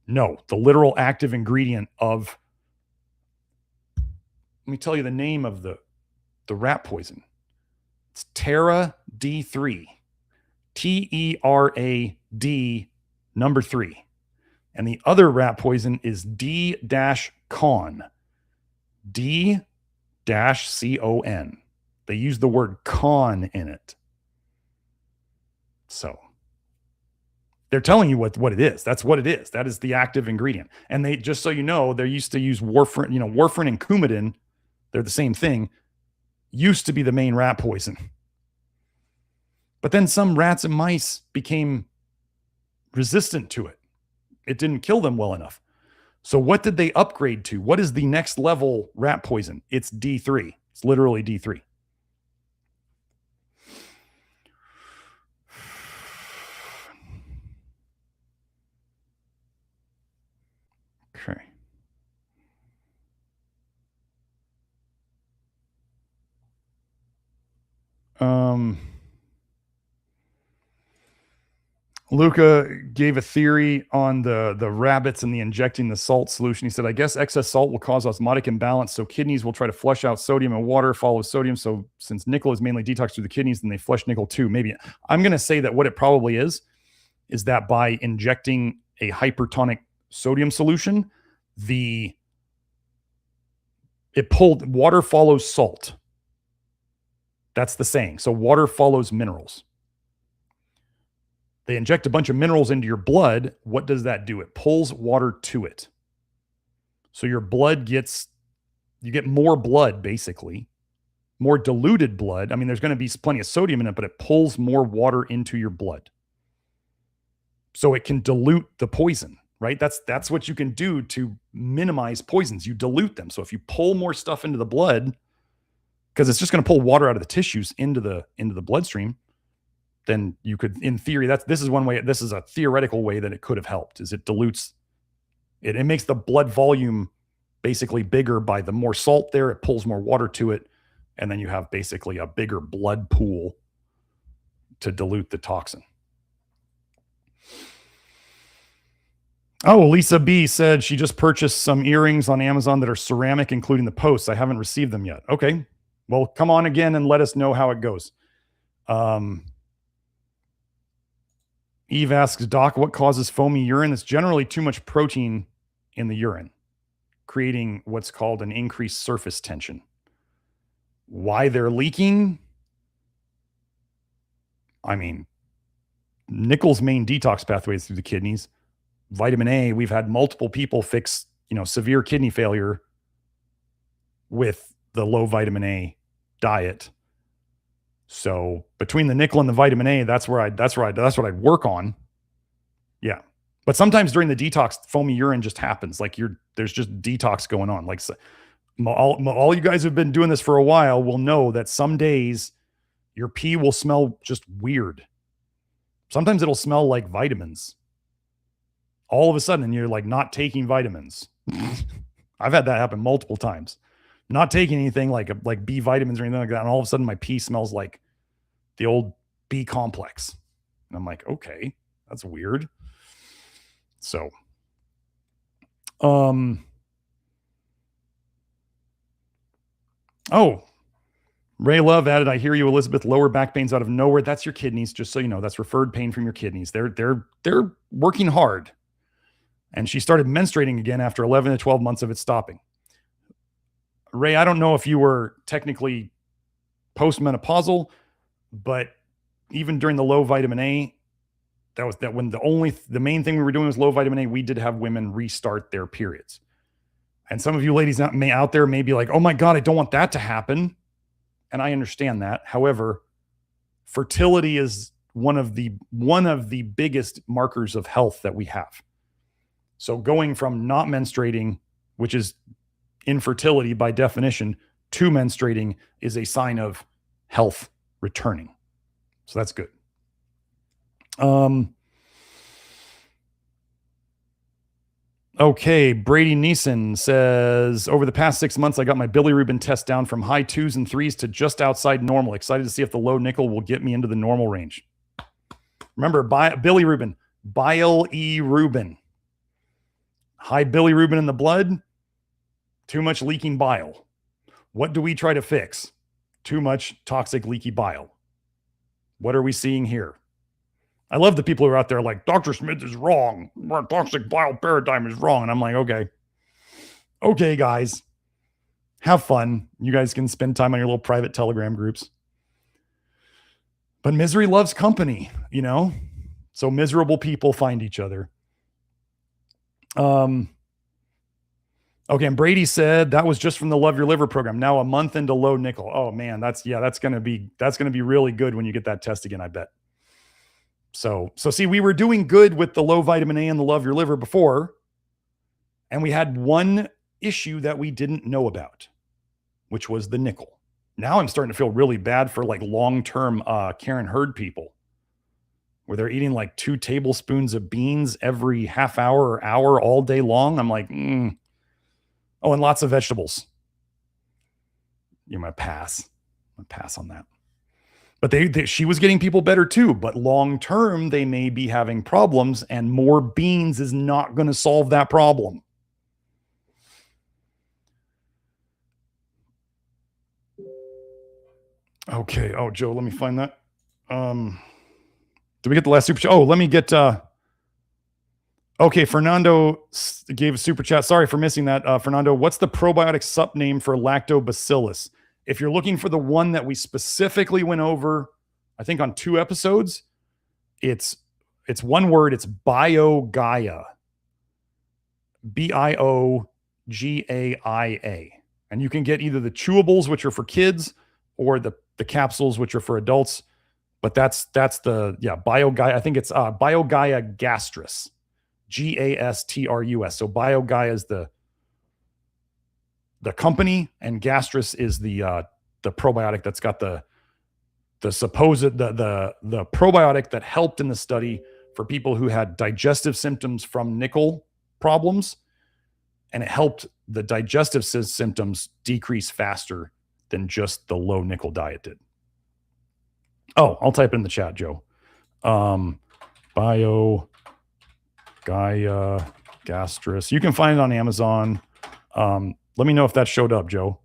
No, the literal active ingredient of, let me tell you the name of the rat poison. It's Terra D3. TERAD number 3. And the other rat poison is D-Con. D-C-O-N. They use the word con in it. So they're telling you what it is. That's what it is. That is the active ingredient. And they, just so you know, they used to use warfarin, warfarin and Coumadin. They're the same thing. Used to be the main rat poison. But then some rats and mice became resistant to it. It didn't kill them well enough. So what did they upgrade to? What is the next level rat poison? It's D3. It's literally D3. Okay. Luca gave a theory on the rabbits and the injecting the salt solution. He said, I guess excess salt will cause osmotic imbalance, so kidneys will try to flush out sodium and water, follow sodium. So since nickel is mainly detoxed through the kidneys, then they flush nickel too. Maybe. I'm going to say that what it probably is that by injecting a hypertonic sodium solution, water follows salt. That's the saying. So water follows minerals. They inject a bunch of minerals into your blood. What does that do? It pulls water to it. So your blood you get more blood, basically, more diluted blood. I mean, there's going to be plenty of sodium in it, but it pulls more water into your blood. So it can dilute the poison, right? That's what you can do to minimize poisons. You dilute them. So if you pull more stuff into the blood, because it's just going to pull water out of the tissues into the bloodstream, then you could, in theory, this is one way, this is a theoretical way that it could have helped, is it dilutes, it makes the blood volume basically bigger by the more salt there, it pulls more water to it, and then you have basically a bigger blood pool to dilute the toxin. Oh, Lisa B said she just purchased some earrings on Amazon that are ceramic, including the posts. I haven't received them yet. Okay. Well, come on again and let us know how it goes. Eve asks, Doc, what causes foamy urine? It's generally too much protein in the urine, creating what's called an increased surface tension. Why they're leaking? I mean, nickel's main detox pathway is through the kidneys. Vitamin A, we've had multiple people fix, severe kidney failure with the low vitamin A diet. So between the nickel and the vitamin A, that's what I'd work on. Yeah. But sometimes during the detox, foamy urine just happens. Like there's just detox going on. Like all you guys who've been doing this for a while will know that some days your pee will smell just weird. Sometimes it'll smell like vitamins. All of a sudden, you're like not taking vitamins. I've had that happen multiple times. Not taking anything like B vitamins or anything like that. And all of a sudden my pee smells like the old B complex. And I'm like, okay, that's weird. So, Ray Love added, I hear you, Elizabeth, lower back pains out of nowhere. That's your kidneys. Just so you know, that's referred pain from your kidneys. They're working hard. And she started menstruating again after 11 to 12 months of it stopping. Ray, I don't know if you were technically postmenopausal, but even during the low vitamin A, when the main thing we were doing was low vitamin A, we did have women restart their periods. And some of you ladies out there may be like, oh my God, I don't want that to happen. And I understand that. However, fertility is one of the biggest markers of health that we have. So going from not menstruating, which is infertility by definition, to menstruating is a sign of health returning. So that's good. Okay, Brady Neeson says, over the past 6 months, I got my bilirubin test down from high 2s and 3s to just outside normal. Excited to see if the low nickel will get me into the normal range. Remember, bilirubin, bile-e-rubin. High bilirubin in the blood, too much leaking bile. What do we try to fix? Too much toxic leaky bile. What are we seeing here? I love the people who are out there like, Dr. Smith is wrong. Our toxic bile paradigm is wrong. And I'm like, okay, guys, have fun. You guys can spend time on your little private Telegram groups. But misery loves company, so miserable people find each other. Okay, and Brady said that was just from the Love Your Liver program. Now a month into low nickel. Oh man, that's gonna be really good when you get that test again, I bet. So see, we were doing good with the low vitamin A and the Love Your Liver before, and we had one issue that we didn't know about, which was the nickel. Now I'm starting to feel really bad for like long-term Karen Hurd people, where they're eating like 2 tablespoons of beans every half hour or hour all day long. I'm like, Oh, and lots of vegetables. You're going to pass. I'm going to pass on that. But she was getting people better too. But long term, they may be having problems, and more beans is not going to solve that problem. Okay. Oh, Joe, let me find that. Did we get the last super chat? Oh, let me get. Okay, Fernando gave a super chat. Sorry for missing that. Fernando, what's the probiotic sup name for lactobacillus? If you're looking for the one that we specifically went over, I think on 2 episodes, it's one word. It's BioGaia. BioGaia. And you can get either the chewables, which are for kids, or the capsules, which are for adults. But that's the BioGaia. I think it's BioGaia gastrus. Gastrus. So BioGaia is the company, and gastrus is the probiotic that's got the supposed the probiotic that helped in the study for people who had digestive symptoms from nickel problems, and it helped the digestive symptoms decrease faster than just the low nickel diet did. Oh, I'll type it in the chat, Joe. BioGaia gastrus. You can find it on Amazon. Let me know if that showed up, Joe.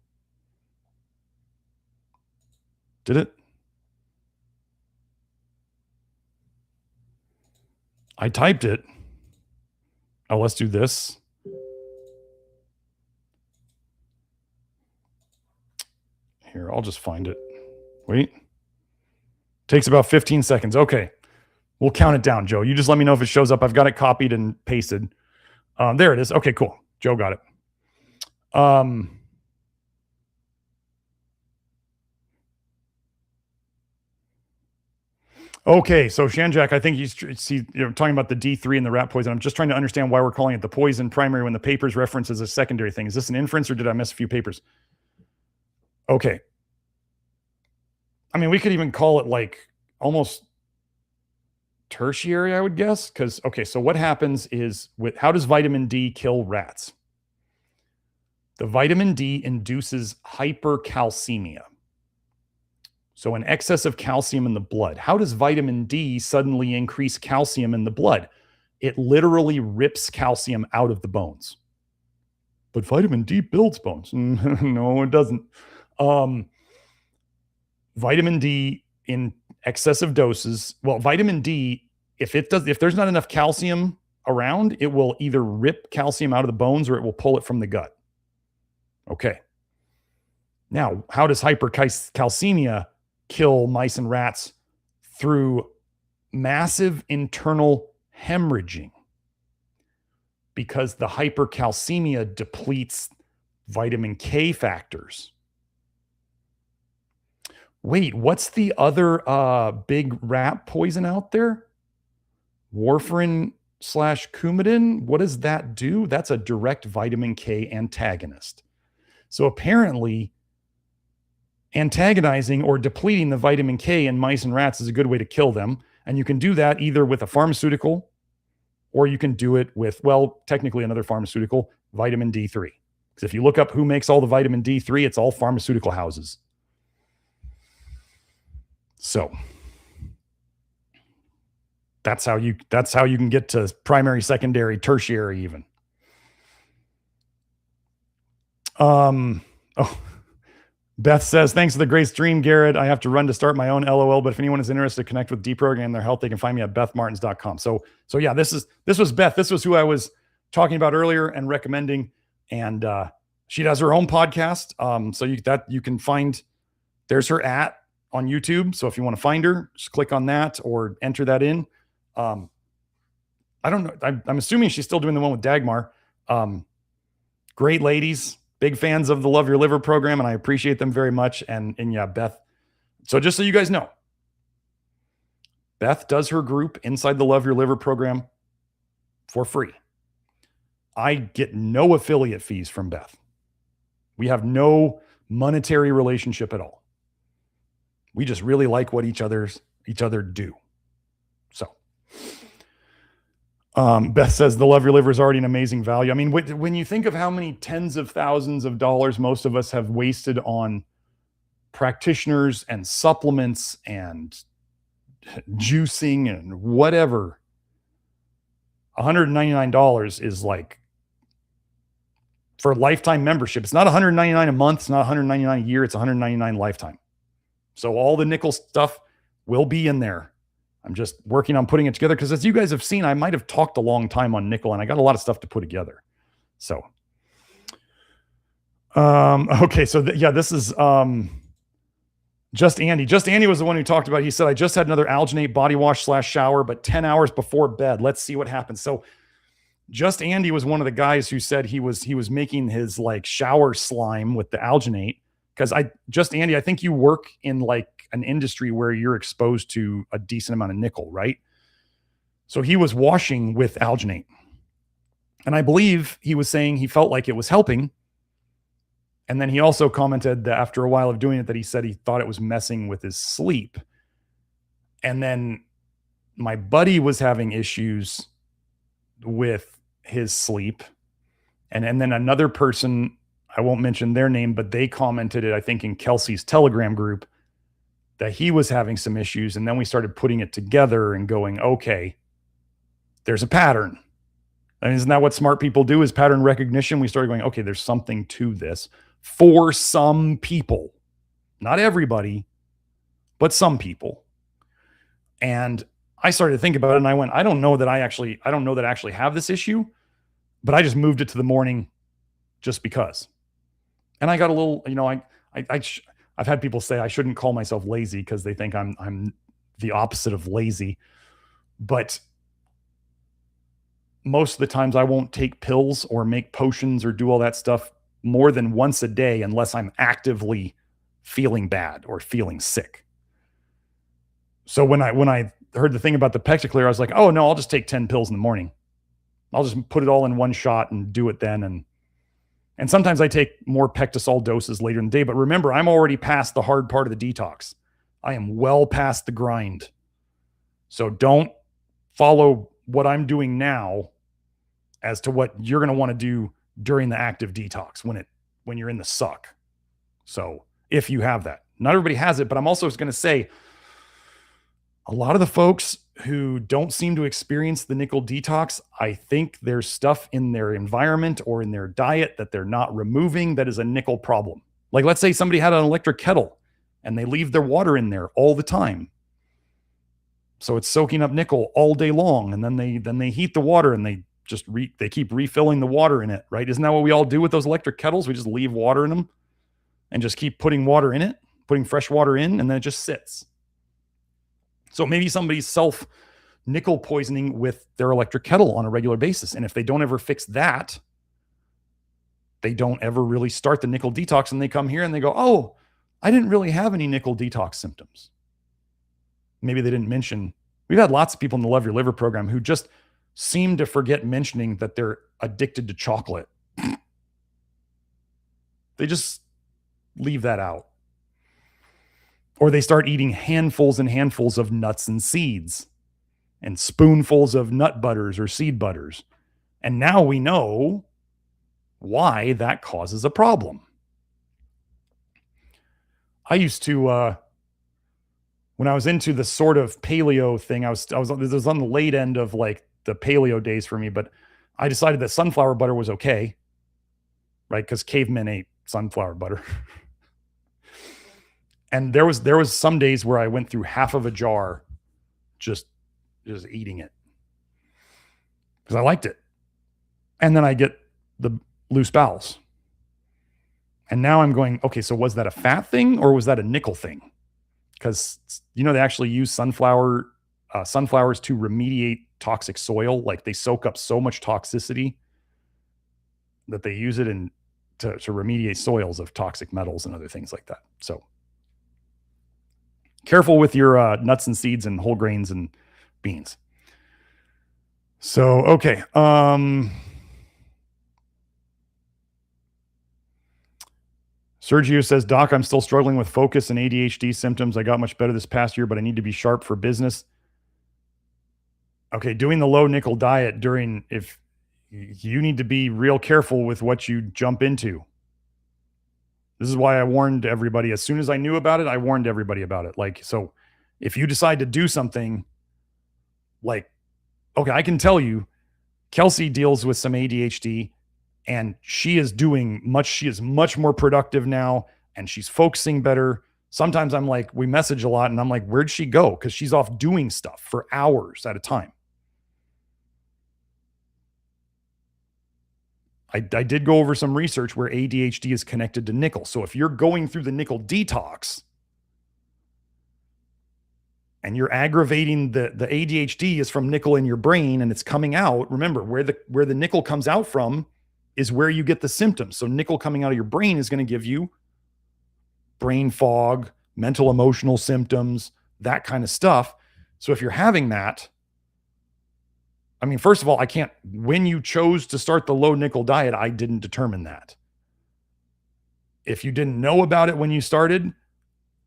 Did it? I typed it. Oh, let's do this. Here, I'll just find it. Wait. Takes about 15 seconds. Okay. We'll count it down, Joe. You just let me know if it shows up. I've got it copied and pasted. There it is. Okay, cool. Joe got it. Okay, so Shanjack, I think he's talking about the D3 and the rat poison. I'm just trying to understand why we're calling it the poison primary when the papers reference is a secondary thing. Is this an inference, or did I miss a few papers? Okay. I mean, we could even call it like almost tertiary, I would guess. Because, okay, so what happens is, how does vitamin D kill rats? The vitamin D induces hypercalcemia. So an excess of calcium in the blood. How does vitamin D suddenly increase calcium in the blood? It literally rips calcium out of the bones. But vitamin D builds bones. No, it doesn't. Vitamin D in excessive doses. Well, vitamin D, if there's not enough calcium around, it will either rip calcium out of the bones or it will pull it from the gut. Okay. Now, how does hypercalcemia kill mice and rats? Through massive internal hemorrhaging, because the hypercalcemia depletes vitamin K factors. Wait, what's the other big rat poison out there? Warfarin/Coumadin? What does that do? That's a direct vitamin K antagonist. So apparently, antagonizing or depleting the vitamin K in mice and rats is a good way to kill them. And you can do that either with a pharmaceutical, or you can do it with, well, technically another pharmaceutical, vitamin D3. Because if you look up who makes all the vitamin D3, it's all pharmaceutical houses. So that's how you can get to primary, secondary, tertiary even. Beth says, thanks for the great stream, Garrett. I have to run to start my own LOL, but if anyone is interested to connect with deprogramming their health, they can find me at bethmartins.com. So yeah, this was Beth. This was who I was talking about earlier and recommending. And she does her own podcast. So you can find, there's her @ on YouTube. So if you want to find her, just click on that or enter that in. I don't know. I'm assuming she's still doing the one with Dagmar. Great ladies. Big fans of the Love Your Liver program, and I appreciate them very much. And yeah, Beth. So just so you guys know, Beth does her group inside the Love Your Liver program for free. I get no affiliate fees from Beth. We have no monetary relationship at all. We just really like what each other do. So Beth says the Love Your Liver is already an amazing value. I mean, when you think of how many tens of thousands of dollars most of us have wasted on practitioners and supplements and juicing and whatever, $199 is like, for a lifetime membership. It's not $199 a month. It's not $199 a year. It's $199 lifetime. So all the nickel stuff will be in there. I'm just working on putting it together because, as you guys have seen, I might have talked a long time on nickel and I got a lot of stuff to put together. So, okay. So this is, Just Andy. Just Andy was the one who talked about it. He said, I just had another alginate body wash / shower, but 10 hours before bed. Let's see what happens. So Just Andy was one of the guys who said he was making his like shower slime with the alginate. Because Just Andy, I think you work in like an industry where you're exposed to a decent amount of nickel, right? So he was washing with alginate. And I believe he was saying he felt like it was helping. And then he also commented that after a while of doing it, that he said he thought it was messing with his sleep. And then my buddy was having issues with his sleep. And then another person, I won't mention their name, but they commented it, I think, in Kelsey's Telegram group, that he was having some issues. And then we started putting it together and going, okay, there's a pattern. And isn't that what smart people do, is pattern recognition? We started going, okay, there's something to this for some people, not everybody, but some people. And I started to think about it and I went, I don't know that I actually have this issue, but I just moved it to the morning just because. And I got a little, I've had people say I shouldn't call myself lazy because they think I'm the opposite of lazy. But most of the times I won't take pills or make potions or do all that stuff more than once a day unless I'm actively feeling bad or feeling sick. So when I heard the thing about the Pecticlear, I was like, oh no, I'll just take 10 pills in the morning. I'll just put it all in one shot and do it then. And sometimes I take more Pectisol doses later in the day. But remember, I'm already past the hard part of the detox. I am well past the grind. So don't follow what I'm doing now as to what you're going to want to do during the active detox when you're in the suck. So if you have that, not everybody has it, but I'm also going to say a lot of the folks who don't seem to experience the nickel detox, I think there's stuff in their environment or in their diet that they're not removing that is a nickel problem. Like, let's say somebody had an electric kettle and they leave their water in there all the time. So it's soaking up nickel all day long. And then they heat the water and they just they keep refilling the water in it, right? Isn't that what we all do with those electric kettles? We just leave water in them and just keep putting water in it, putting fresh water in, and then it just sits. So maybe somebody's self nickel poisoning with their electric kettle on a regular basis. And if they don't ever fix that, they don't ever really start the nickel detox, and they come here and they go, oh, I didn't really have any nickel detox symptoms. Maybe they didn't mention, we've had lots of people in the Love Your Liver program who just seem to forget mentioning that they're addicted to chocolate. They just leave that out. Or they start eating handfuls and handfuls of nuts and seeds and spoonfuls of nut butters or seed butters. And now we know why that causes a problem. I used to, when I was into the sort of paleo thing, I was on the late end of like the paleo days for me, but I decided that sunflower butter was okay, right? Because cavemen ate sunflower butter. And there was some days where I went through half of a jar just eating it because I liked it. And then I get the loose bowels. And now I'm going, okay, so was that a fat thing or was that a nickel thing? Because, they actually use sunflowers to remediate toxic soil. Like, they soak up so much toxicity that they use it to remediate soils of toxic metals and other things like that. So Careful with your nuts and seeds and whole grains and beans. So, okay. Sergio says, Doc, I'm still struggling with focus and ADHD symptoms. I got much better this past year, but I need to be sharp for business. Okay, doing the low nickel diet if you need to be real careful with what you jump into. This is why I warned everybody. As soon as I knew about it, I warned everybody about it. Like, so if you decide to do something, like, okay, I can tell you, Kelsey deals with some ADHD and she is much more productive now and she's focusing better. Sometimes I'm like, we message a lot and I'm like, where'd she go? Because she's off doing stuff for hours at a time. I did go over some research where ADHD is connected to nickel. So if you're going through the nickel detox and you're aggravating the ADHD is from nickel in your brain and it's coming out, remember where the nickel comes out from is where you get the symptoms. So nickel coming out of your brain is going to give you brain fog, mental emotional symptoms, that kind of stuff. So if you're having that, I mean, first of all, when you chose to start the low nickel diet, I didn't determine that. If you didn't know about it when you started,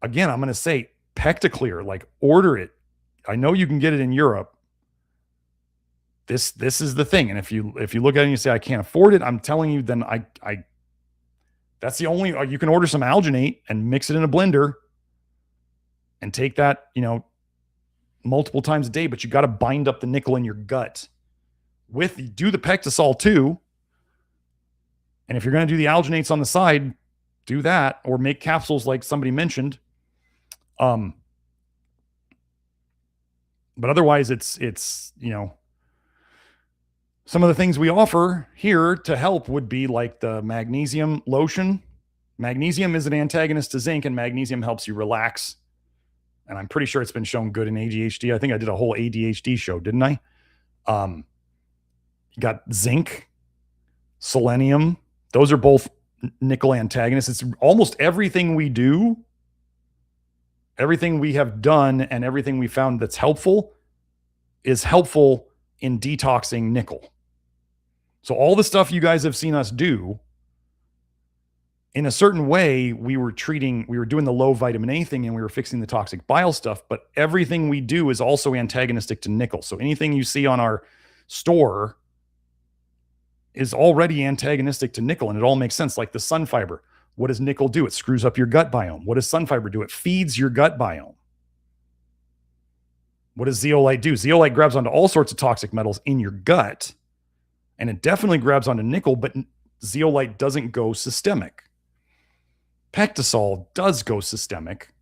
again, I'm going to say Pectaclear, like order it. I know you can get it in Europe. This is the thing. And if you look at it and you say, I can't afford it, I'm telling you, then that's the only, you can order some alginate and mix it in a blender and take that, multiple times a day, but you got to bind up the nickel in your gut do the Pectasol too. And if you're going to do the alginates on the side, do that or make capsules like somebody mentioned. But otherwise it's, some of the things we offer here to help would be like the magnesium lotion. Magnesium is an antagonist to zinc and magnesium helps you relax. And I'm pretty sure it's been shown good in ADHD. I think I did a whole ADHD show, didn't I? You got zinc, selenium. Those are both nickel antagonists. It's almost everything we do, everything we have done, and everything we found that's helpful is helpful in detoxing nickel. So all the stuff you guys have seen us do, in a certain way, we were doing the low vitamin A thing and we were fixing the toxic bile stuff, but everything we do is also antagonistic to nickel. So anything you see on our store is already antagonistic to nickel, and it all makes sense. Like the sun fiber. What does nickel do? It screws up your gut biome. What does sun fiber do? It feeds your gut biome. What does zeolite do? Zeolite grabs onto all sorts of toxic metals in your gut, and it definitely grabs onto nickel, but zeolite doesn't go systemic. Pectasol does go systemic.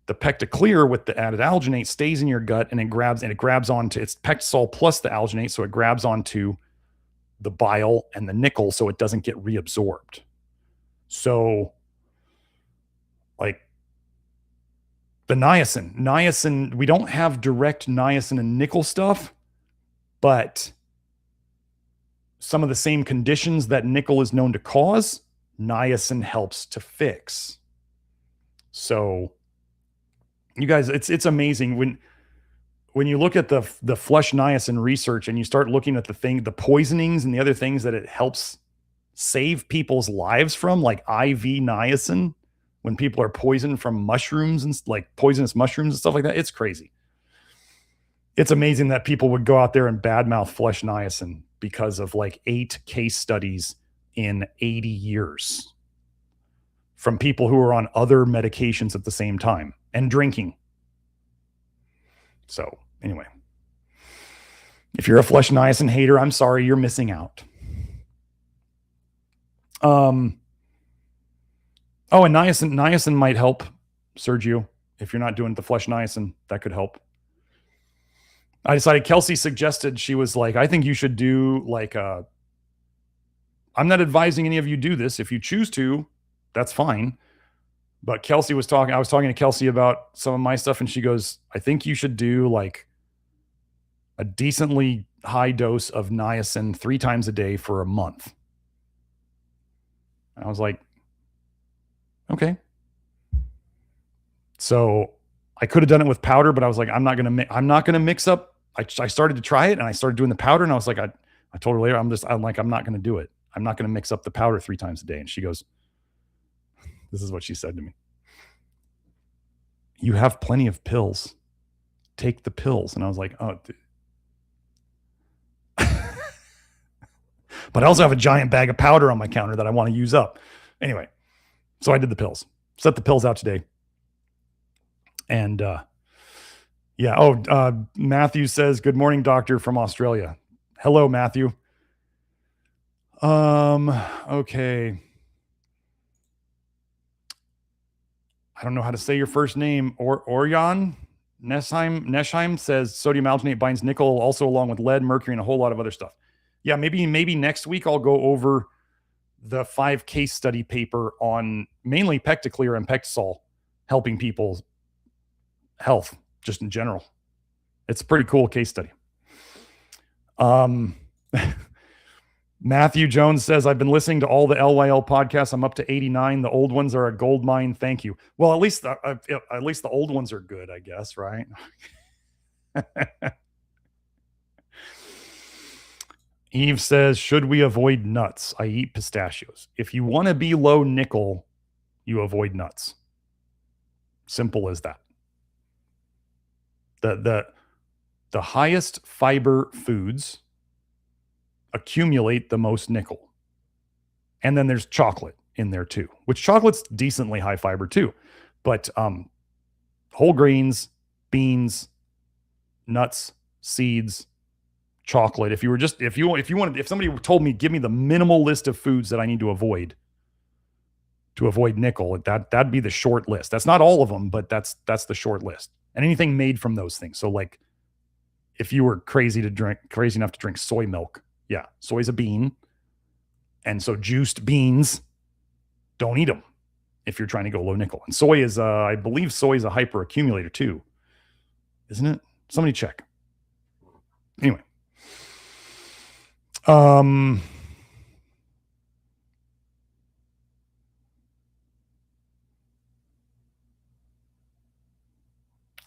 The Pectaclear with the added alginate stays in your gut and it grabs onto, it's Pectasol plus the alginate, so it grabs onto the bile and the nickel so it doesn't get reabsorbed. So like the niacin, we don't have direct niacin and nickel stuff, but some of the same conditions that nickel is known to cause, niacin helps to fix. So you guys, it's amazing when you look at the flush niacin research and you start looking at the poisonings and the other things that it helps save people's lives from, like IV niacin, when people are poisoned from mushrooms and like poisonous mushrooms and stuff like that. It's crazy. It's amazing that people would go out there and badmouth flush niacin because of like 8 case studies in 80 years from people who are on other medications at the same time and drinking. So anyway, if you're a flush niacin hater, I'm sorry, you're missing out. And niacin might help, Sergio. If you're not doing the flush niacin, that could help. I decided, Kelsey suggested, she was like, I think you should do like I'm not advising any of you do this. If you choose to, that's fine. But I was talking to Kelsey about some of my stuff, and she goes, I think you should do like a decently high dose of niacin 3 times a day for a month. And I was like, okay. So I could have done it with powder, but I was like, I'm not gonna mix up. I started to try it and I started doing the powder, and I was like, I told her later, I'm not gonna do it. I'm not gonna mix up the powder 3 times a day. And she goes, this is what she said to me. You have plenty of pills. Take the pills. And I was like, oh, but I also have a giant bag of powder on my counter that I want to use up. Anyway, so I did the pills. Set the pills out today. And yeah. Oh, Matthew says, good morning, doctor from Australia. Hello, Matthew. Okay. I don't know how to say your first name. Orion Nesheim says sodium alginate binds nickel also along with lead, mercury, and a whole lot of other stuff. Yeah, maybe next week I'll go over the 5 case study paper on mainly Pectaclear and Pectisol helping people's health just in general. It's a pretty cool case study. Matthew Jones says, I've been listening to all the LYL podcasts. I'm up to 89. The old ones are a gold mine. Thank you. Well, at least the old ones are good, I guess, right? Eve says, should we avoid nuts? I eat pistachios. If you want to be low nickel, you avoid nuts. Simple as that. The highest fiber foods accumulate the most nickel. And then there's chocolate in there too, which chocolate's decently high fiber too. But whole grains, beans, nuts, seeds, chocolate. If somebody told me, give me the minimal list of foods that I need to avoid nickel, that'd be the short list. That's not all of them, but that's the short list. And anything made from those things. So like if you were crazy enough to drink soy milk, yeah, soy's a bean. And so juiced beans, don't eat them if you're trying to go low nickel. And soy is, I believe soy is a hyperaccumulator too. Isn't it? Somebody check. Anyway.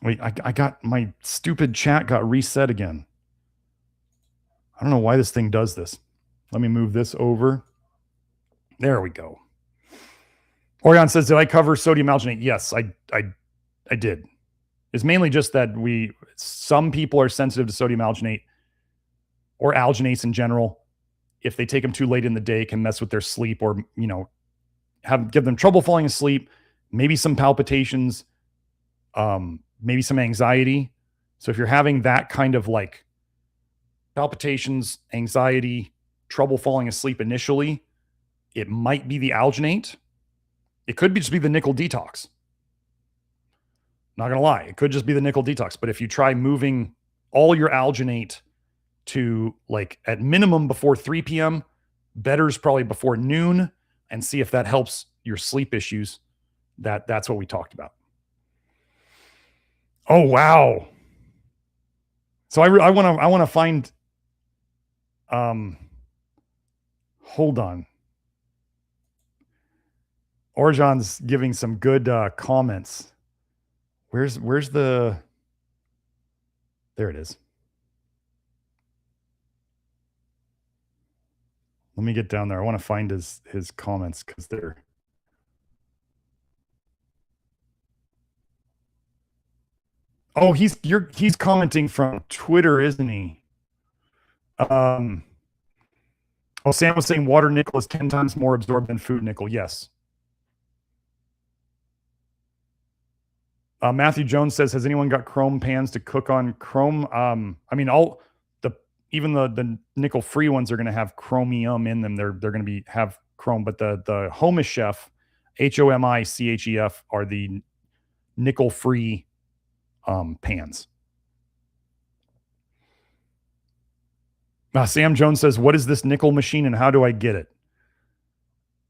Wait, I got my stupid chat got reset again. I don't know why this thing does this. Let me move this over. There we go. Orion says, did I cover sodium alginate? Yes, I did. It's mainly just that some people are sensitive to sodium alginate or alginates in general. If they take them too late in the day, it can mess with their sleep or, give them trouble falling asleep, maybe some palpitations, maybe some anxiety. So if you're having that kind of like palpitations, anxiety, trouble falling asleep initially, it might be the alginate. It could just be the nickel detox. Not going to lie. It could just be the nickel detox. But if you try moving all your alginate to like at minimum before 3 p.m., better is probably before noon, and see if that helps your sleep issues. That's what we talked about. Oh, wow. So I want to find, hold on. Orjan's giving some good comments. Where's the, there it is. Let me get down there. I want to find his comments because they're, oh, he's commenting from Twitter, isn't he? Oh, Sam was saying water nickel is 10 times more absorbed than food nickel. Yes. Matthew Jones says, has anyone got chrome pans to cook on? Chrome? I mean, even the nickel free ones are going to have chromium in them. They're going to have chrome, but the Homish Chef, HOMICHEF, are the nickel free pans. Sam Jones says, what is this nickel machine and how do I get it?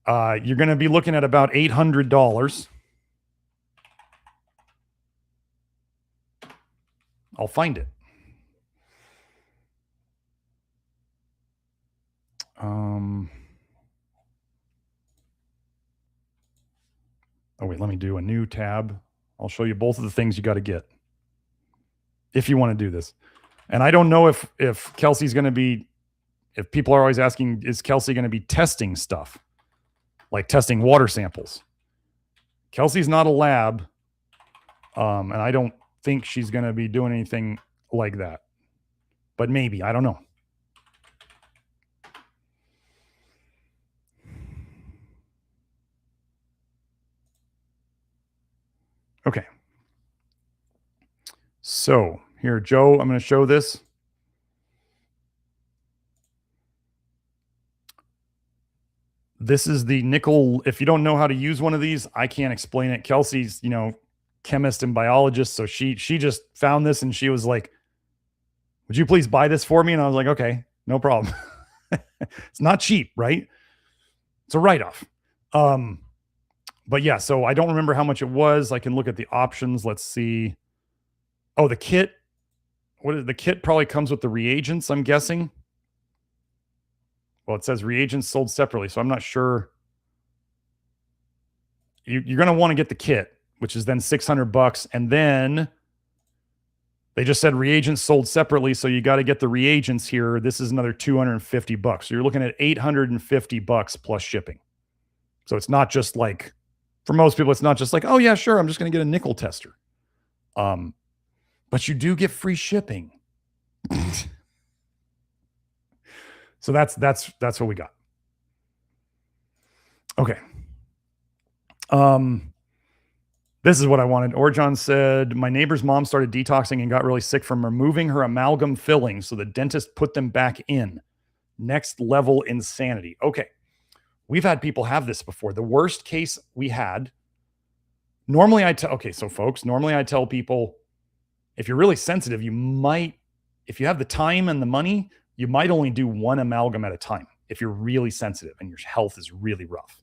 You're going to be looking at about $800. I'll find it. Oh, wait, let me do a new tab. I'll show you both of the things you got to get if you want to do this. And I don't know if Kelsey's going to be, if people are always asking, is Kelsey going to be testing stuff, like testing water samples? Kelsey's not a lab, and I don't think she's going to be doing anything like that. But maybe, I don't know. Okay. So here, Joe, I'm going to show this. This is the nickel. If you don't know how to use one of these, I can't explain it. Kelsey's, chemist and biologist. So she just found this and she was like, would you please buy this for me? And I was like, okay, no problem. It's not cheap, right? It's a write-off. But yeah, so I don't remember how much it was. I can look at the options. Let's see. Oh, the kit. The kit probably comes with the reagents, I'm guessing. Well, it says reagents sold separately, so I'm not sure. You're going to want to get the kit, which is then $600. And then they just said reagents sold separately, so you got to get the reagents here. This is another $250. So you're looking at $850 plus shipping. So it's not just like, for most people, it's not just like, oh yeah, sure, I'm just going to get a nickel tester. But you do get free shipping. So that's what we got. Okay. This is what I wanted. Orjon said, my neighbor's mom started detoxing and got really sick from removing her amalgam fillings, so the dentist put them back in. Next level insanity. Okay. We've had people have this before. The worst case we had, normally I tell people, if you're really sensitive, you might, if you have the time and the money, you might only do one amalgam at a time if you're really sensitive and your health is really rough.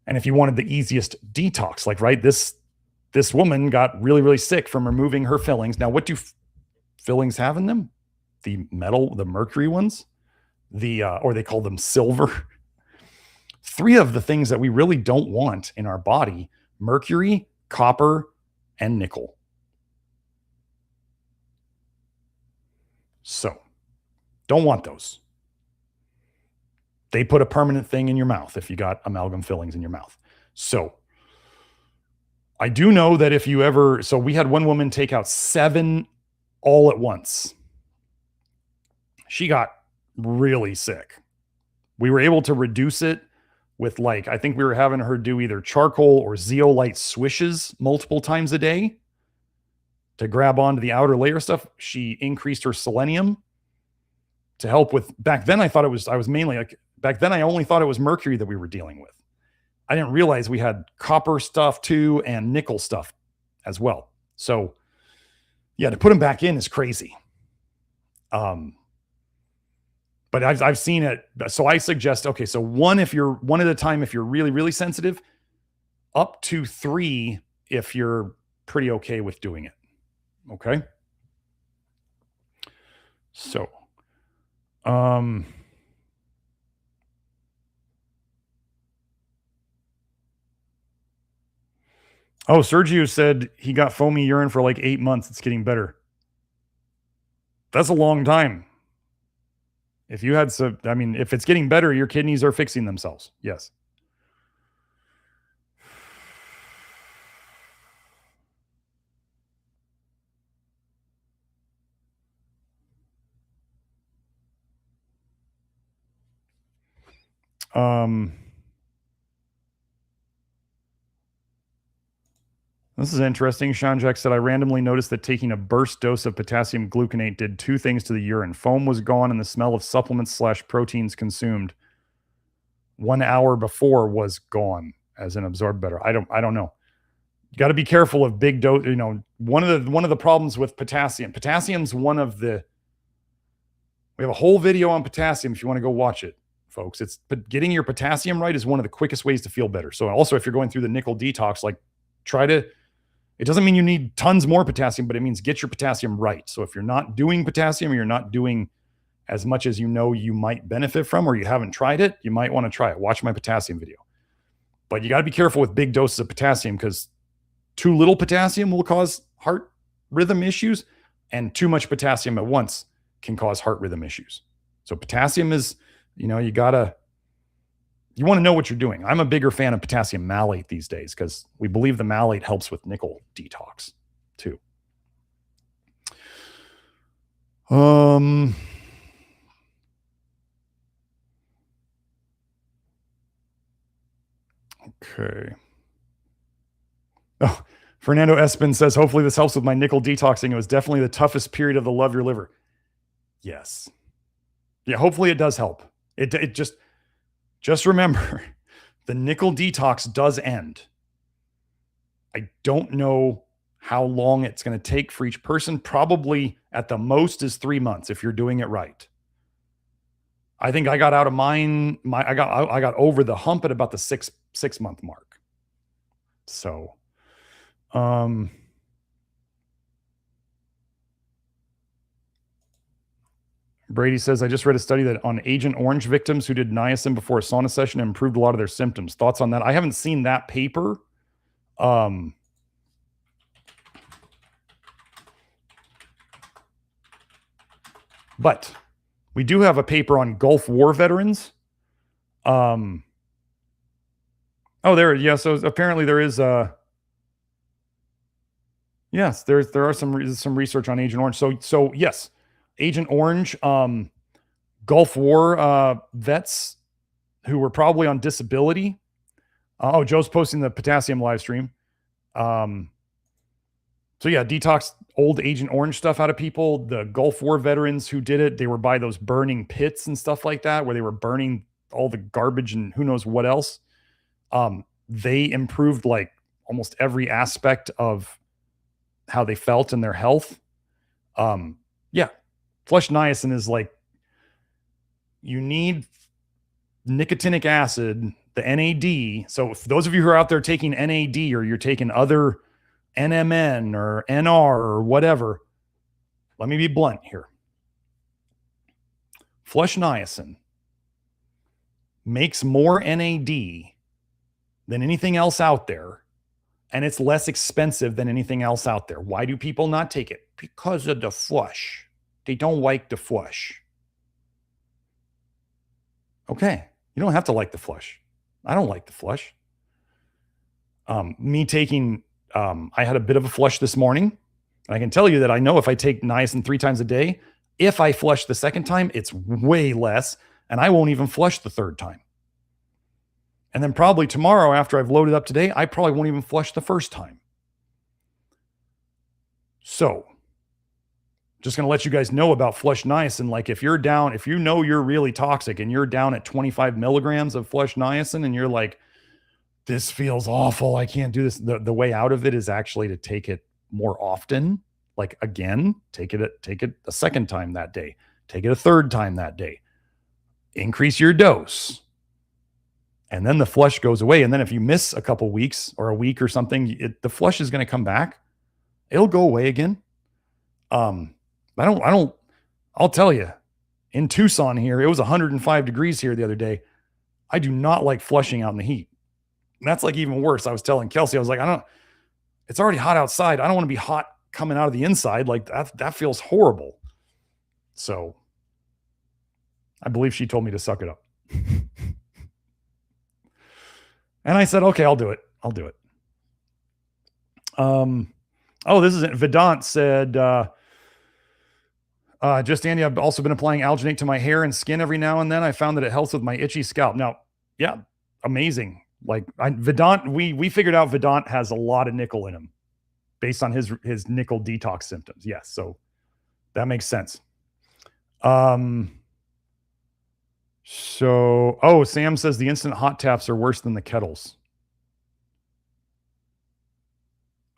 And if you wanted the easiest detox, like, right, this woman got really, really sick from removing her fillings. Now, what do fillings have in them? The metal, the mercury ones, or they call them silver. 3 of the things that we really don't want in our body: mercury, copper, and nickel. So don't want those. They put a permanent thing in your mouth if you got amalgam fillings in your mouth. So I do know that if you ever, so we had one woman take out 7 all at once. She got really sick. We were able to reduce it with, like, I think we were having her do either charcoal or zeolite swishes multiple times a day to grab onto the outer layer stuff. She increased her selenium to help with, back then I was mainly like, back then I only thought it was mercury that we were dealing with. I didn't realize we had copper stuff too and nickel stuff as well. So yeah, to put them back in is crazy. But I've seen it. So I suggest, okay, so one at a time if you're really, really sensitive, up to 3 if you're pretty okay with doing it. Okay. So, oh, Sergio said he got foamy urine for like 8 months. It's getting better. That's a long time. If you had some, I mean, if it's getting better, your kidneys are fixing themselves. Yes. This is interesting. Sean Jack said, I randomly noticed that taking a burst dose of potassium gluconate did 2 things to the urine. Foam was gone and the smell of supplements/proteins consumed 1 hour before was gone, as in absorbed better. I don't know. You got to be careful of big dose. One of the problems with potassium. Potassium's we have a whole video on potassium if you want to go watch it, folks. But getting your potassium right is one of the quickest ways to feel better. So also, if you're going through the nickel detox, like, it doesn't mean you need tons more potassium, but it means get your potassium right. So if you're not doing potassium, or you're not doing as much as you might benefit from, or you haven't tried it, you might want to try it. Watch my potassium video. But you got to be careful with big doses of potassium, because Too little potassium will cause heart rhythm issues, and too much potassium at once can cause heart rhythm issues. So potassium is, you want to know what you're doing. I'm a bigger fan of potassium malate these days because we believe the malate helps with nickel detox too. Okay. Oh, Fernando Espin says, hopefully this helps with my nickel detoxing. It was definitely the toughest period of the Love Your Liver. Yes. Yeah, hopefully it does help. It just remember, the nickel detox does end. I don't know how long it's going to take for each person. Probably at the most is 3 months if you're doing it right. I think I got out of mine. I got over the hump at about the six month mark. So, Brady says, I just read a study that on Agent Orange victims who did niacin before a sauna session improved a lot of their symptoms. Thoughts on that? I haven't seen that paper. But we do have a paper on Gulf War veterans. So apparently there is yes, there are some research on Agent Orange. So yes, Agent Orange, Gulf War vets who were probably on disability. Joe's posting the potassium live stream. So yeah, detox old Agent Orange stuff out of people. The Gulf War veterans who did it, they were by those burning pits and stuff like that, where they were burning all the garbage and who knows what else. They improved like almost every aspect of how they felt in their health. Yeah, flush niacin is like, you need nicotinic acid, the NAD. So for those of you who are out there taking NAD, or you're taking other NMN or NR or whatever, let me be blunt here. Flush niacin makes more NAD than anything else out there, and it's less expensive than anything else out there. Why do people not take it? Because of the flush. They don't like the flush. Okay, you don't have to like the flush. I don't like the flush. Me taking, I had a bit of a flush this morning. And I can tell you that I know if I take niacin 3 times a day, if I flush the second time, it's way less, and I won't even flush the third time. And then probably tomorrow, after I've loaded up today, I probably won't even flush the first time. So, just going to let you guys know about flush niacin. Like if you're down, if you know you're really toxic and you're down at 25 milligrams of flush niacin and you're like, this feels awful, I can't do this. The way out of it is actually to take it more often. Like again, take it a second time that day. Take it a third time that day. Increase your dose. And then the flush goes away. And then if you miss a couple weeks or a week or something, the flush is going to come back. It'll go away again. I'll tell you, in Tucson here, it was 105 degrees here the other day. I do not like flushing out in the heat. And that's like even worse. I was telling Kelsey, I was like, it's already hot outside. I don't want to be hot coming out of the inside. Like that feels horrible. So I believe she told me to suck it up. And I said, okay, I'll do it. This is it. Vedant said, just Andy, I've also been applying alginate to my hair and skin every now and then. I found that it helps with my itchy scalp. Now, yeah, amazing. Like Vedant, we figured out Vedant has a lot of nickel in him based on his nickel detox symptoms. Yes. So that makes sense. Sam says the instant hot taps are worse than the kettles.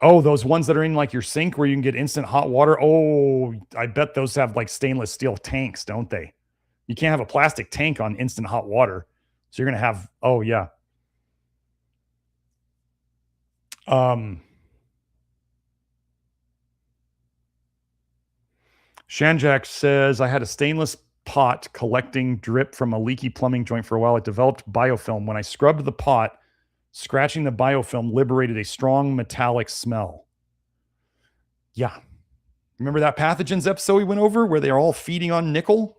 Oh, those ones that are in like your sink where you can get instant hot water. Oh, I bet those have like stainless steel tanks, don't they? You can't have a plastic tank on instant hot water. So you're going to have, oh yeah. Shanjak says, I had a stainless pot collecting drip from a leaky plumbing joint for a while. It developed biofilm. When I scrubbed the pot, Scratching the biofilm liberated a strong metallic smell. Yeah. Remember that pathogens episode we went over where they're all feeding on nickel?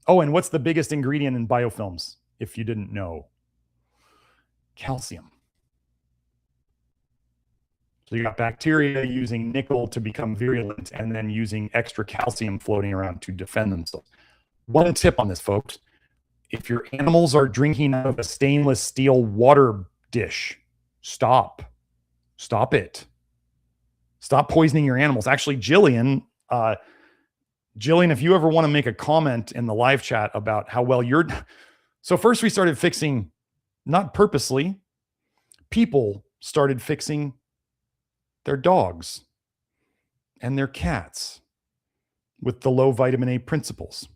Oh, and what's the biggest ingredient in biofilms, if you didn't know? Calcium. So you got bacteria using nickel to become virulent and then using extra calcium floating around to defend themselves. One tip on this, folks. If your animals are drinking out of a stainless steel water dish, stop. Stop it. Stop poisoning your animals. Actually, Jillian, if you ever want to make a comment in the live chat about how well you're... So first we started fixing, not purposely, people started fixing their dogs and their cats with the low vitamin A principles.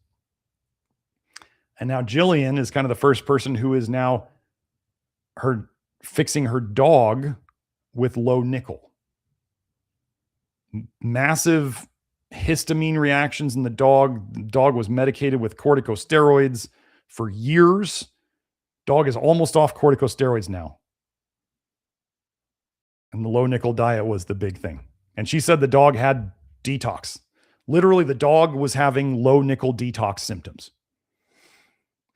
And now Jillian is kind of the first person who is now fixing her dog with low nickel. Massive histamine reactions in the dog. The dog was medicated with corticosteroids for years. Dog is almost off corticosteroids now. And the low nickel diet was the big thing. And she said the dog had detox. Literally, the dog was having low nickel detox symptoms.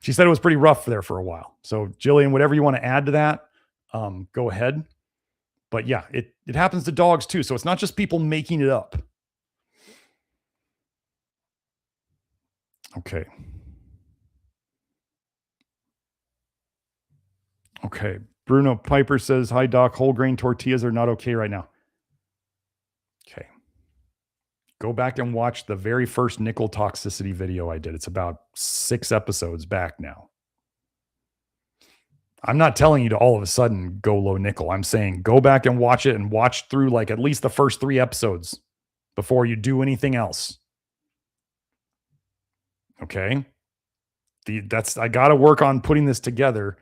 She said it was pretty rough there for a while. So Jillian, whatever you want to add to that, go ahead. But yeah, it happens to dogs too. So it's not just people making it up. Okay. Okay. Bruno Piper says, hi, Doc. Whole grain tortillas are not okay right now. Okay. Go back and watch the very first nickel toxicity video I did. It's about 6 episodes back now. I'm not telling you to all of a sudden go low nickel. I'm saying go back and watch it and watch through like at least the first 3 episodes before you do anything else. Okay. I got to work on putting this together,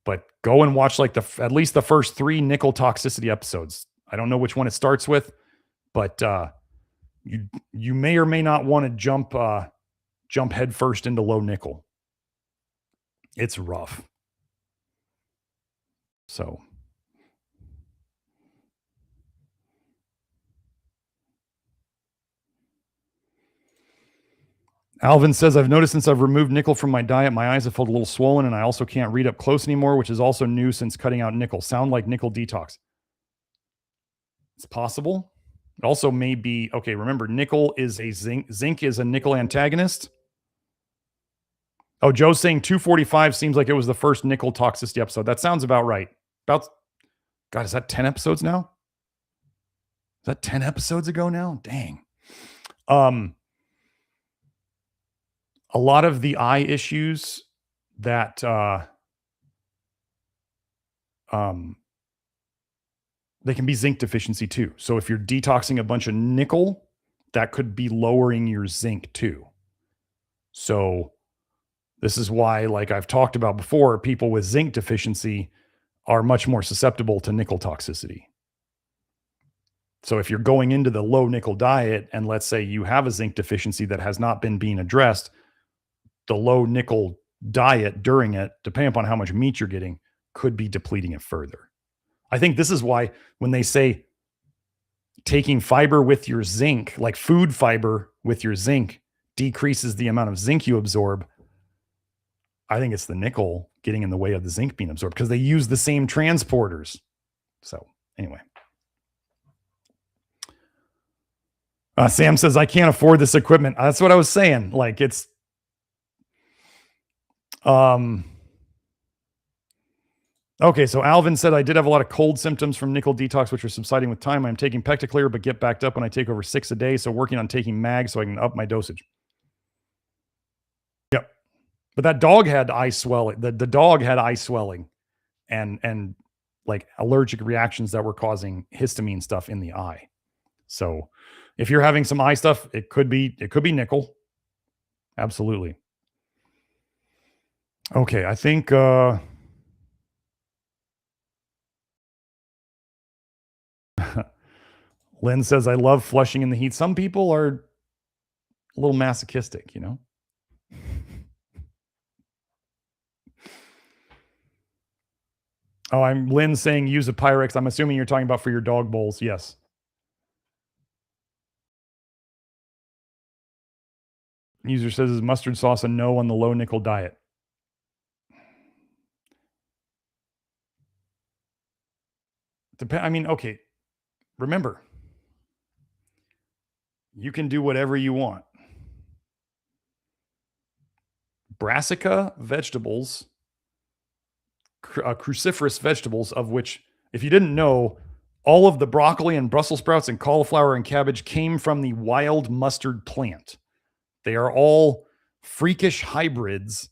but go and watch like at least the first 3 nickel toxicity episodes. I don't know which one it starts with, but you may or may not want to jump head first into low nickel. It's rough. So Alvin says, I've noticed since I've removed nickel from my diet, my eyes have felt a little swollen and I also can't read up close anymore, which is also new since cutting out nickel. Sound like nickel detox. It's possible. It also may be, okay, remember, nickel is a zinc is a nickel antagonist. Oh, Joe's saying 245 seems like it was the first nickel toxicity episode. That sounds about right. God, is that 10 episodes now? Is that 10 episodes ago now? Dang. A lot of the eye issues that they can be zinc deficiency too. So if you're detoxing a bunch of nickel, that could be lowering your zinc too. So this is why, like I've talked about before, people with zinc deficiency are much more susceptible to nickel toxicity. So if you're going into the low nickel diet and let's say you have a zinc deficiency that has not been being addressed, the low nickel diet during it, depending upon how much meat you're getting, could be depleting it further. I think this is why when they say taking fiber with your zinc, like food fiber with your zinc, decreases the amount of zinc you absorb, I think it's the nickel getting in the way of the zinc being absorbed because they use the same transporters. So anyway. Sam says, I can't afford this equipment. That's what I was saying. Like it's, okay, so Alvin said, I did have a lot of cold symptoms from nickel detox, which are subsiding with time. I'm taking Pectaclear, but get backed up when I take over 6 a day. So working on taking mag so I can up my dosage. Yep. But that dog had eye swelling. The dog had eye swelling and like allergic reactions that were causing histamine stuff in the eye. So if you're having some eye stuff, it could be nickel. Absolutely. Okay, I think Lynn says, I love flushing in the heat. Some people are a little masochistic, you know? Oh, Lynn saying use a Pyrex. I'm assuming you're talking about for your dog bowls. Yes. User says is mustard sauce a no on the low nickel diet. I mean, okay. Remember, you can do whatever you want. Brassica vegetables, cruciferous vegetables, of which, if you didn't know, all of the broccoli and Brussels sprouts and cauliflower and cabbage came from the wild mustard plant. They are all freakish hybrids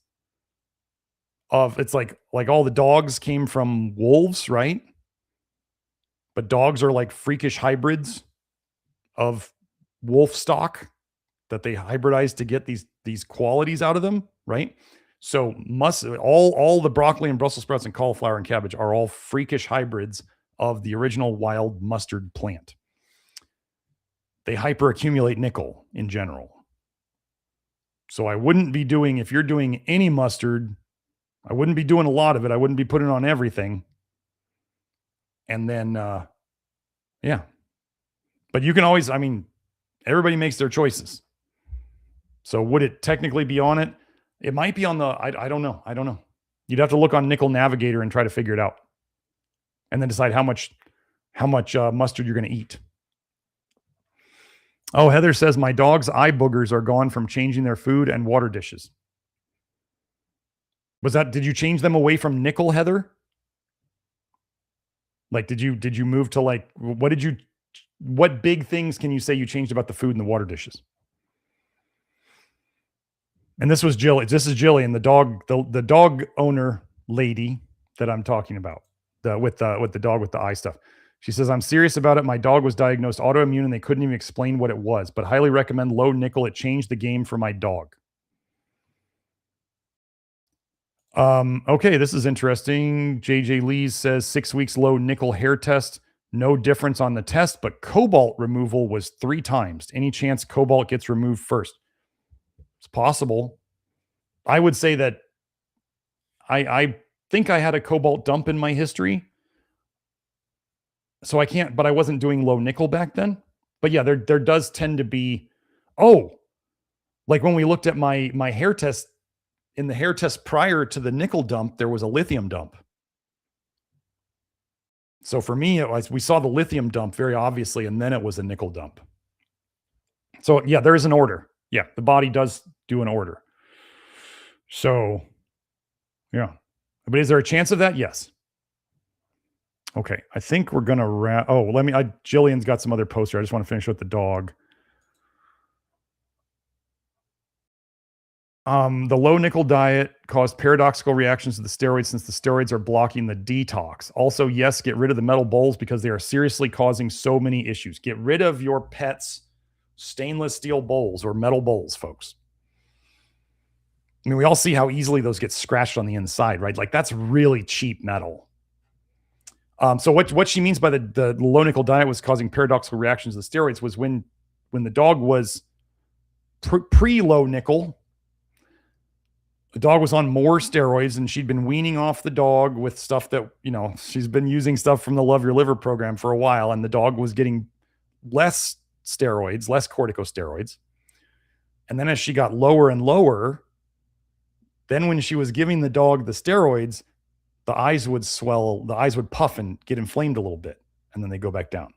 of, it's like all the dogs came from wolves, right? But dogs are like freakish hybrids of wolf stock that they hybridize to get these qualities out of them, right? So all the broccoli and Brussels sprouts and cauliflower and cabbage are all freakish hybrids of the original wild mustard plant. They hyperaccumulate nickel in general. So I wouldn't be doing, if you're doing any mustard, I wouldn't be doing a lot of it. I wouldn't be putting it on everything. And then, yeah. But you can always, I mean, everybody makes their choices. So would it technically be on it? It might be on the, I don't know. I don't know. You'd have to look on Nickel Navigator and try to figure it out. And then decide how much mustard you're going to eat. Oh, Heather says my dog's eye boogers are gone from changing their food and water dishes. Did you change them away from nickel, Heather? Like, did you move to like, what big things can you say you changed about the food and the water dishes? And this is Jillian, the dog owner lady that I'm talking about, with the dog with the eye stuff. She says, I'm serious about it. My dog was diagnosed autoimmune and they couldn't even explain what it was, but highly recommend low nickel. It changed the game for my dog. Okay, this is interesting. JJ Lee says 6 weeks low nickel hair test. No difference on the test, but cobalt removal was 3 times. Any chance cobalt gets removed first? It's possible. I would say that I think I had a cobalt dump in my history. So I can't, but I wasn't doing low nickel back then. But yeah, there does tend to be, like when we looked at my hair test, in the hair test prior to the nickel dump, there was a lithium dump. So for me, we saw the lithium dump very obviously, and then it was a nickel dump. So yeah, there is an order. Yeah, the body does do an order. So yeah. But is there a chance of that? Yes. Okay, I think we're gonna wrap. Oh, Jillian's got some other posts here. I just want to finish with the dog. The low nickel diet caused paradoxical reactions to the steroids since the steroids are blocking the detox. Also, yes, get rid of the metal bowls because they are seriously causing so many issues. Get rid of your pet's stainless steel bowls or metal bowls, folks. I mean, we all see how easily those get scratched on the inside, right? Like that's really cheap metal. So what she means by the low nickel diet was causing paradoxical reactions to the steroids was when the dog was pre-low nickel, the dog was on more steroids and she'd been weaning off the dog with stuff that, she's been using stuff from the Love Your Liver program for a while. And the dog was getting less steroids, less corticosteroids. And then as she got lower and lower, then when she was giving the dog the steroids, the eyes would swell, the eyes would puff and get inflamed a little bit. And then they go back down.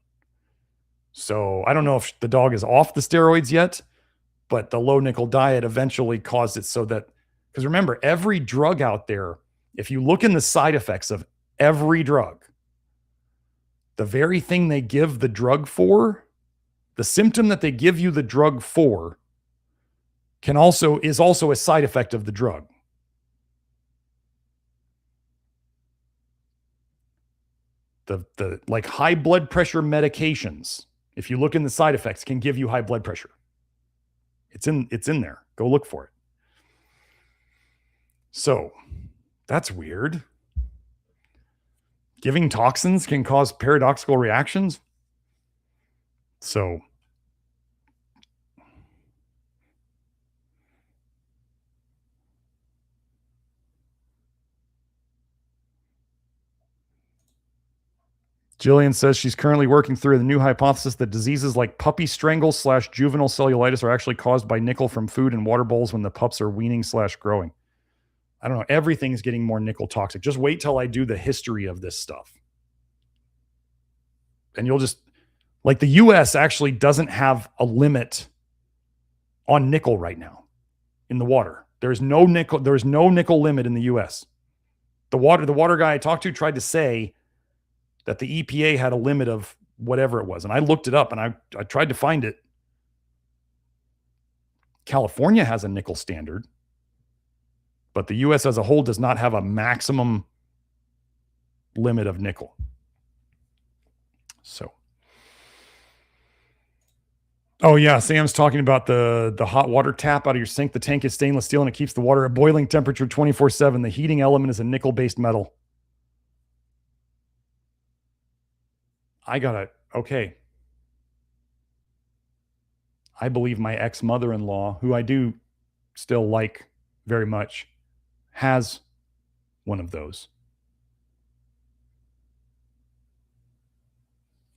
So I don't know if the dog is off the steroids yet, but the low nickel diet eventually caused it so that, because remember, every drug out there, if you look in the side effects of every drug, the very thing they give the drug for, the symptom that they give you the drug for, is also a side effect of the drug. The like high blood pressure medications, if you look in the side effects, can give you high blood pressure. It's in there. Go look for it. So that's weird. Giving toxins can cause paradoxical reactions. So Jillian says she's currently working through the new hypothesis that diseases like puppy strangle / juvenile cellulitis are actually caused by nickel from food and water bowls when the pups are weaning / growing. I don't know. Everything's getting more nickel toxic. Just wait till I do the history of this stuff. And you'll just, like, the US actually doesn't have a limit on nickel right now in the water. There's no nickel limit in the US. The water guy I talked to tried to say that the EPA had a limit of whatever it was. And I looked it up and I tried to find it. California has a nickel standard, but the US as a whole does not have a maximum limit of nickel. So, oh yeah, Sam's talking about the hot water tap out of your sink. The tank is stainless steel and it keeps the water at boiling temperature 24/7. The heating element is a nickel-based metal. Okay. I believe my ex-mother-in-law, who I do still like very much, has one of those.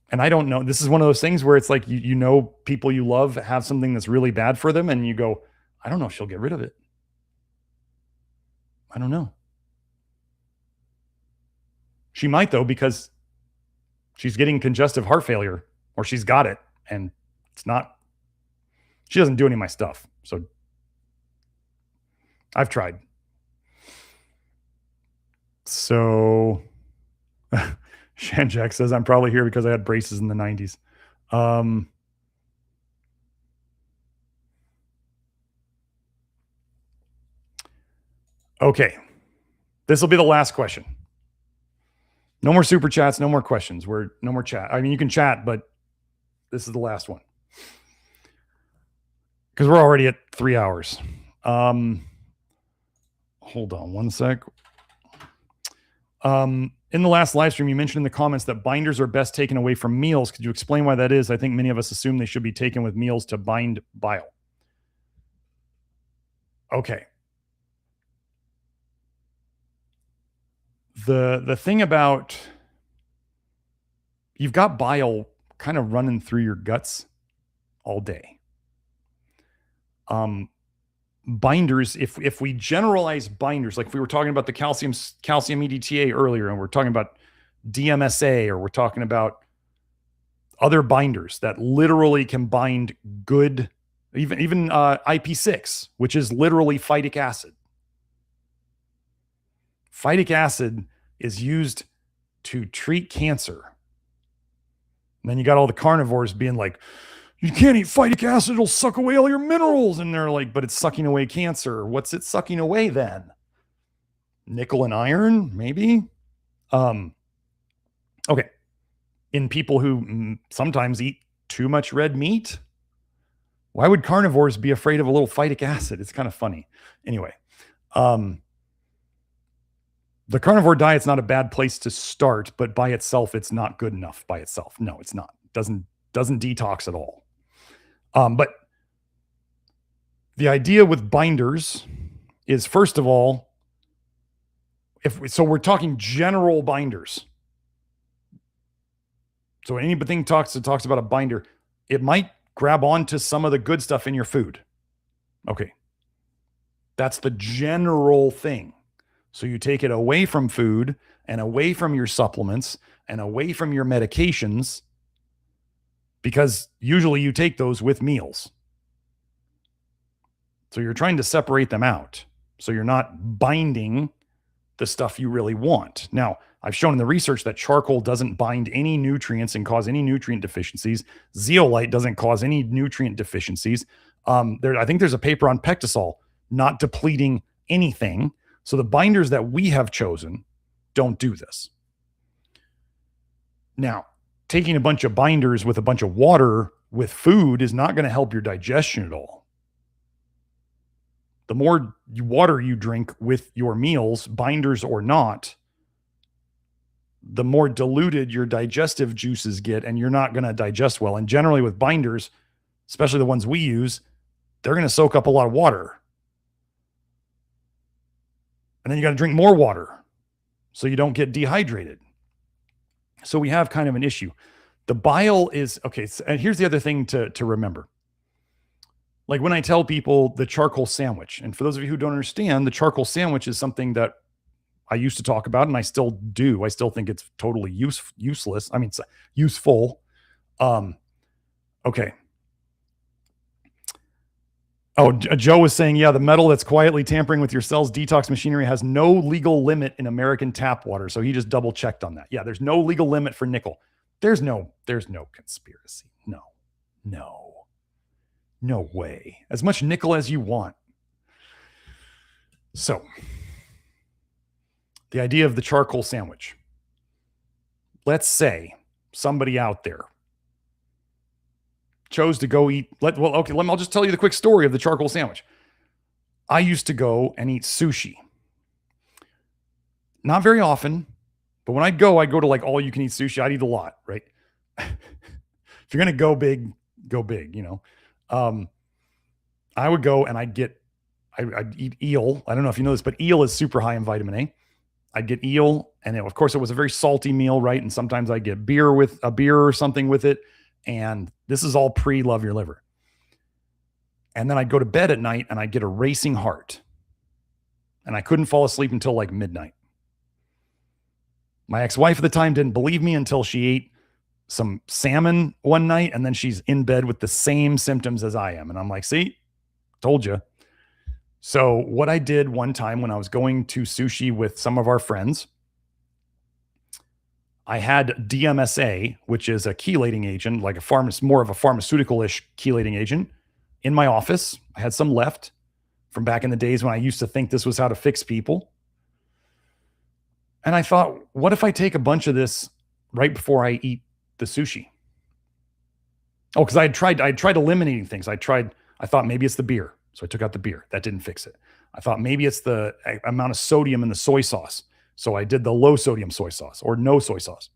And I don't know. This is one of those things where it's like, you know, people you love have something that's really bad for them. And you go, I don't know if she'll get rid of it. I don't know. She might though, because she's getting congestive heart failure, or she's got it. And she doesn't do any of my stuff. So I've tried. So Shanjack says, I'm probably here because I had braces in the 90s. Okay. This will be the last question. No more super chats, no more questions. No more chat. I mean, you can chat, but this is the last one. Because we're already at 3 hours. Hold on one sec. In the last live stream, you mentioned in the comments that binders are best taken away from meals. Could you explain why that is? I think many of us assume they should be taken with meals to bind bile. Okay. The thing about, you've got bile kind of running through your guts all day. Binders, if we generalize binders, like if we were talking about the calcium EDTA earlier, and we're talking about DMSA, or we're talking about other binders that literally can bind good, even IP6, which is literally phytic acid. Phytic acid is used to treat cancer. And then you got all the carnivores being like, you can't eat phytic acid, it'll suck away all your minerals. And they're like, but it's sucking away cancer. What's it sucking away then? Nickel and iron, maybe? Okay. In people who sometimes eat too much red meat, why would carnivores be afraid of a little phytic acid? It's kind of funny. Anyway, the carnivore diet's not a bad place to start, but by itself, it's not good enough by itself. No, it's not. Doesn't detox at all. But the idea with binders is, first of all, so we're talking general binders. So anything talks about a binder, it might grab onto some of the good stuff in your food. Okay. That's the general thing. So you take it away from food and away from your supplements and away from your medications, because usually you take those with meals. So you're trying to separate them out. So you're not binding the stuff you really want. Now, I've shown in the research that charcoal doesn't bind any nutrients and cause any nutrient deficiencies. Zeolite doesn't cause any nutrient deficiencies. I think there's a paper on Pectisol not depleting anything. So the binders that we have chosen don't do this. Now, taking a bunch of binders with a bunch of water with food is not going to help your digestion at all. The more water you drink with your meals, binders or not, the more diluted your digestive juices get, and you're not going to digest well. And generally with binders, especially the ones we use, they're going to soak up a lot of water. And then you got to drink more water so you don't get dehydrated. So we have kind of an issue. The bile is okay. So, and here's the other thing to remember. Like when I tell people the charcoal sandwich, and for those of you who don't understand, the charcoal sandwich is something that I used to talk about, and I still do. I still think it's totally useless. I mean, it's useful. Okay. Oh, Joe was saying, yeah, the metal that's quietly tampering with your cell's detox machinery has no legal limit in American tap water. So he just double checked on that. Yeah, there's no legal limit for nickel. There's no conspiracy. No way. As much nickel as you want. So the idea of the charcoal sandwich. Let's say somebody out there chose to go eat. I'll just tell you the quick story of the charcoal sandwich. I used to go and eat sushi. Not very often, but when I'd go to like all you can eat sushi. I'd eat a lot, right? If you're going to go big, you know. I would go and I'd eat eel. I don't know if you know this, but eel is super high in vitamin A. I'd get eel, and of course it was a very salty meal, right? And sometimes I'd get beer or something with it. And this is all pre-Love Your Liver. And then I'd go to bed at night and I'd get a racing heart. And I couldn't fall asleep until like midnight. My ex-wife at the time didn't believe me until she ate some salmon one night, and then she's in bed with the same symptoms as I am. And I'm like, see, told you. So what I did one time when I was going to sushi with some of our friends, I had DMSA, which is a chelating agent, like more of a pharmaceutical-ish chelating agent, in my office. I had some left from back in the days when I used to think this was how to fix people. And I thought, what if I take a bunch of this right before I eat the sushi? Oh, because I tried eliminating things. I thought maybe it's the beer. So I took out the beer. That didn't fix it. I thought maybe it's the amount of sodium in the soy sauce. So I did the low sodium soy sauce or no soy sauce.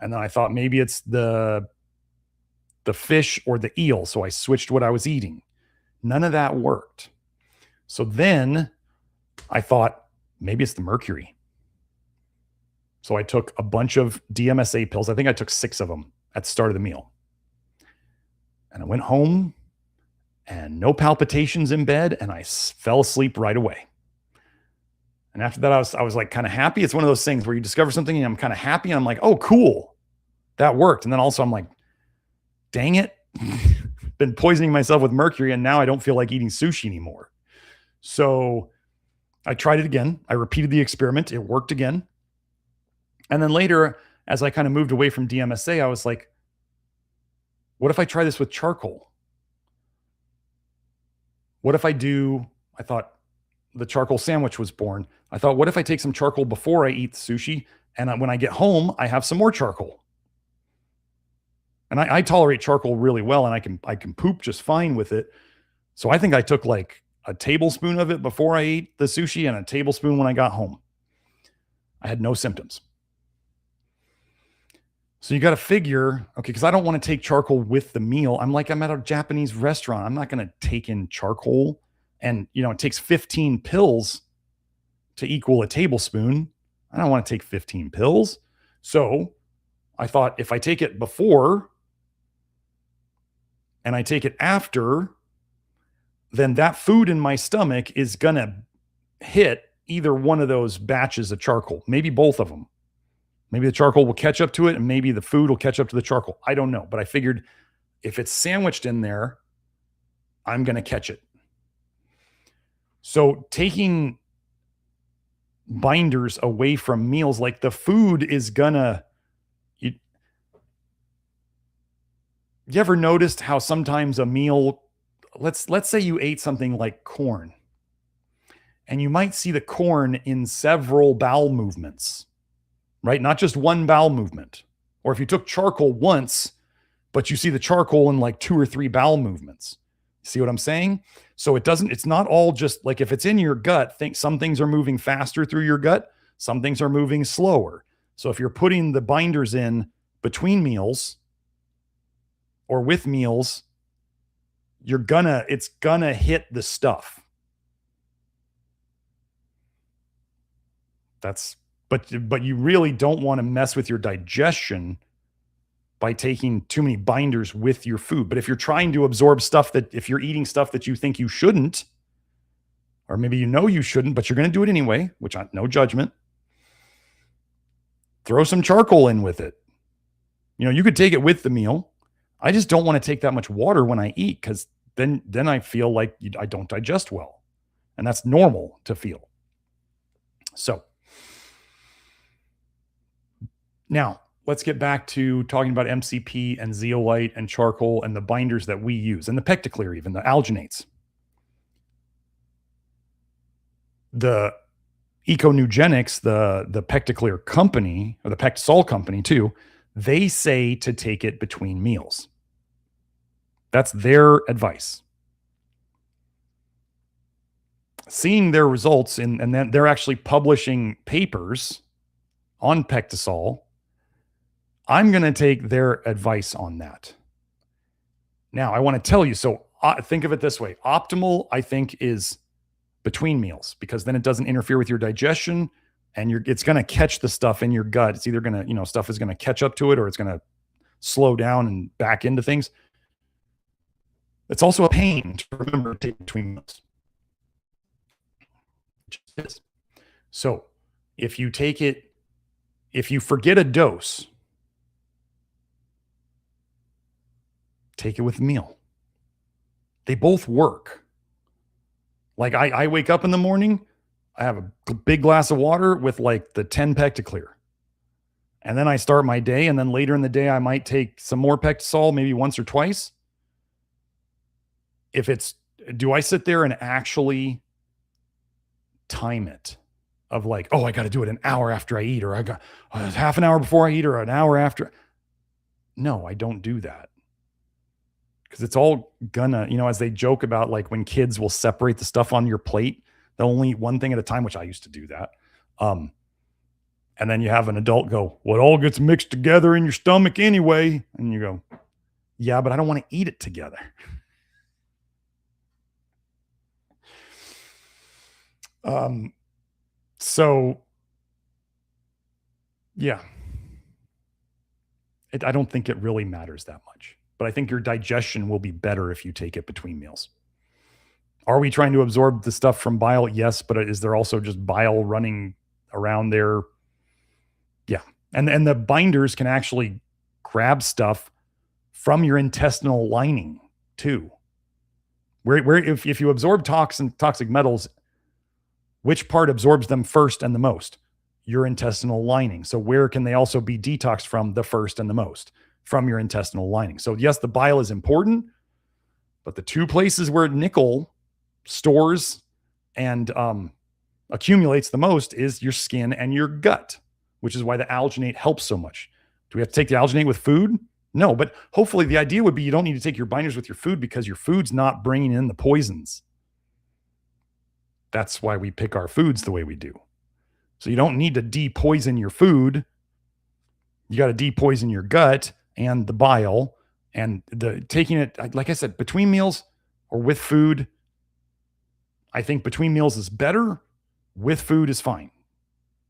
And then I thought maybe it's the fish or the eel. So I switched what I was eating. None of that worked. So then I thought maybe it's the mercury. So I took a bunch of DMSA pills. I think I took 6 of them at the start of the meal. And I went home and no palpitations in bed, and I fell asleep right away. And after that, I was like kind of happy. It's one of those things where you discover something and I'm kind of happy. And I'm like, oh, cool. That worked. And then also I'm like, dang it. Been poisoning myself with mercury, and now I don't feel like eating sushi anymore. So I tried it again. I repeated the experiment. It worked again. And then later, as I kind of moved away from DMSA, I was like, what if I try this with charcoal? What if I thought the charcoal sandwich was born. I thought, what if I take some charcoal before I eat the sushi? And when I get home, I have some more charcoal. And I tolerate charcoal really well, and I can poop just fine with it. So I think I took like a tablespoon of it before I ate the sushi and a tablespoon when I got home. I had no symptoms. So you got to figure, okay, because I don't want to take charcoal with the meal. I'm at a Japanese restaurant. I'm not going to take in charcoal. And, it takes 15 pills to equal a tablespoon. I don't want to take 15 pills. So I thought if I take it before and I take it after, then that food in my stomach is going to hit either one of those batches of charcoal, maybe both of them. Maybe the charcoal will catch up to it, and maybe the food will catch up to the charcoal. I don't know. But I figured if it's sandwiched in there, I'm going to catch it. So taking binders away from meals, like the food is gonna, you ever noticed how sometimes a meal, let's say you ate something like corn, and you might see the corn in several bowel movements, right? Not just one bowel movement. Or if you took charcoal once, but you see the charcoal in like 2 or 3 bowel movements. See what I'm saying? So it's not all just like if it's in your gut, some things are moving faster through your gut, some things are moving slower. So if you're putting the binders in between meals or with meals, it's gonna hit the stuff. That's But you really don't want to mess with your digestion by taking too many binders with your food. But if you're trying to absorb stuff if you're eating stuff that you think you shouldn't, or maybe you shouldn't, but you're going to do it anyway, no judgment, throw some charcoal in with it. You could take it with the meal. I just don't want to take that much water when I eat, because then I feel like I don't digest well. And that's normal to feel. So now let's get back to talking about MCP and zeolite and charcoal and the binders that we use, and the Pecticlear, even the alginates. The Econugenics, the Pecticlear company, or the Pectisol company too, they say to take it between meals. That's their advice. Seeing their results, and then they're actually publishing papers on Pectisol, I'm going to take their advice on that. Now, I want to tell you, so think of it this way. Optimal, I think, is between meals, because then it doesn't interfere with your digestion, and it's going to catch the stuff in your gut. It's either going to, stuff is going to catch up to it, or it's going to slow down and back into things. It's also a pain to remember to take between meals. So if you forget a dose, take it with a meal. They both work. Like I wake up in the morning, I have a big glass of water with like the 10 Pecticlear. And then I start my day, and then later in the day, I might take some more Pectisol, maybe once or twice. Do I sit there and actually time it of like, oh, I got to do it an hour after I eat, or I got half an hour before I eat, or an hour after? No, I don't do that. Because it's all gonna, as they joke about, like when kids will separate the stuff on your plate, they'll only eat one thing at a time, which I used to do that. And then you have an adult go, well, it all gets mixed together in your stomach anyway. And you go, yeah, but I don't want to eat it together. So yeah, I don't think it really matters that much, but I think your digestion will be better if you take it between meals. Are we trying to absorb the stuff from bile? Yes, but is there also just bile running around there? Yeah. And the binders can actually grab stuff from your intestinal lining too. Where if you absorb toxic metals, which part absorbs them first and the most? Your intestinal lining. So where can they also be detoxed from the first and the most? From your intestinal lining. So yes, the bile is important, but the two places where nickel stores and accumulates the most is your skin and your gut, which is why the alginate helps so much. Do we have to take the alginate with food? No, but hopefully the idea would be you don't need to take your binders with your food, because your food's not bringing in the poisons. That's why we pick our foods the way we do. So you don't need to depoison your food. You got to depoison your gut and the bile, and taking it, like I said, between meals or with food. I think between meals is better. With food is fine.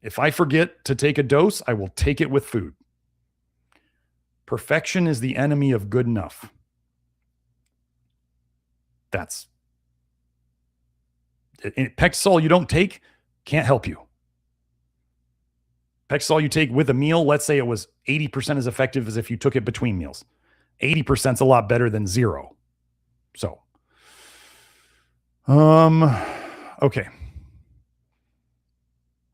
If I forget to take a dose, I will take it with food. Perfection is the enemy of good enough. That's Pectisol you don't take can't help you. Pectisol you take with a meal, let's say it was 80% as effective as if you took it between meals. 80% is a lot better than 0. So, okay.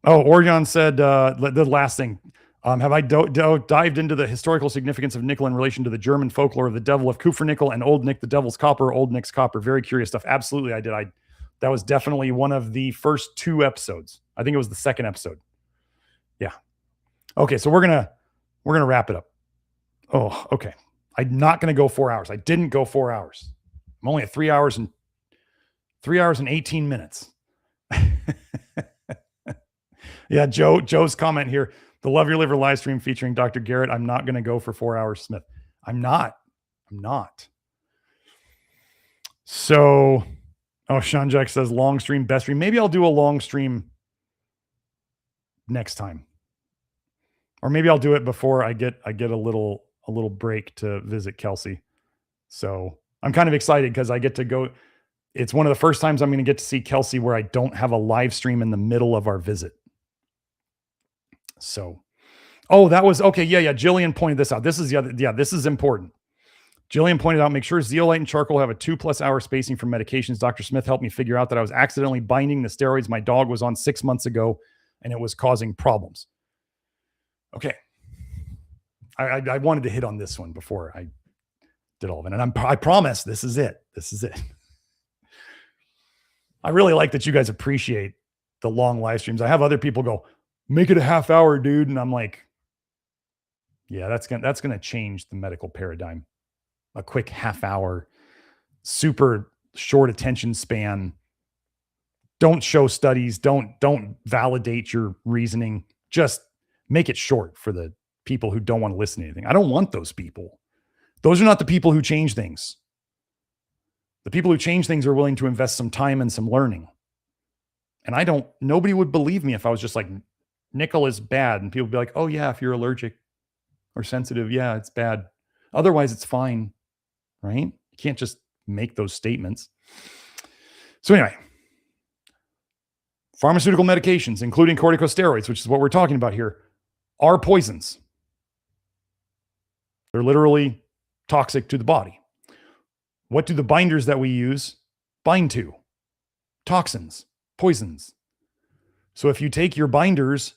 Oh, Orion said, the last thing. Have I dived into the historical significance of nickel in relation to the German folklore of the devil of Kupfernickel and Old Nick the Devil's Copper, Old Nick's Copper? Very curious stuff. Absolutely, I did. That was definitely one of the first 2 episodes. I think it was the 2nd episode. Yeah. Okay, so we're gonna wrap it up. Oh, okay. I'm not gonna go 4 hours. I didn't go 4 hours. I'm only at 3 hours and 18 minutes. Yeah, Joe's comment here. The Love Your Liver live stream featuring Dr. Garrett. I'm not going to go for 4 hours, Smith. I'm not. So, Sean Jack says long stream, best stream. Maybe I'll do a long stream next time. Or maybe I'll do it before I get a little break to visit Kelsey. So I'm kind of excited because I get to go. It's one of the first times I'm going to get to see Kelsey where I don't have a live stream in the middle of our visit. So, oh, that was okay. Yeah. Jillian pointed this out. This is this is important. Jillian pointed out, make sure zeolite and charcoal have a 2+ hour spacing for medications. Dr. Smith helped me figure out that I was accidentally binding the steroids my dog was on 6 months ago, and it was causing problems. Okay. I wanted to hit on this one before I did all of it. And I promise this is it. This is it. I really like that you guys appreciate the long live streams. I have other people go, make it a half hour, dude. And I'm like, yeah, that's going to change the medical paradigm. A quick half hour, super short attention span. Don't show studies. Don't validate your reasoning. Just make it short for the people who don't want to listen to anything. I don't want those people. Those are not the people who change things. The people who change things are willing to invest some time and some learning. And nobody would believe me if I was just like, nickel is bad. And people would be like, oh yeah, if you're allergic or sensitive, yeah, it's bad. Otherwise it's fine, right? You can't just make those statements. So anyway, pharmaceutical medications, including corticosteroids, which is what we're talking about here, are poisons. They're literally toxic to the body. What do the binders that we use bind to? Toxins, poisons. So if you take your binders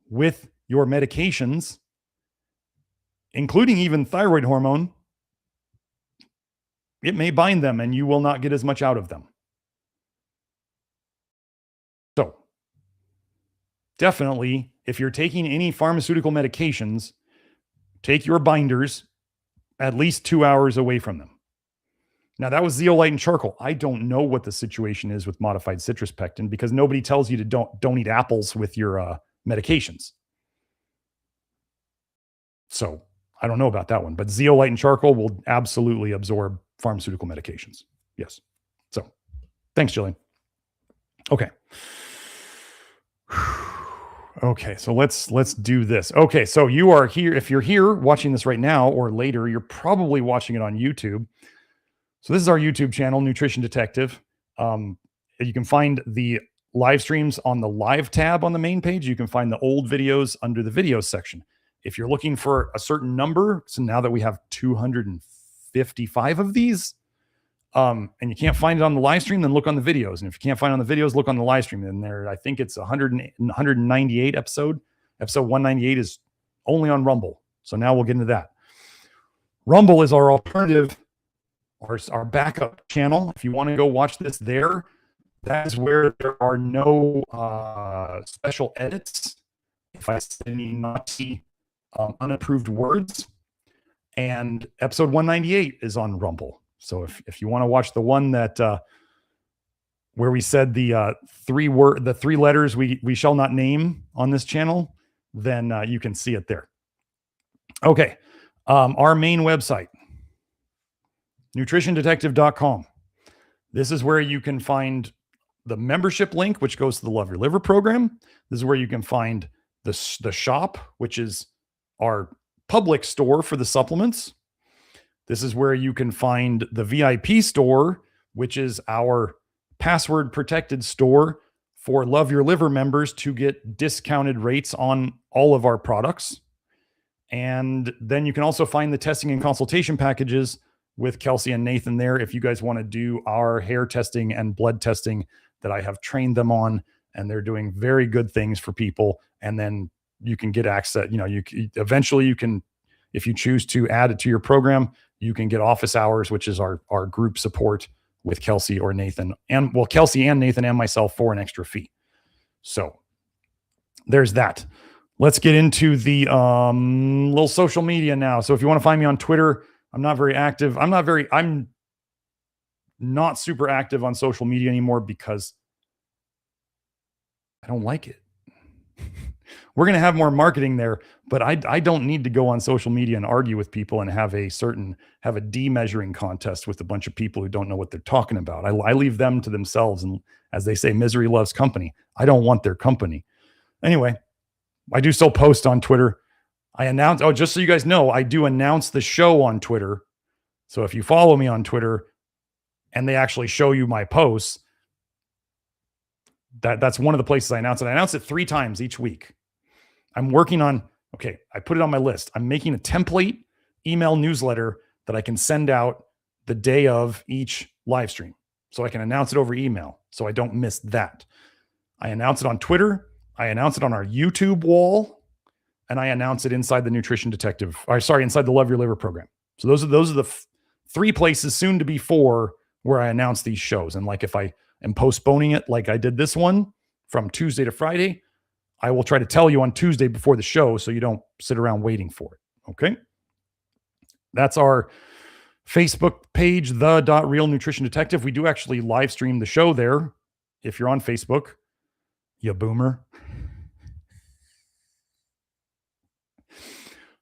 with your medications, including even thyroid hormone, it may bind them and you will not get as much out of them. So definitely, if you're taking any pharmaceutical medications, take your binders at least 2 hours away from them. Now, that was zeolite and charcoal. I don't know what the situation is with modified citrus pectin because nobody tells you to don't eat apples with your medications. So I don't know about that one, but zeolite and charcoal will absolutely absorb pharmaceutical medications. Yes. So thanks, Jillian. Okay. Okay, so let's do this. Okay, so you are here. If you're here watching this right now or later, you're probably watching it on YouTube. So this is our YouTube channel, Nutrition Detective. You can find the live streams on the live tab on the main page. You can find the old videos under the videos section. If you're looking for a certain number, so now that we have 255 of these, and you can't find it on the live stream, then look on the videos. And if you can't find it on the videos, look on the live stream. And there, I think it's 198 episode. Episode 198 is only on Rumble. So now we'll get into that. Rumble is our alternative, our backup channel. If you want to go watch this there, that is where there are no special edits. If I say any naughty, unapproved words. And episode 198 is on Rumble. So if you want to watch the one that where we said the three letters we shall not name on this channel, then you can see it there. Okay, our main website, nutritiondetective.com. This is where you can find the membership link, which goes to the Love Your Liver program. This is where you can find the shop, which is our public store for the supplements. This is where you can find the VIP store, which is our password protected store for Love Your Liver members to get discounted rates on all of our products. And then you can also find the testing and consultation packages with Kelsey and Nathan there if you guys want to do our hair testing and blood testing that I have trained them on, and they're doing very good things for people. And then you can get access, eventually you can, if you choose to add it to your program, you can get office hours, which is our group support with Kelsey or Nathan, and Kelsey and Nathan and myself for an extra fee. So there's that. Let's get into the little social media now. So if you want to find me on Twitter, I'm not very active. I'm not super active on social media anymore because I don't like it. We're going to have more marketing there, but I don't need to go on social media and argue with people and have a demeasuring contest with a bunch of people who don't know what they're talking about. I leave them to themselves. And as they say, misery loves company. I don't want their company. Anyway, I do still post on Twitter. I announce, oh, just so you guys know, I do announce the show on Twitter. So if you follow me on Twitter and they actually show you my posts, that's one of the places I announce it. I announce it 3 times each week. I'm working on, okay, I put it on my list. I'm making a template email newsletter that I can send out the day of each live stream. So I can announce it over email so I don't miss that. I announce it on Twitter. I announce it on our YouTube wall. And I announce it inside the Nutrition Detective, inside the Love Your Liver program. So those are the 3 places, soon to be 4, where I announce these shows. And like if I am postponing it, like I did this one from Tuesday to Friday, I will try to tell you on Tuesday before the show so you don't sit around waiting for it. Okay. That's our Facebook page, the Real Nutrition Detective. We do actually live stream the show there. If you're on Facebook, you boomer.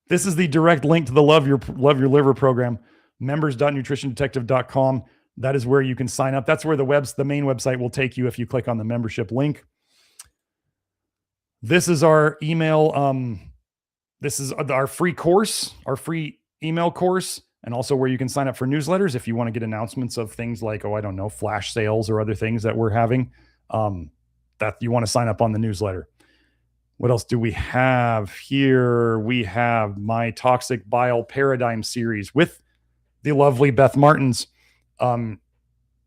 This is the direct link to the Love Your Liver program, members.nutritiondetective.com. That is where you can sign up. That's where the main website will take you if you click on the membership link. This is our email. This is our free course, our free email course, and also where you can sign up for newsletters if you want to get announcements of things like, flash sales or other things that we're having, that you want to sign up on the newsletter. What else do we have here? We have my Toxic Bile Paradigm series with the lovely Beth Martins.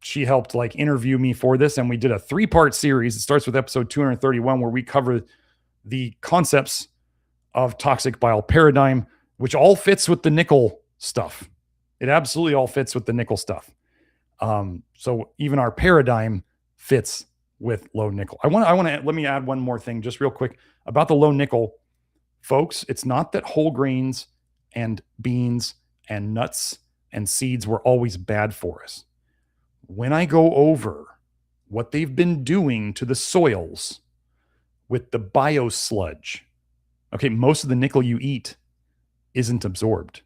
She helped interview me for this, and we did a 3-part series. It starts with episode 231, where we cover the concepts of Toxic Bile Paradigm, which all fits with the nickel stuff. It absolutely all fits with the nickel stuff. So even our paradigm fits with low nickel. Let me add one more thing just real quick about the low nickel, folks. It's not that whole grains and beans and nuts and seeds were always bad for us. When I go over what they've been doing to the soils with the biosludge, okay, most of the nickel you eat isn't absorbed.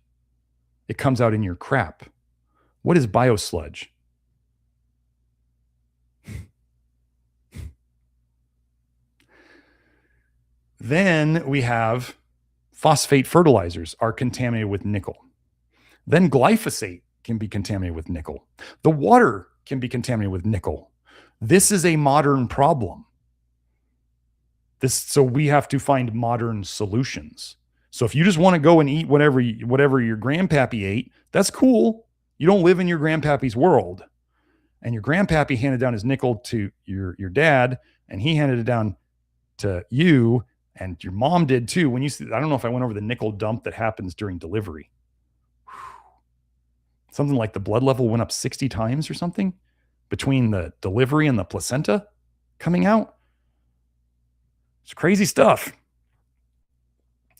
It comes out in your crap. What is biosludge? Then we have phosphate fertilizers are contaminated with nickel. Then glyphosate can be contaminated with nickel. The water can be contaminated with nickel. This is a modern problem. So we have to find modern solutions. So if you just want to go and eat whatever your grandpappy ate, that's cool. You don't live in your grandpappy's world. And your grandpappy handed down his nickel to your dad, and he handed it down to you, and your mom did too. I don't know if I went over the nickel dump that happens during delivery. Something like the blood level went up 60 times or something between the delivery and the placenta coming out. It's crazy stuff.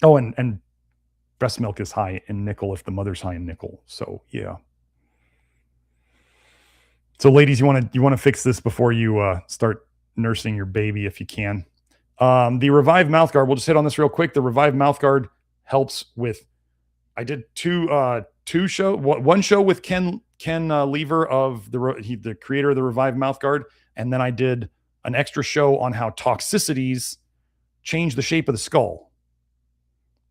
Oh, and breast milk is high in nickel if the mother's high in nickel. So yeah. So ladies, you want to fix this before you start nursing your baby if you can. The Reviv Mouthguard, we'll just hit on this real quick. The Reviv Mouthguard helps with, I did one show with Ken Lever of the creator of the Reviv Mouthguard. And then I did an extra show on how toxicities change the shape of the skull.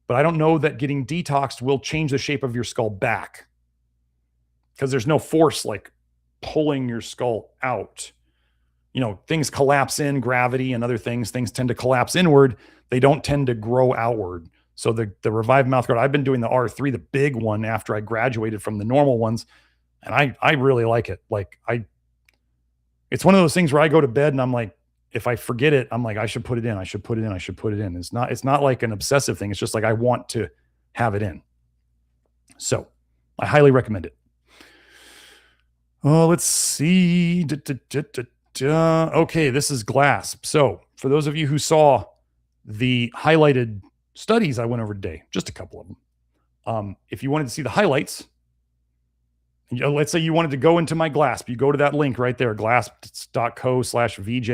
But I don't know that getting detoxed will change the shape of your skull back, because there's no force like pulling your skull out. Things collapse in, gravity and other things tend to collapse inward. They don't tend to grow outward. So the Reviv Mouthguard, I've been doing the R3, the big one, after I graduated from the normal ones. And I really like it. It's one of those things where I go to bed and I'm like, if I forget it, I'm like, I should put it in. I should put it in. I should put it in. It's not like an obsessive thing. It's just like, I want to have it in. So I highly recommend it. Oh, let's see. Okay, this is GLASP. So for those of you who saw the highlighted studies I went over today, just a couple of them. If you wanted to see the highlights, let's say you wanted to go into my GLASP, you go to that link right there, glasp.co/VJ,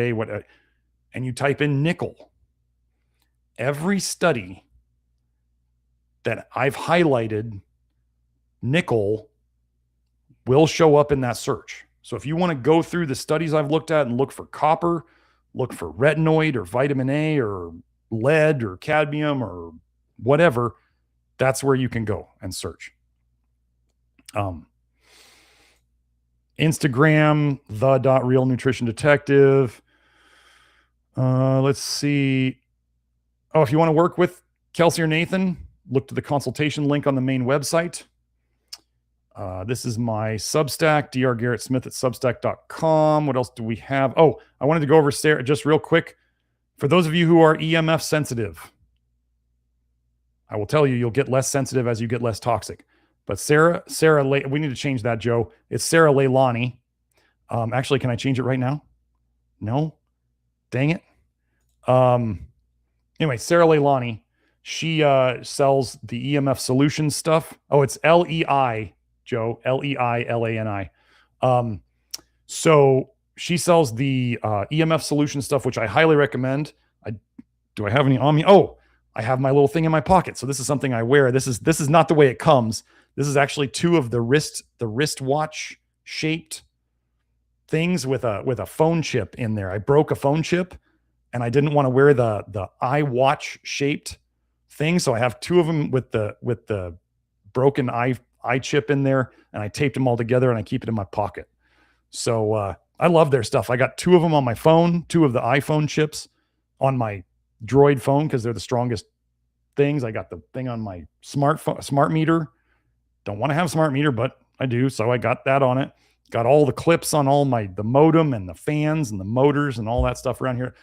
and you type in nickel. Every study that I've highlighted nickel will show up in that search. So if you want to go through the studies I've looked at and look for copper, look for retinoid or vitamin A or lead or cadmium or whatever, That's where you can go and search. Instagram, the.realnutritiondetective. Let's see. Oh, if you want to work with Kelsey or Nathan, look to the consultation link on the main website. This is my Substack, drgarrettsmith@substack.com. What else do we have? Oh, I wanted to go over Sarah just real quick. For those of you who are EMF sensitive, I will tell you, you'll get less sensitive as you get less toxic. But Sarah, we need to change that, Joe. It's Sarah Leilani. Actually, can I change it right now? No? Dang it. Anyway, Sarah Leilani, she sells the EMF solution stuff. Oh, it's LEI, Joe, LEILANI. So she sells the EMF solution stuff, which I highly recommend. Do I have any on me? Oh, I have my little thing in my pocket. So this is something I wear. This is not the way it comes. This is actually two of the wristwatch shaped things with a phone chip in there. I broke a phone chip and I didn't want to wear the iWatch shaped thing. So I have two of them with the broken eye chip in there, and I taped them all together and I keep it in my pocket. So I love their stuff. I got two of them on my phone, two of the iPhone chips on my Droid phone because they're the strongest things. I got the thing on my smart meter. Don't want to have a smart meter, but I do. So I got that on it. Got all the clips on all the modem and the fans and the motors and all that stuff around here.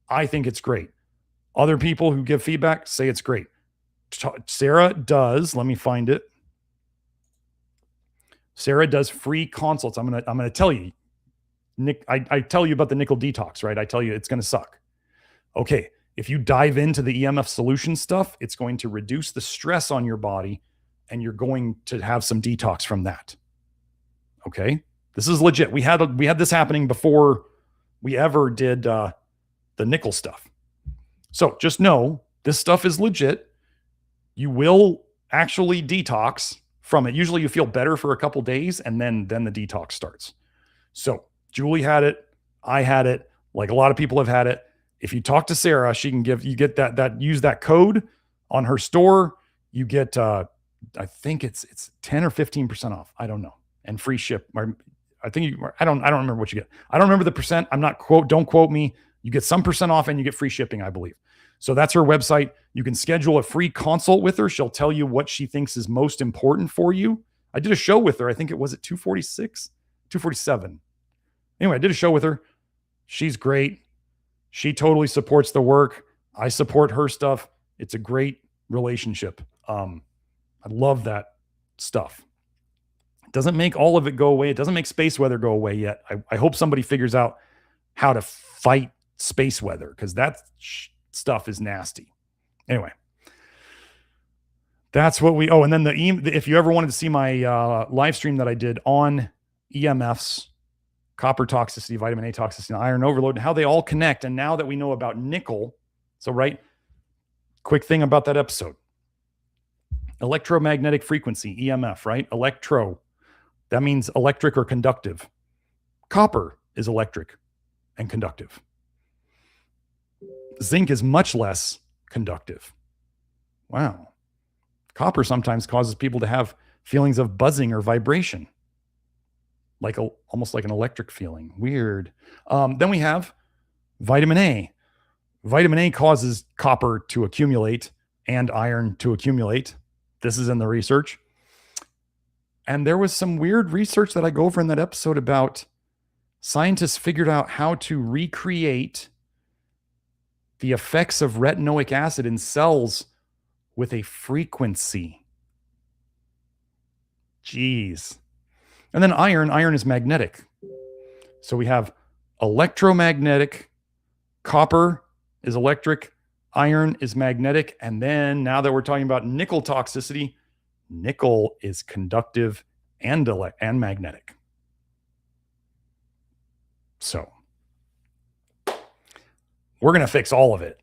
I think it's great. Other people who give feedback say it's great. Sarah does, let me find it. Sarah does free consults. I'm gonna tell you, Nick, I tell you about the nickel detox, right? I tell you it's gonna suck. Okay, if you dive into the EMF solution stuff, it's going to reduce the stress on your body and you're going to have some detox from that. Okay, this is legit. We had this happening before we ever did the nickel stuff. So just know this stuff is legit. You will actually detox from it. Usually you feel better for a couple days and then the detox starts. So Julie had it. I had it. Like a lot of people have had it. If you talk to Sarah, she can get use that code on her store. You get, I think it's 10 or 15% off. I don't know. And free ship. I don't remember what you get. I don't remember the percent. Don't quote me. You get some percent off and you get free shipping, I believe. So that's her website. You can schedule a free consult with her. She'll tell you what she thinks is most important for you. I did a show with her. I think it was at 246, 247. Anyway, I did a show with her. She's great. She totally supports the work. I support her stuff. It's a great relationship. I love that stuff. It doesn't make all of it go away. It doesn't make space weather go away yet. I hope somebody figures out how to fight space weather because that stuff is nasty. Anyway, that's what and then if you ever wanted to see my live stream that I did on EMFs, copper toxicity, vitamin A toxicity, and iron overload, and how they all connect. And now that we know about nickel, so right, quick thing about that episode. Electromagnetic frequency, EMF, right? Electro, that means electric or conductive. Copper is electric and conductive. Zinc is much less conductive. Wow. Copper sometimes causes people to have feelings of buzzing or vibration, almost like an electric feeling. Weird. Then we have vitamin A. Vitamin A causes copper to accumulate and iron to accumulate. This is in the research. And there was some weird research that I go over in that episode about scientists figured out how to recreate the effects of retinoic acid in cells with a frequency. Jeez. And then iron is magnetic. So we have electromagnetic, copper is electric, iron is magnetic. And then now that we're talking about nickel toxicity, nickel is conductive and magnetic. So we're going to fix all of it.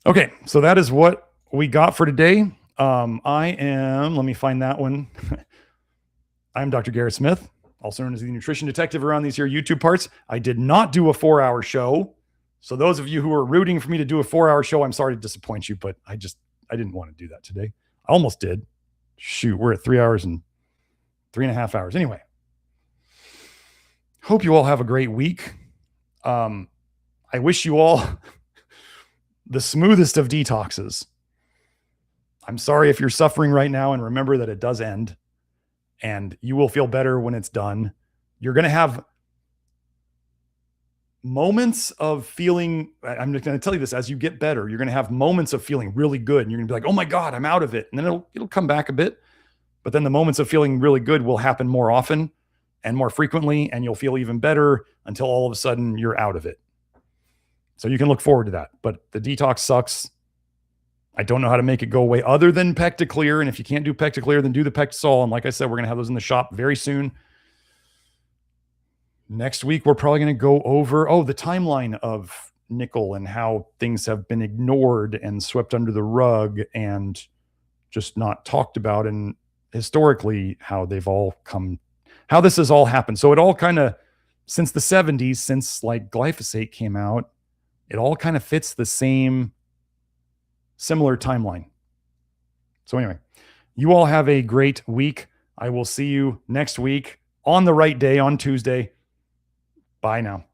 Okay, so that is what we got for today. Let me find that one. I'm Dr. Garrett Smith, also known as the Nutrition Detective around these here YouTube parts. I did not do a 4-hour show. So those of you who are rooting for me to do a 4-hour show, I'm sorry to disappoint you, but I didn't want to do that today. I almost did. Shoot, we're at 3 hours and 3.5 hours. Anyway, hope you all have a great week. I wish you all the smoothest of detoxes. I'm sorry if you're suffering right now, and remember that it does end and you will feel better when it's done. You're going to have moments of feeling, I'm going to tell you this, as you get better, you're going to have moments of feeling really good, and you're going to be like, oh my God, I'm out of it. And then it'll come back a bit, but then the moments of feeling really good will happen more often and more frequently, and you'll feel even better until all of a sudden you're out of it. So you can look forward to that, but the detox sucks. I don't know how to make it go away other than Pectaclear. And if you can't do Pectaclear, then do the Pectasol. And like I said, we're going to have those in the shop very soon. Next week, we're probably going to go over, the timeline of nickel and how things have been ignored and swept under the rug and just not talked about, and historically how they've all come, how this has all happened. So it all kind of, since the 70s, since like glyphosate came out, it all kind of fits the similar timeline. So anyway, you all have a great week. I will see you next week on the right day, on Tuesday. Bye now.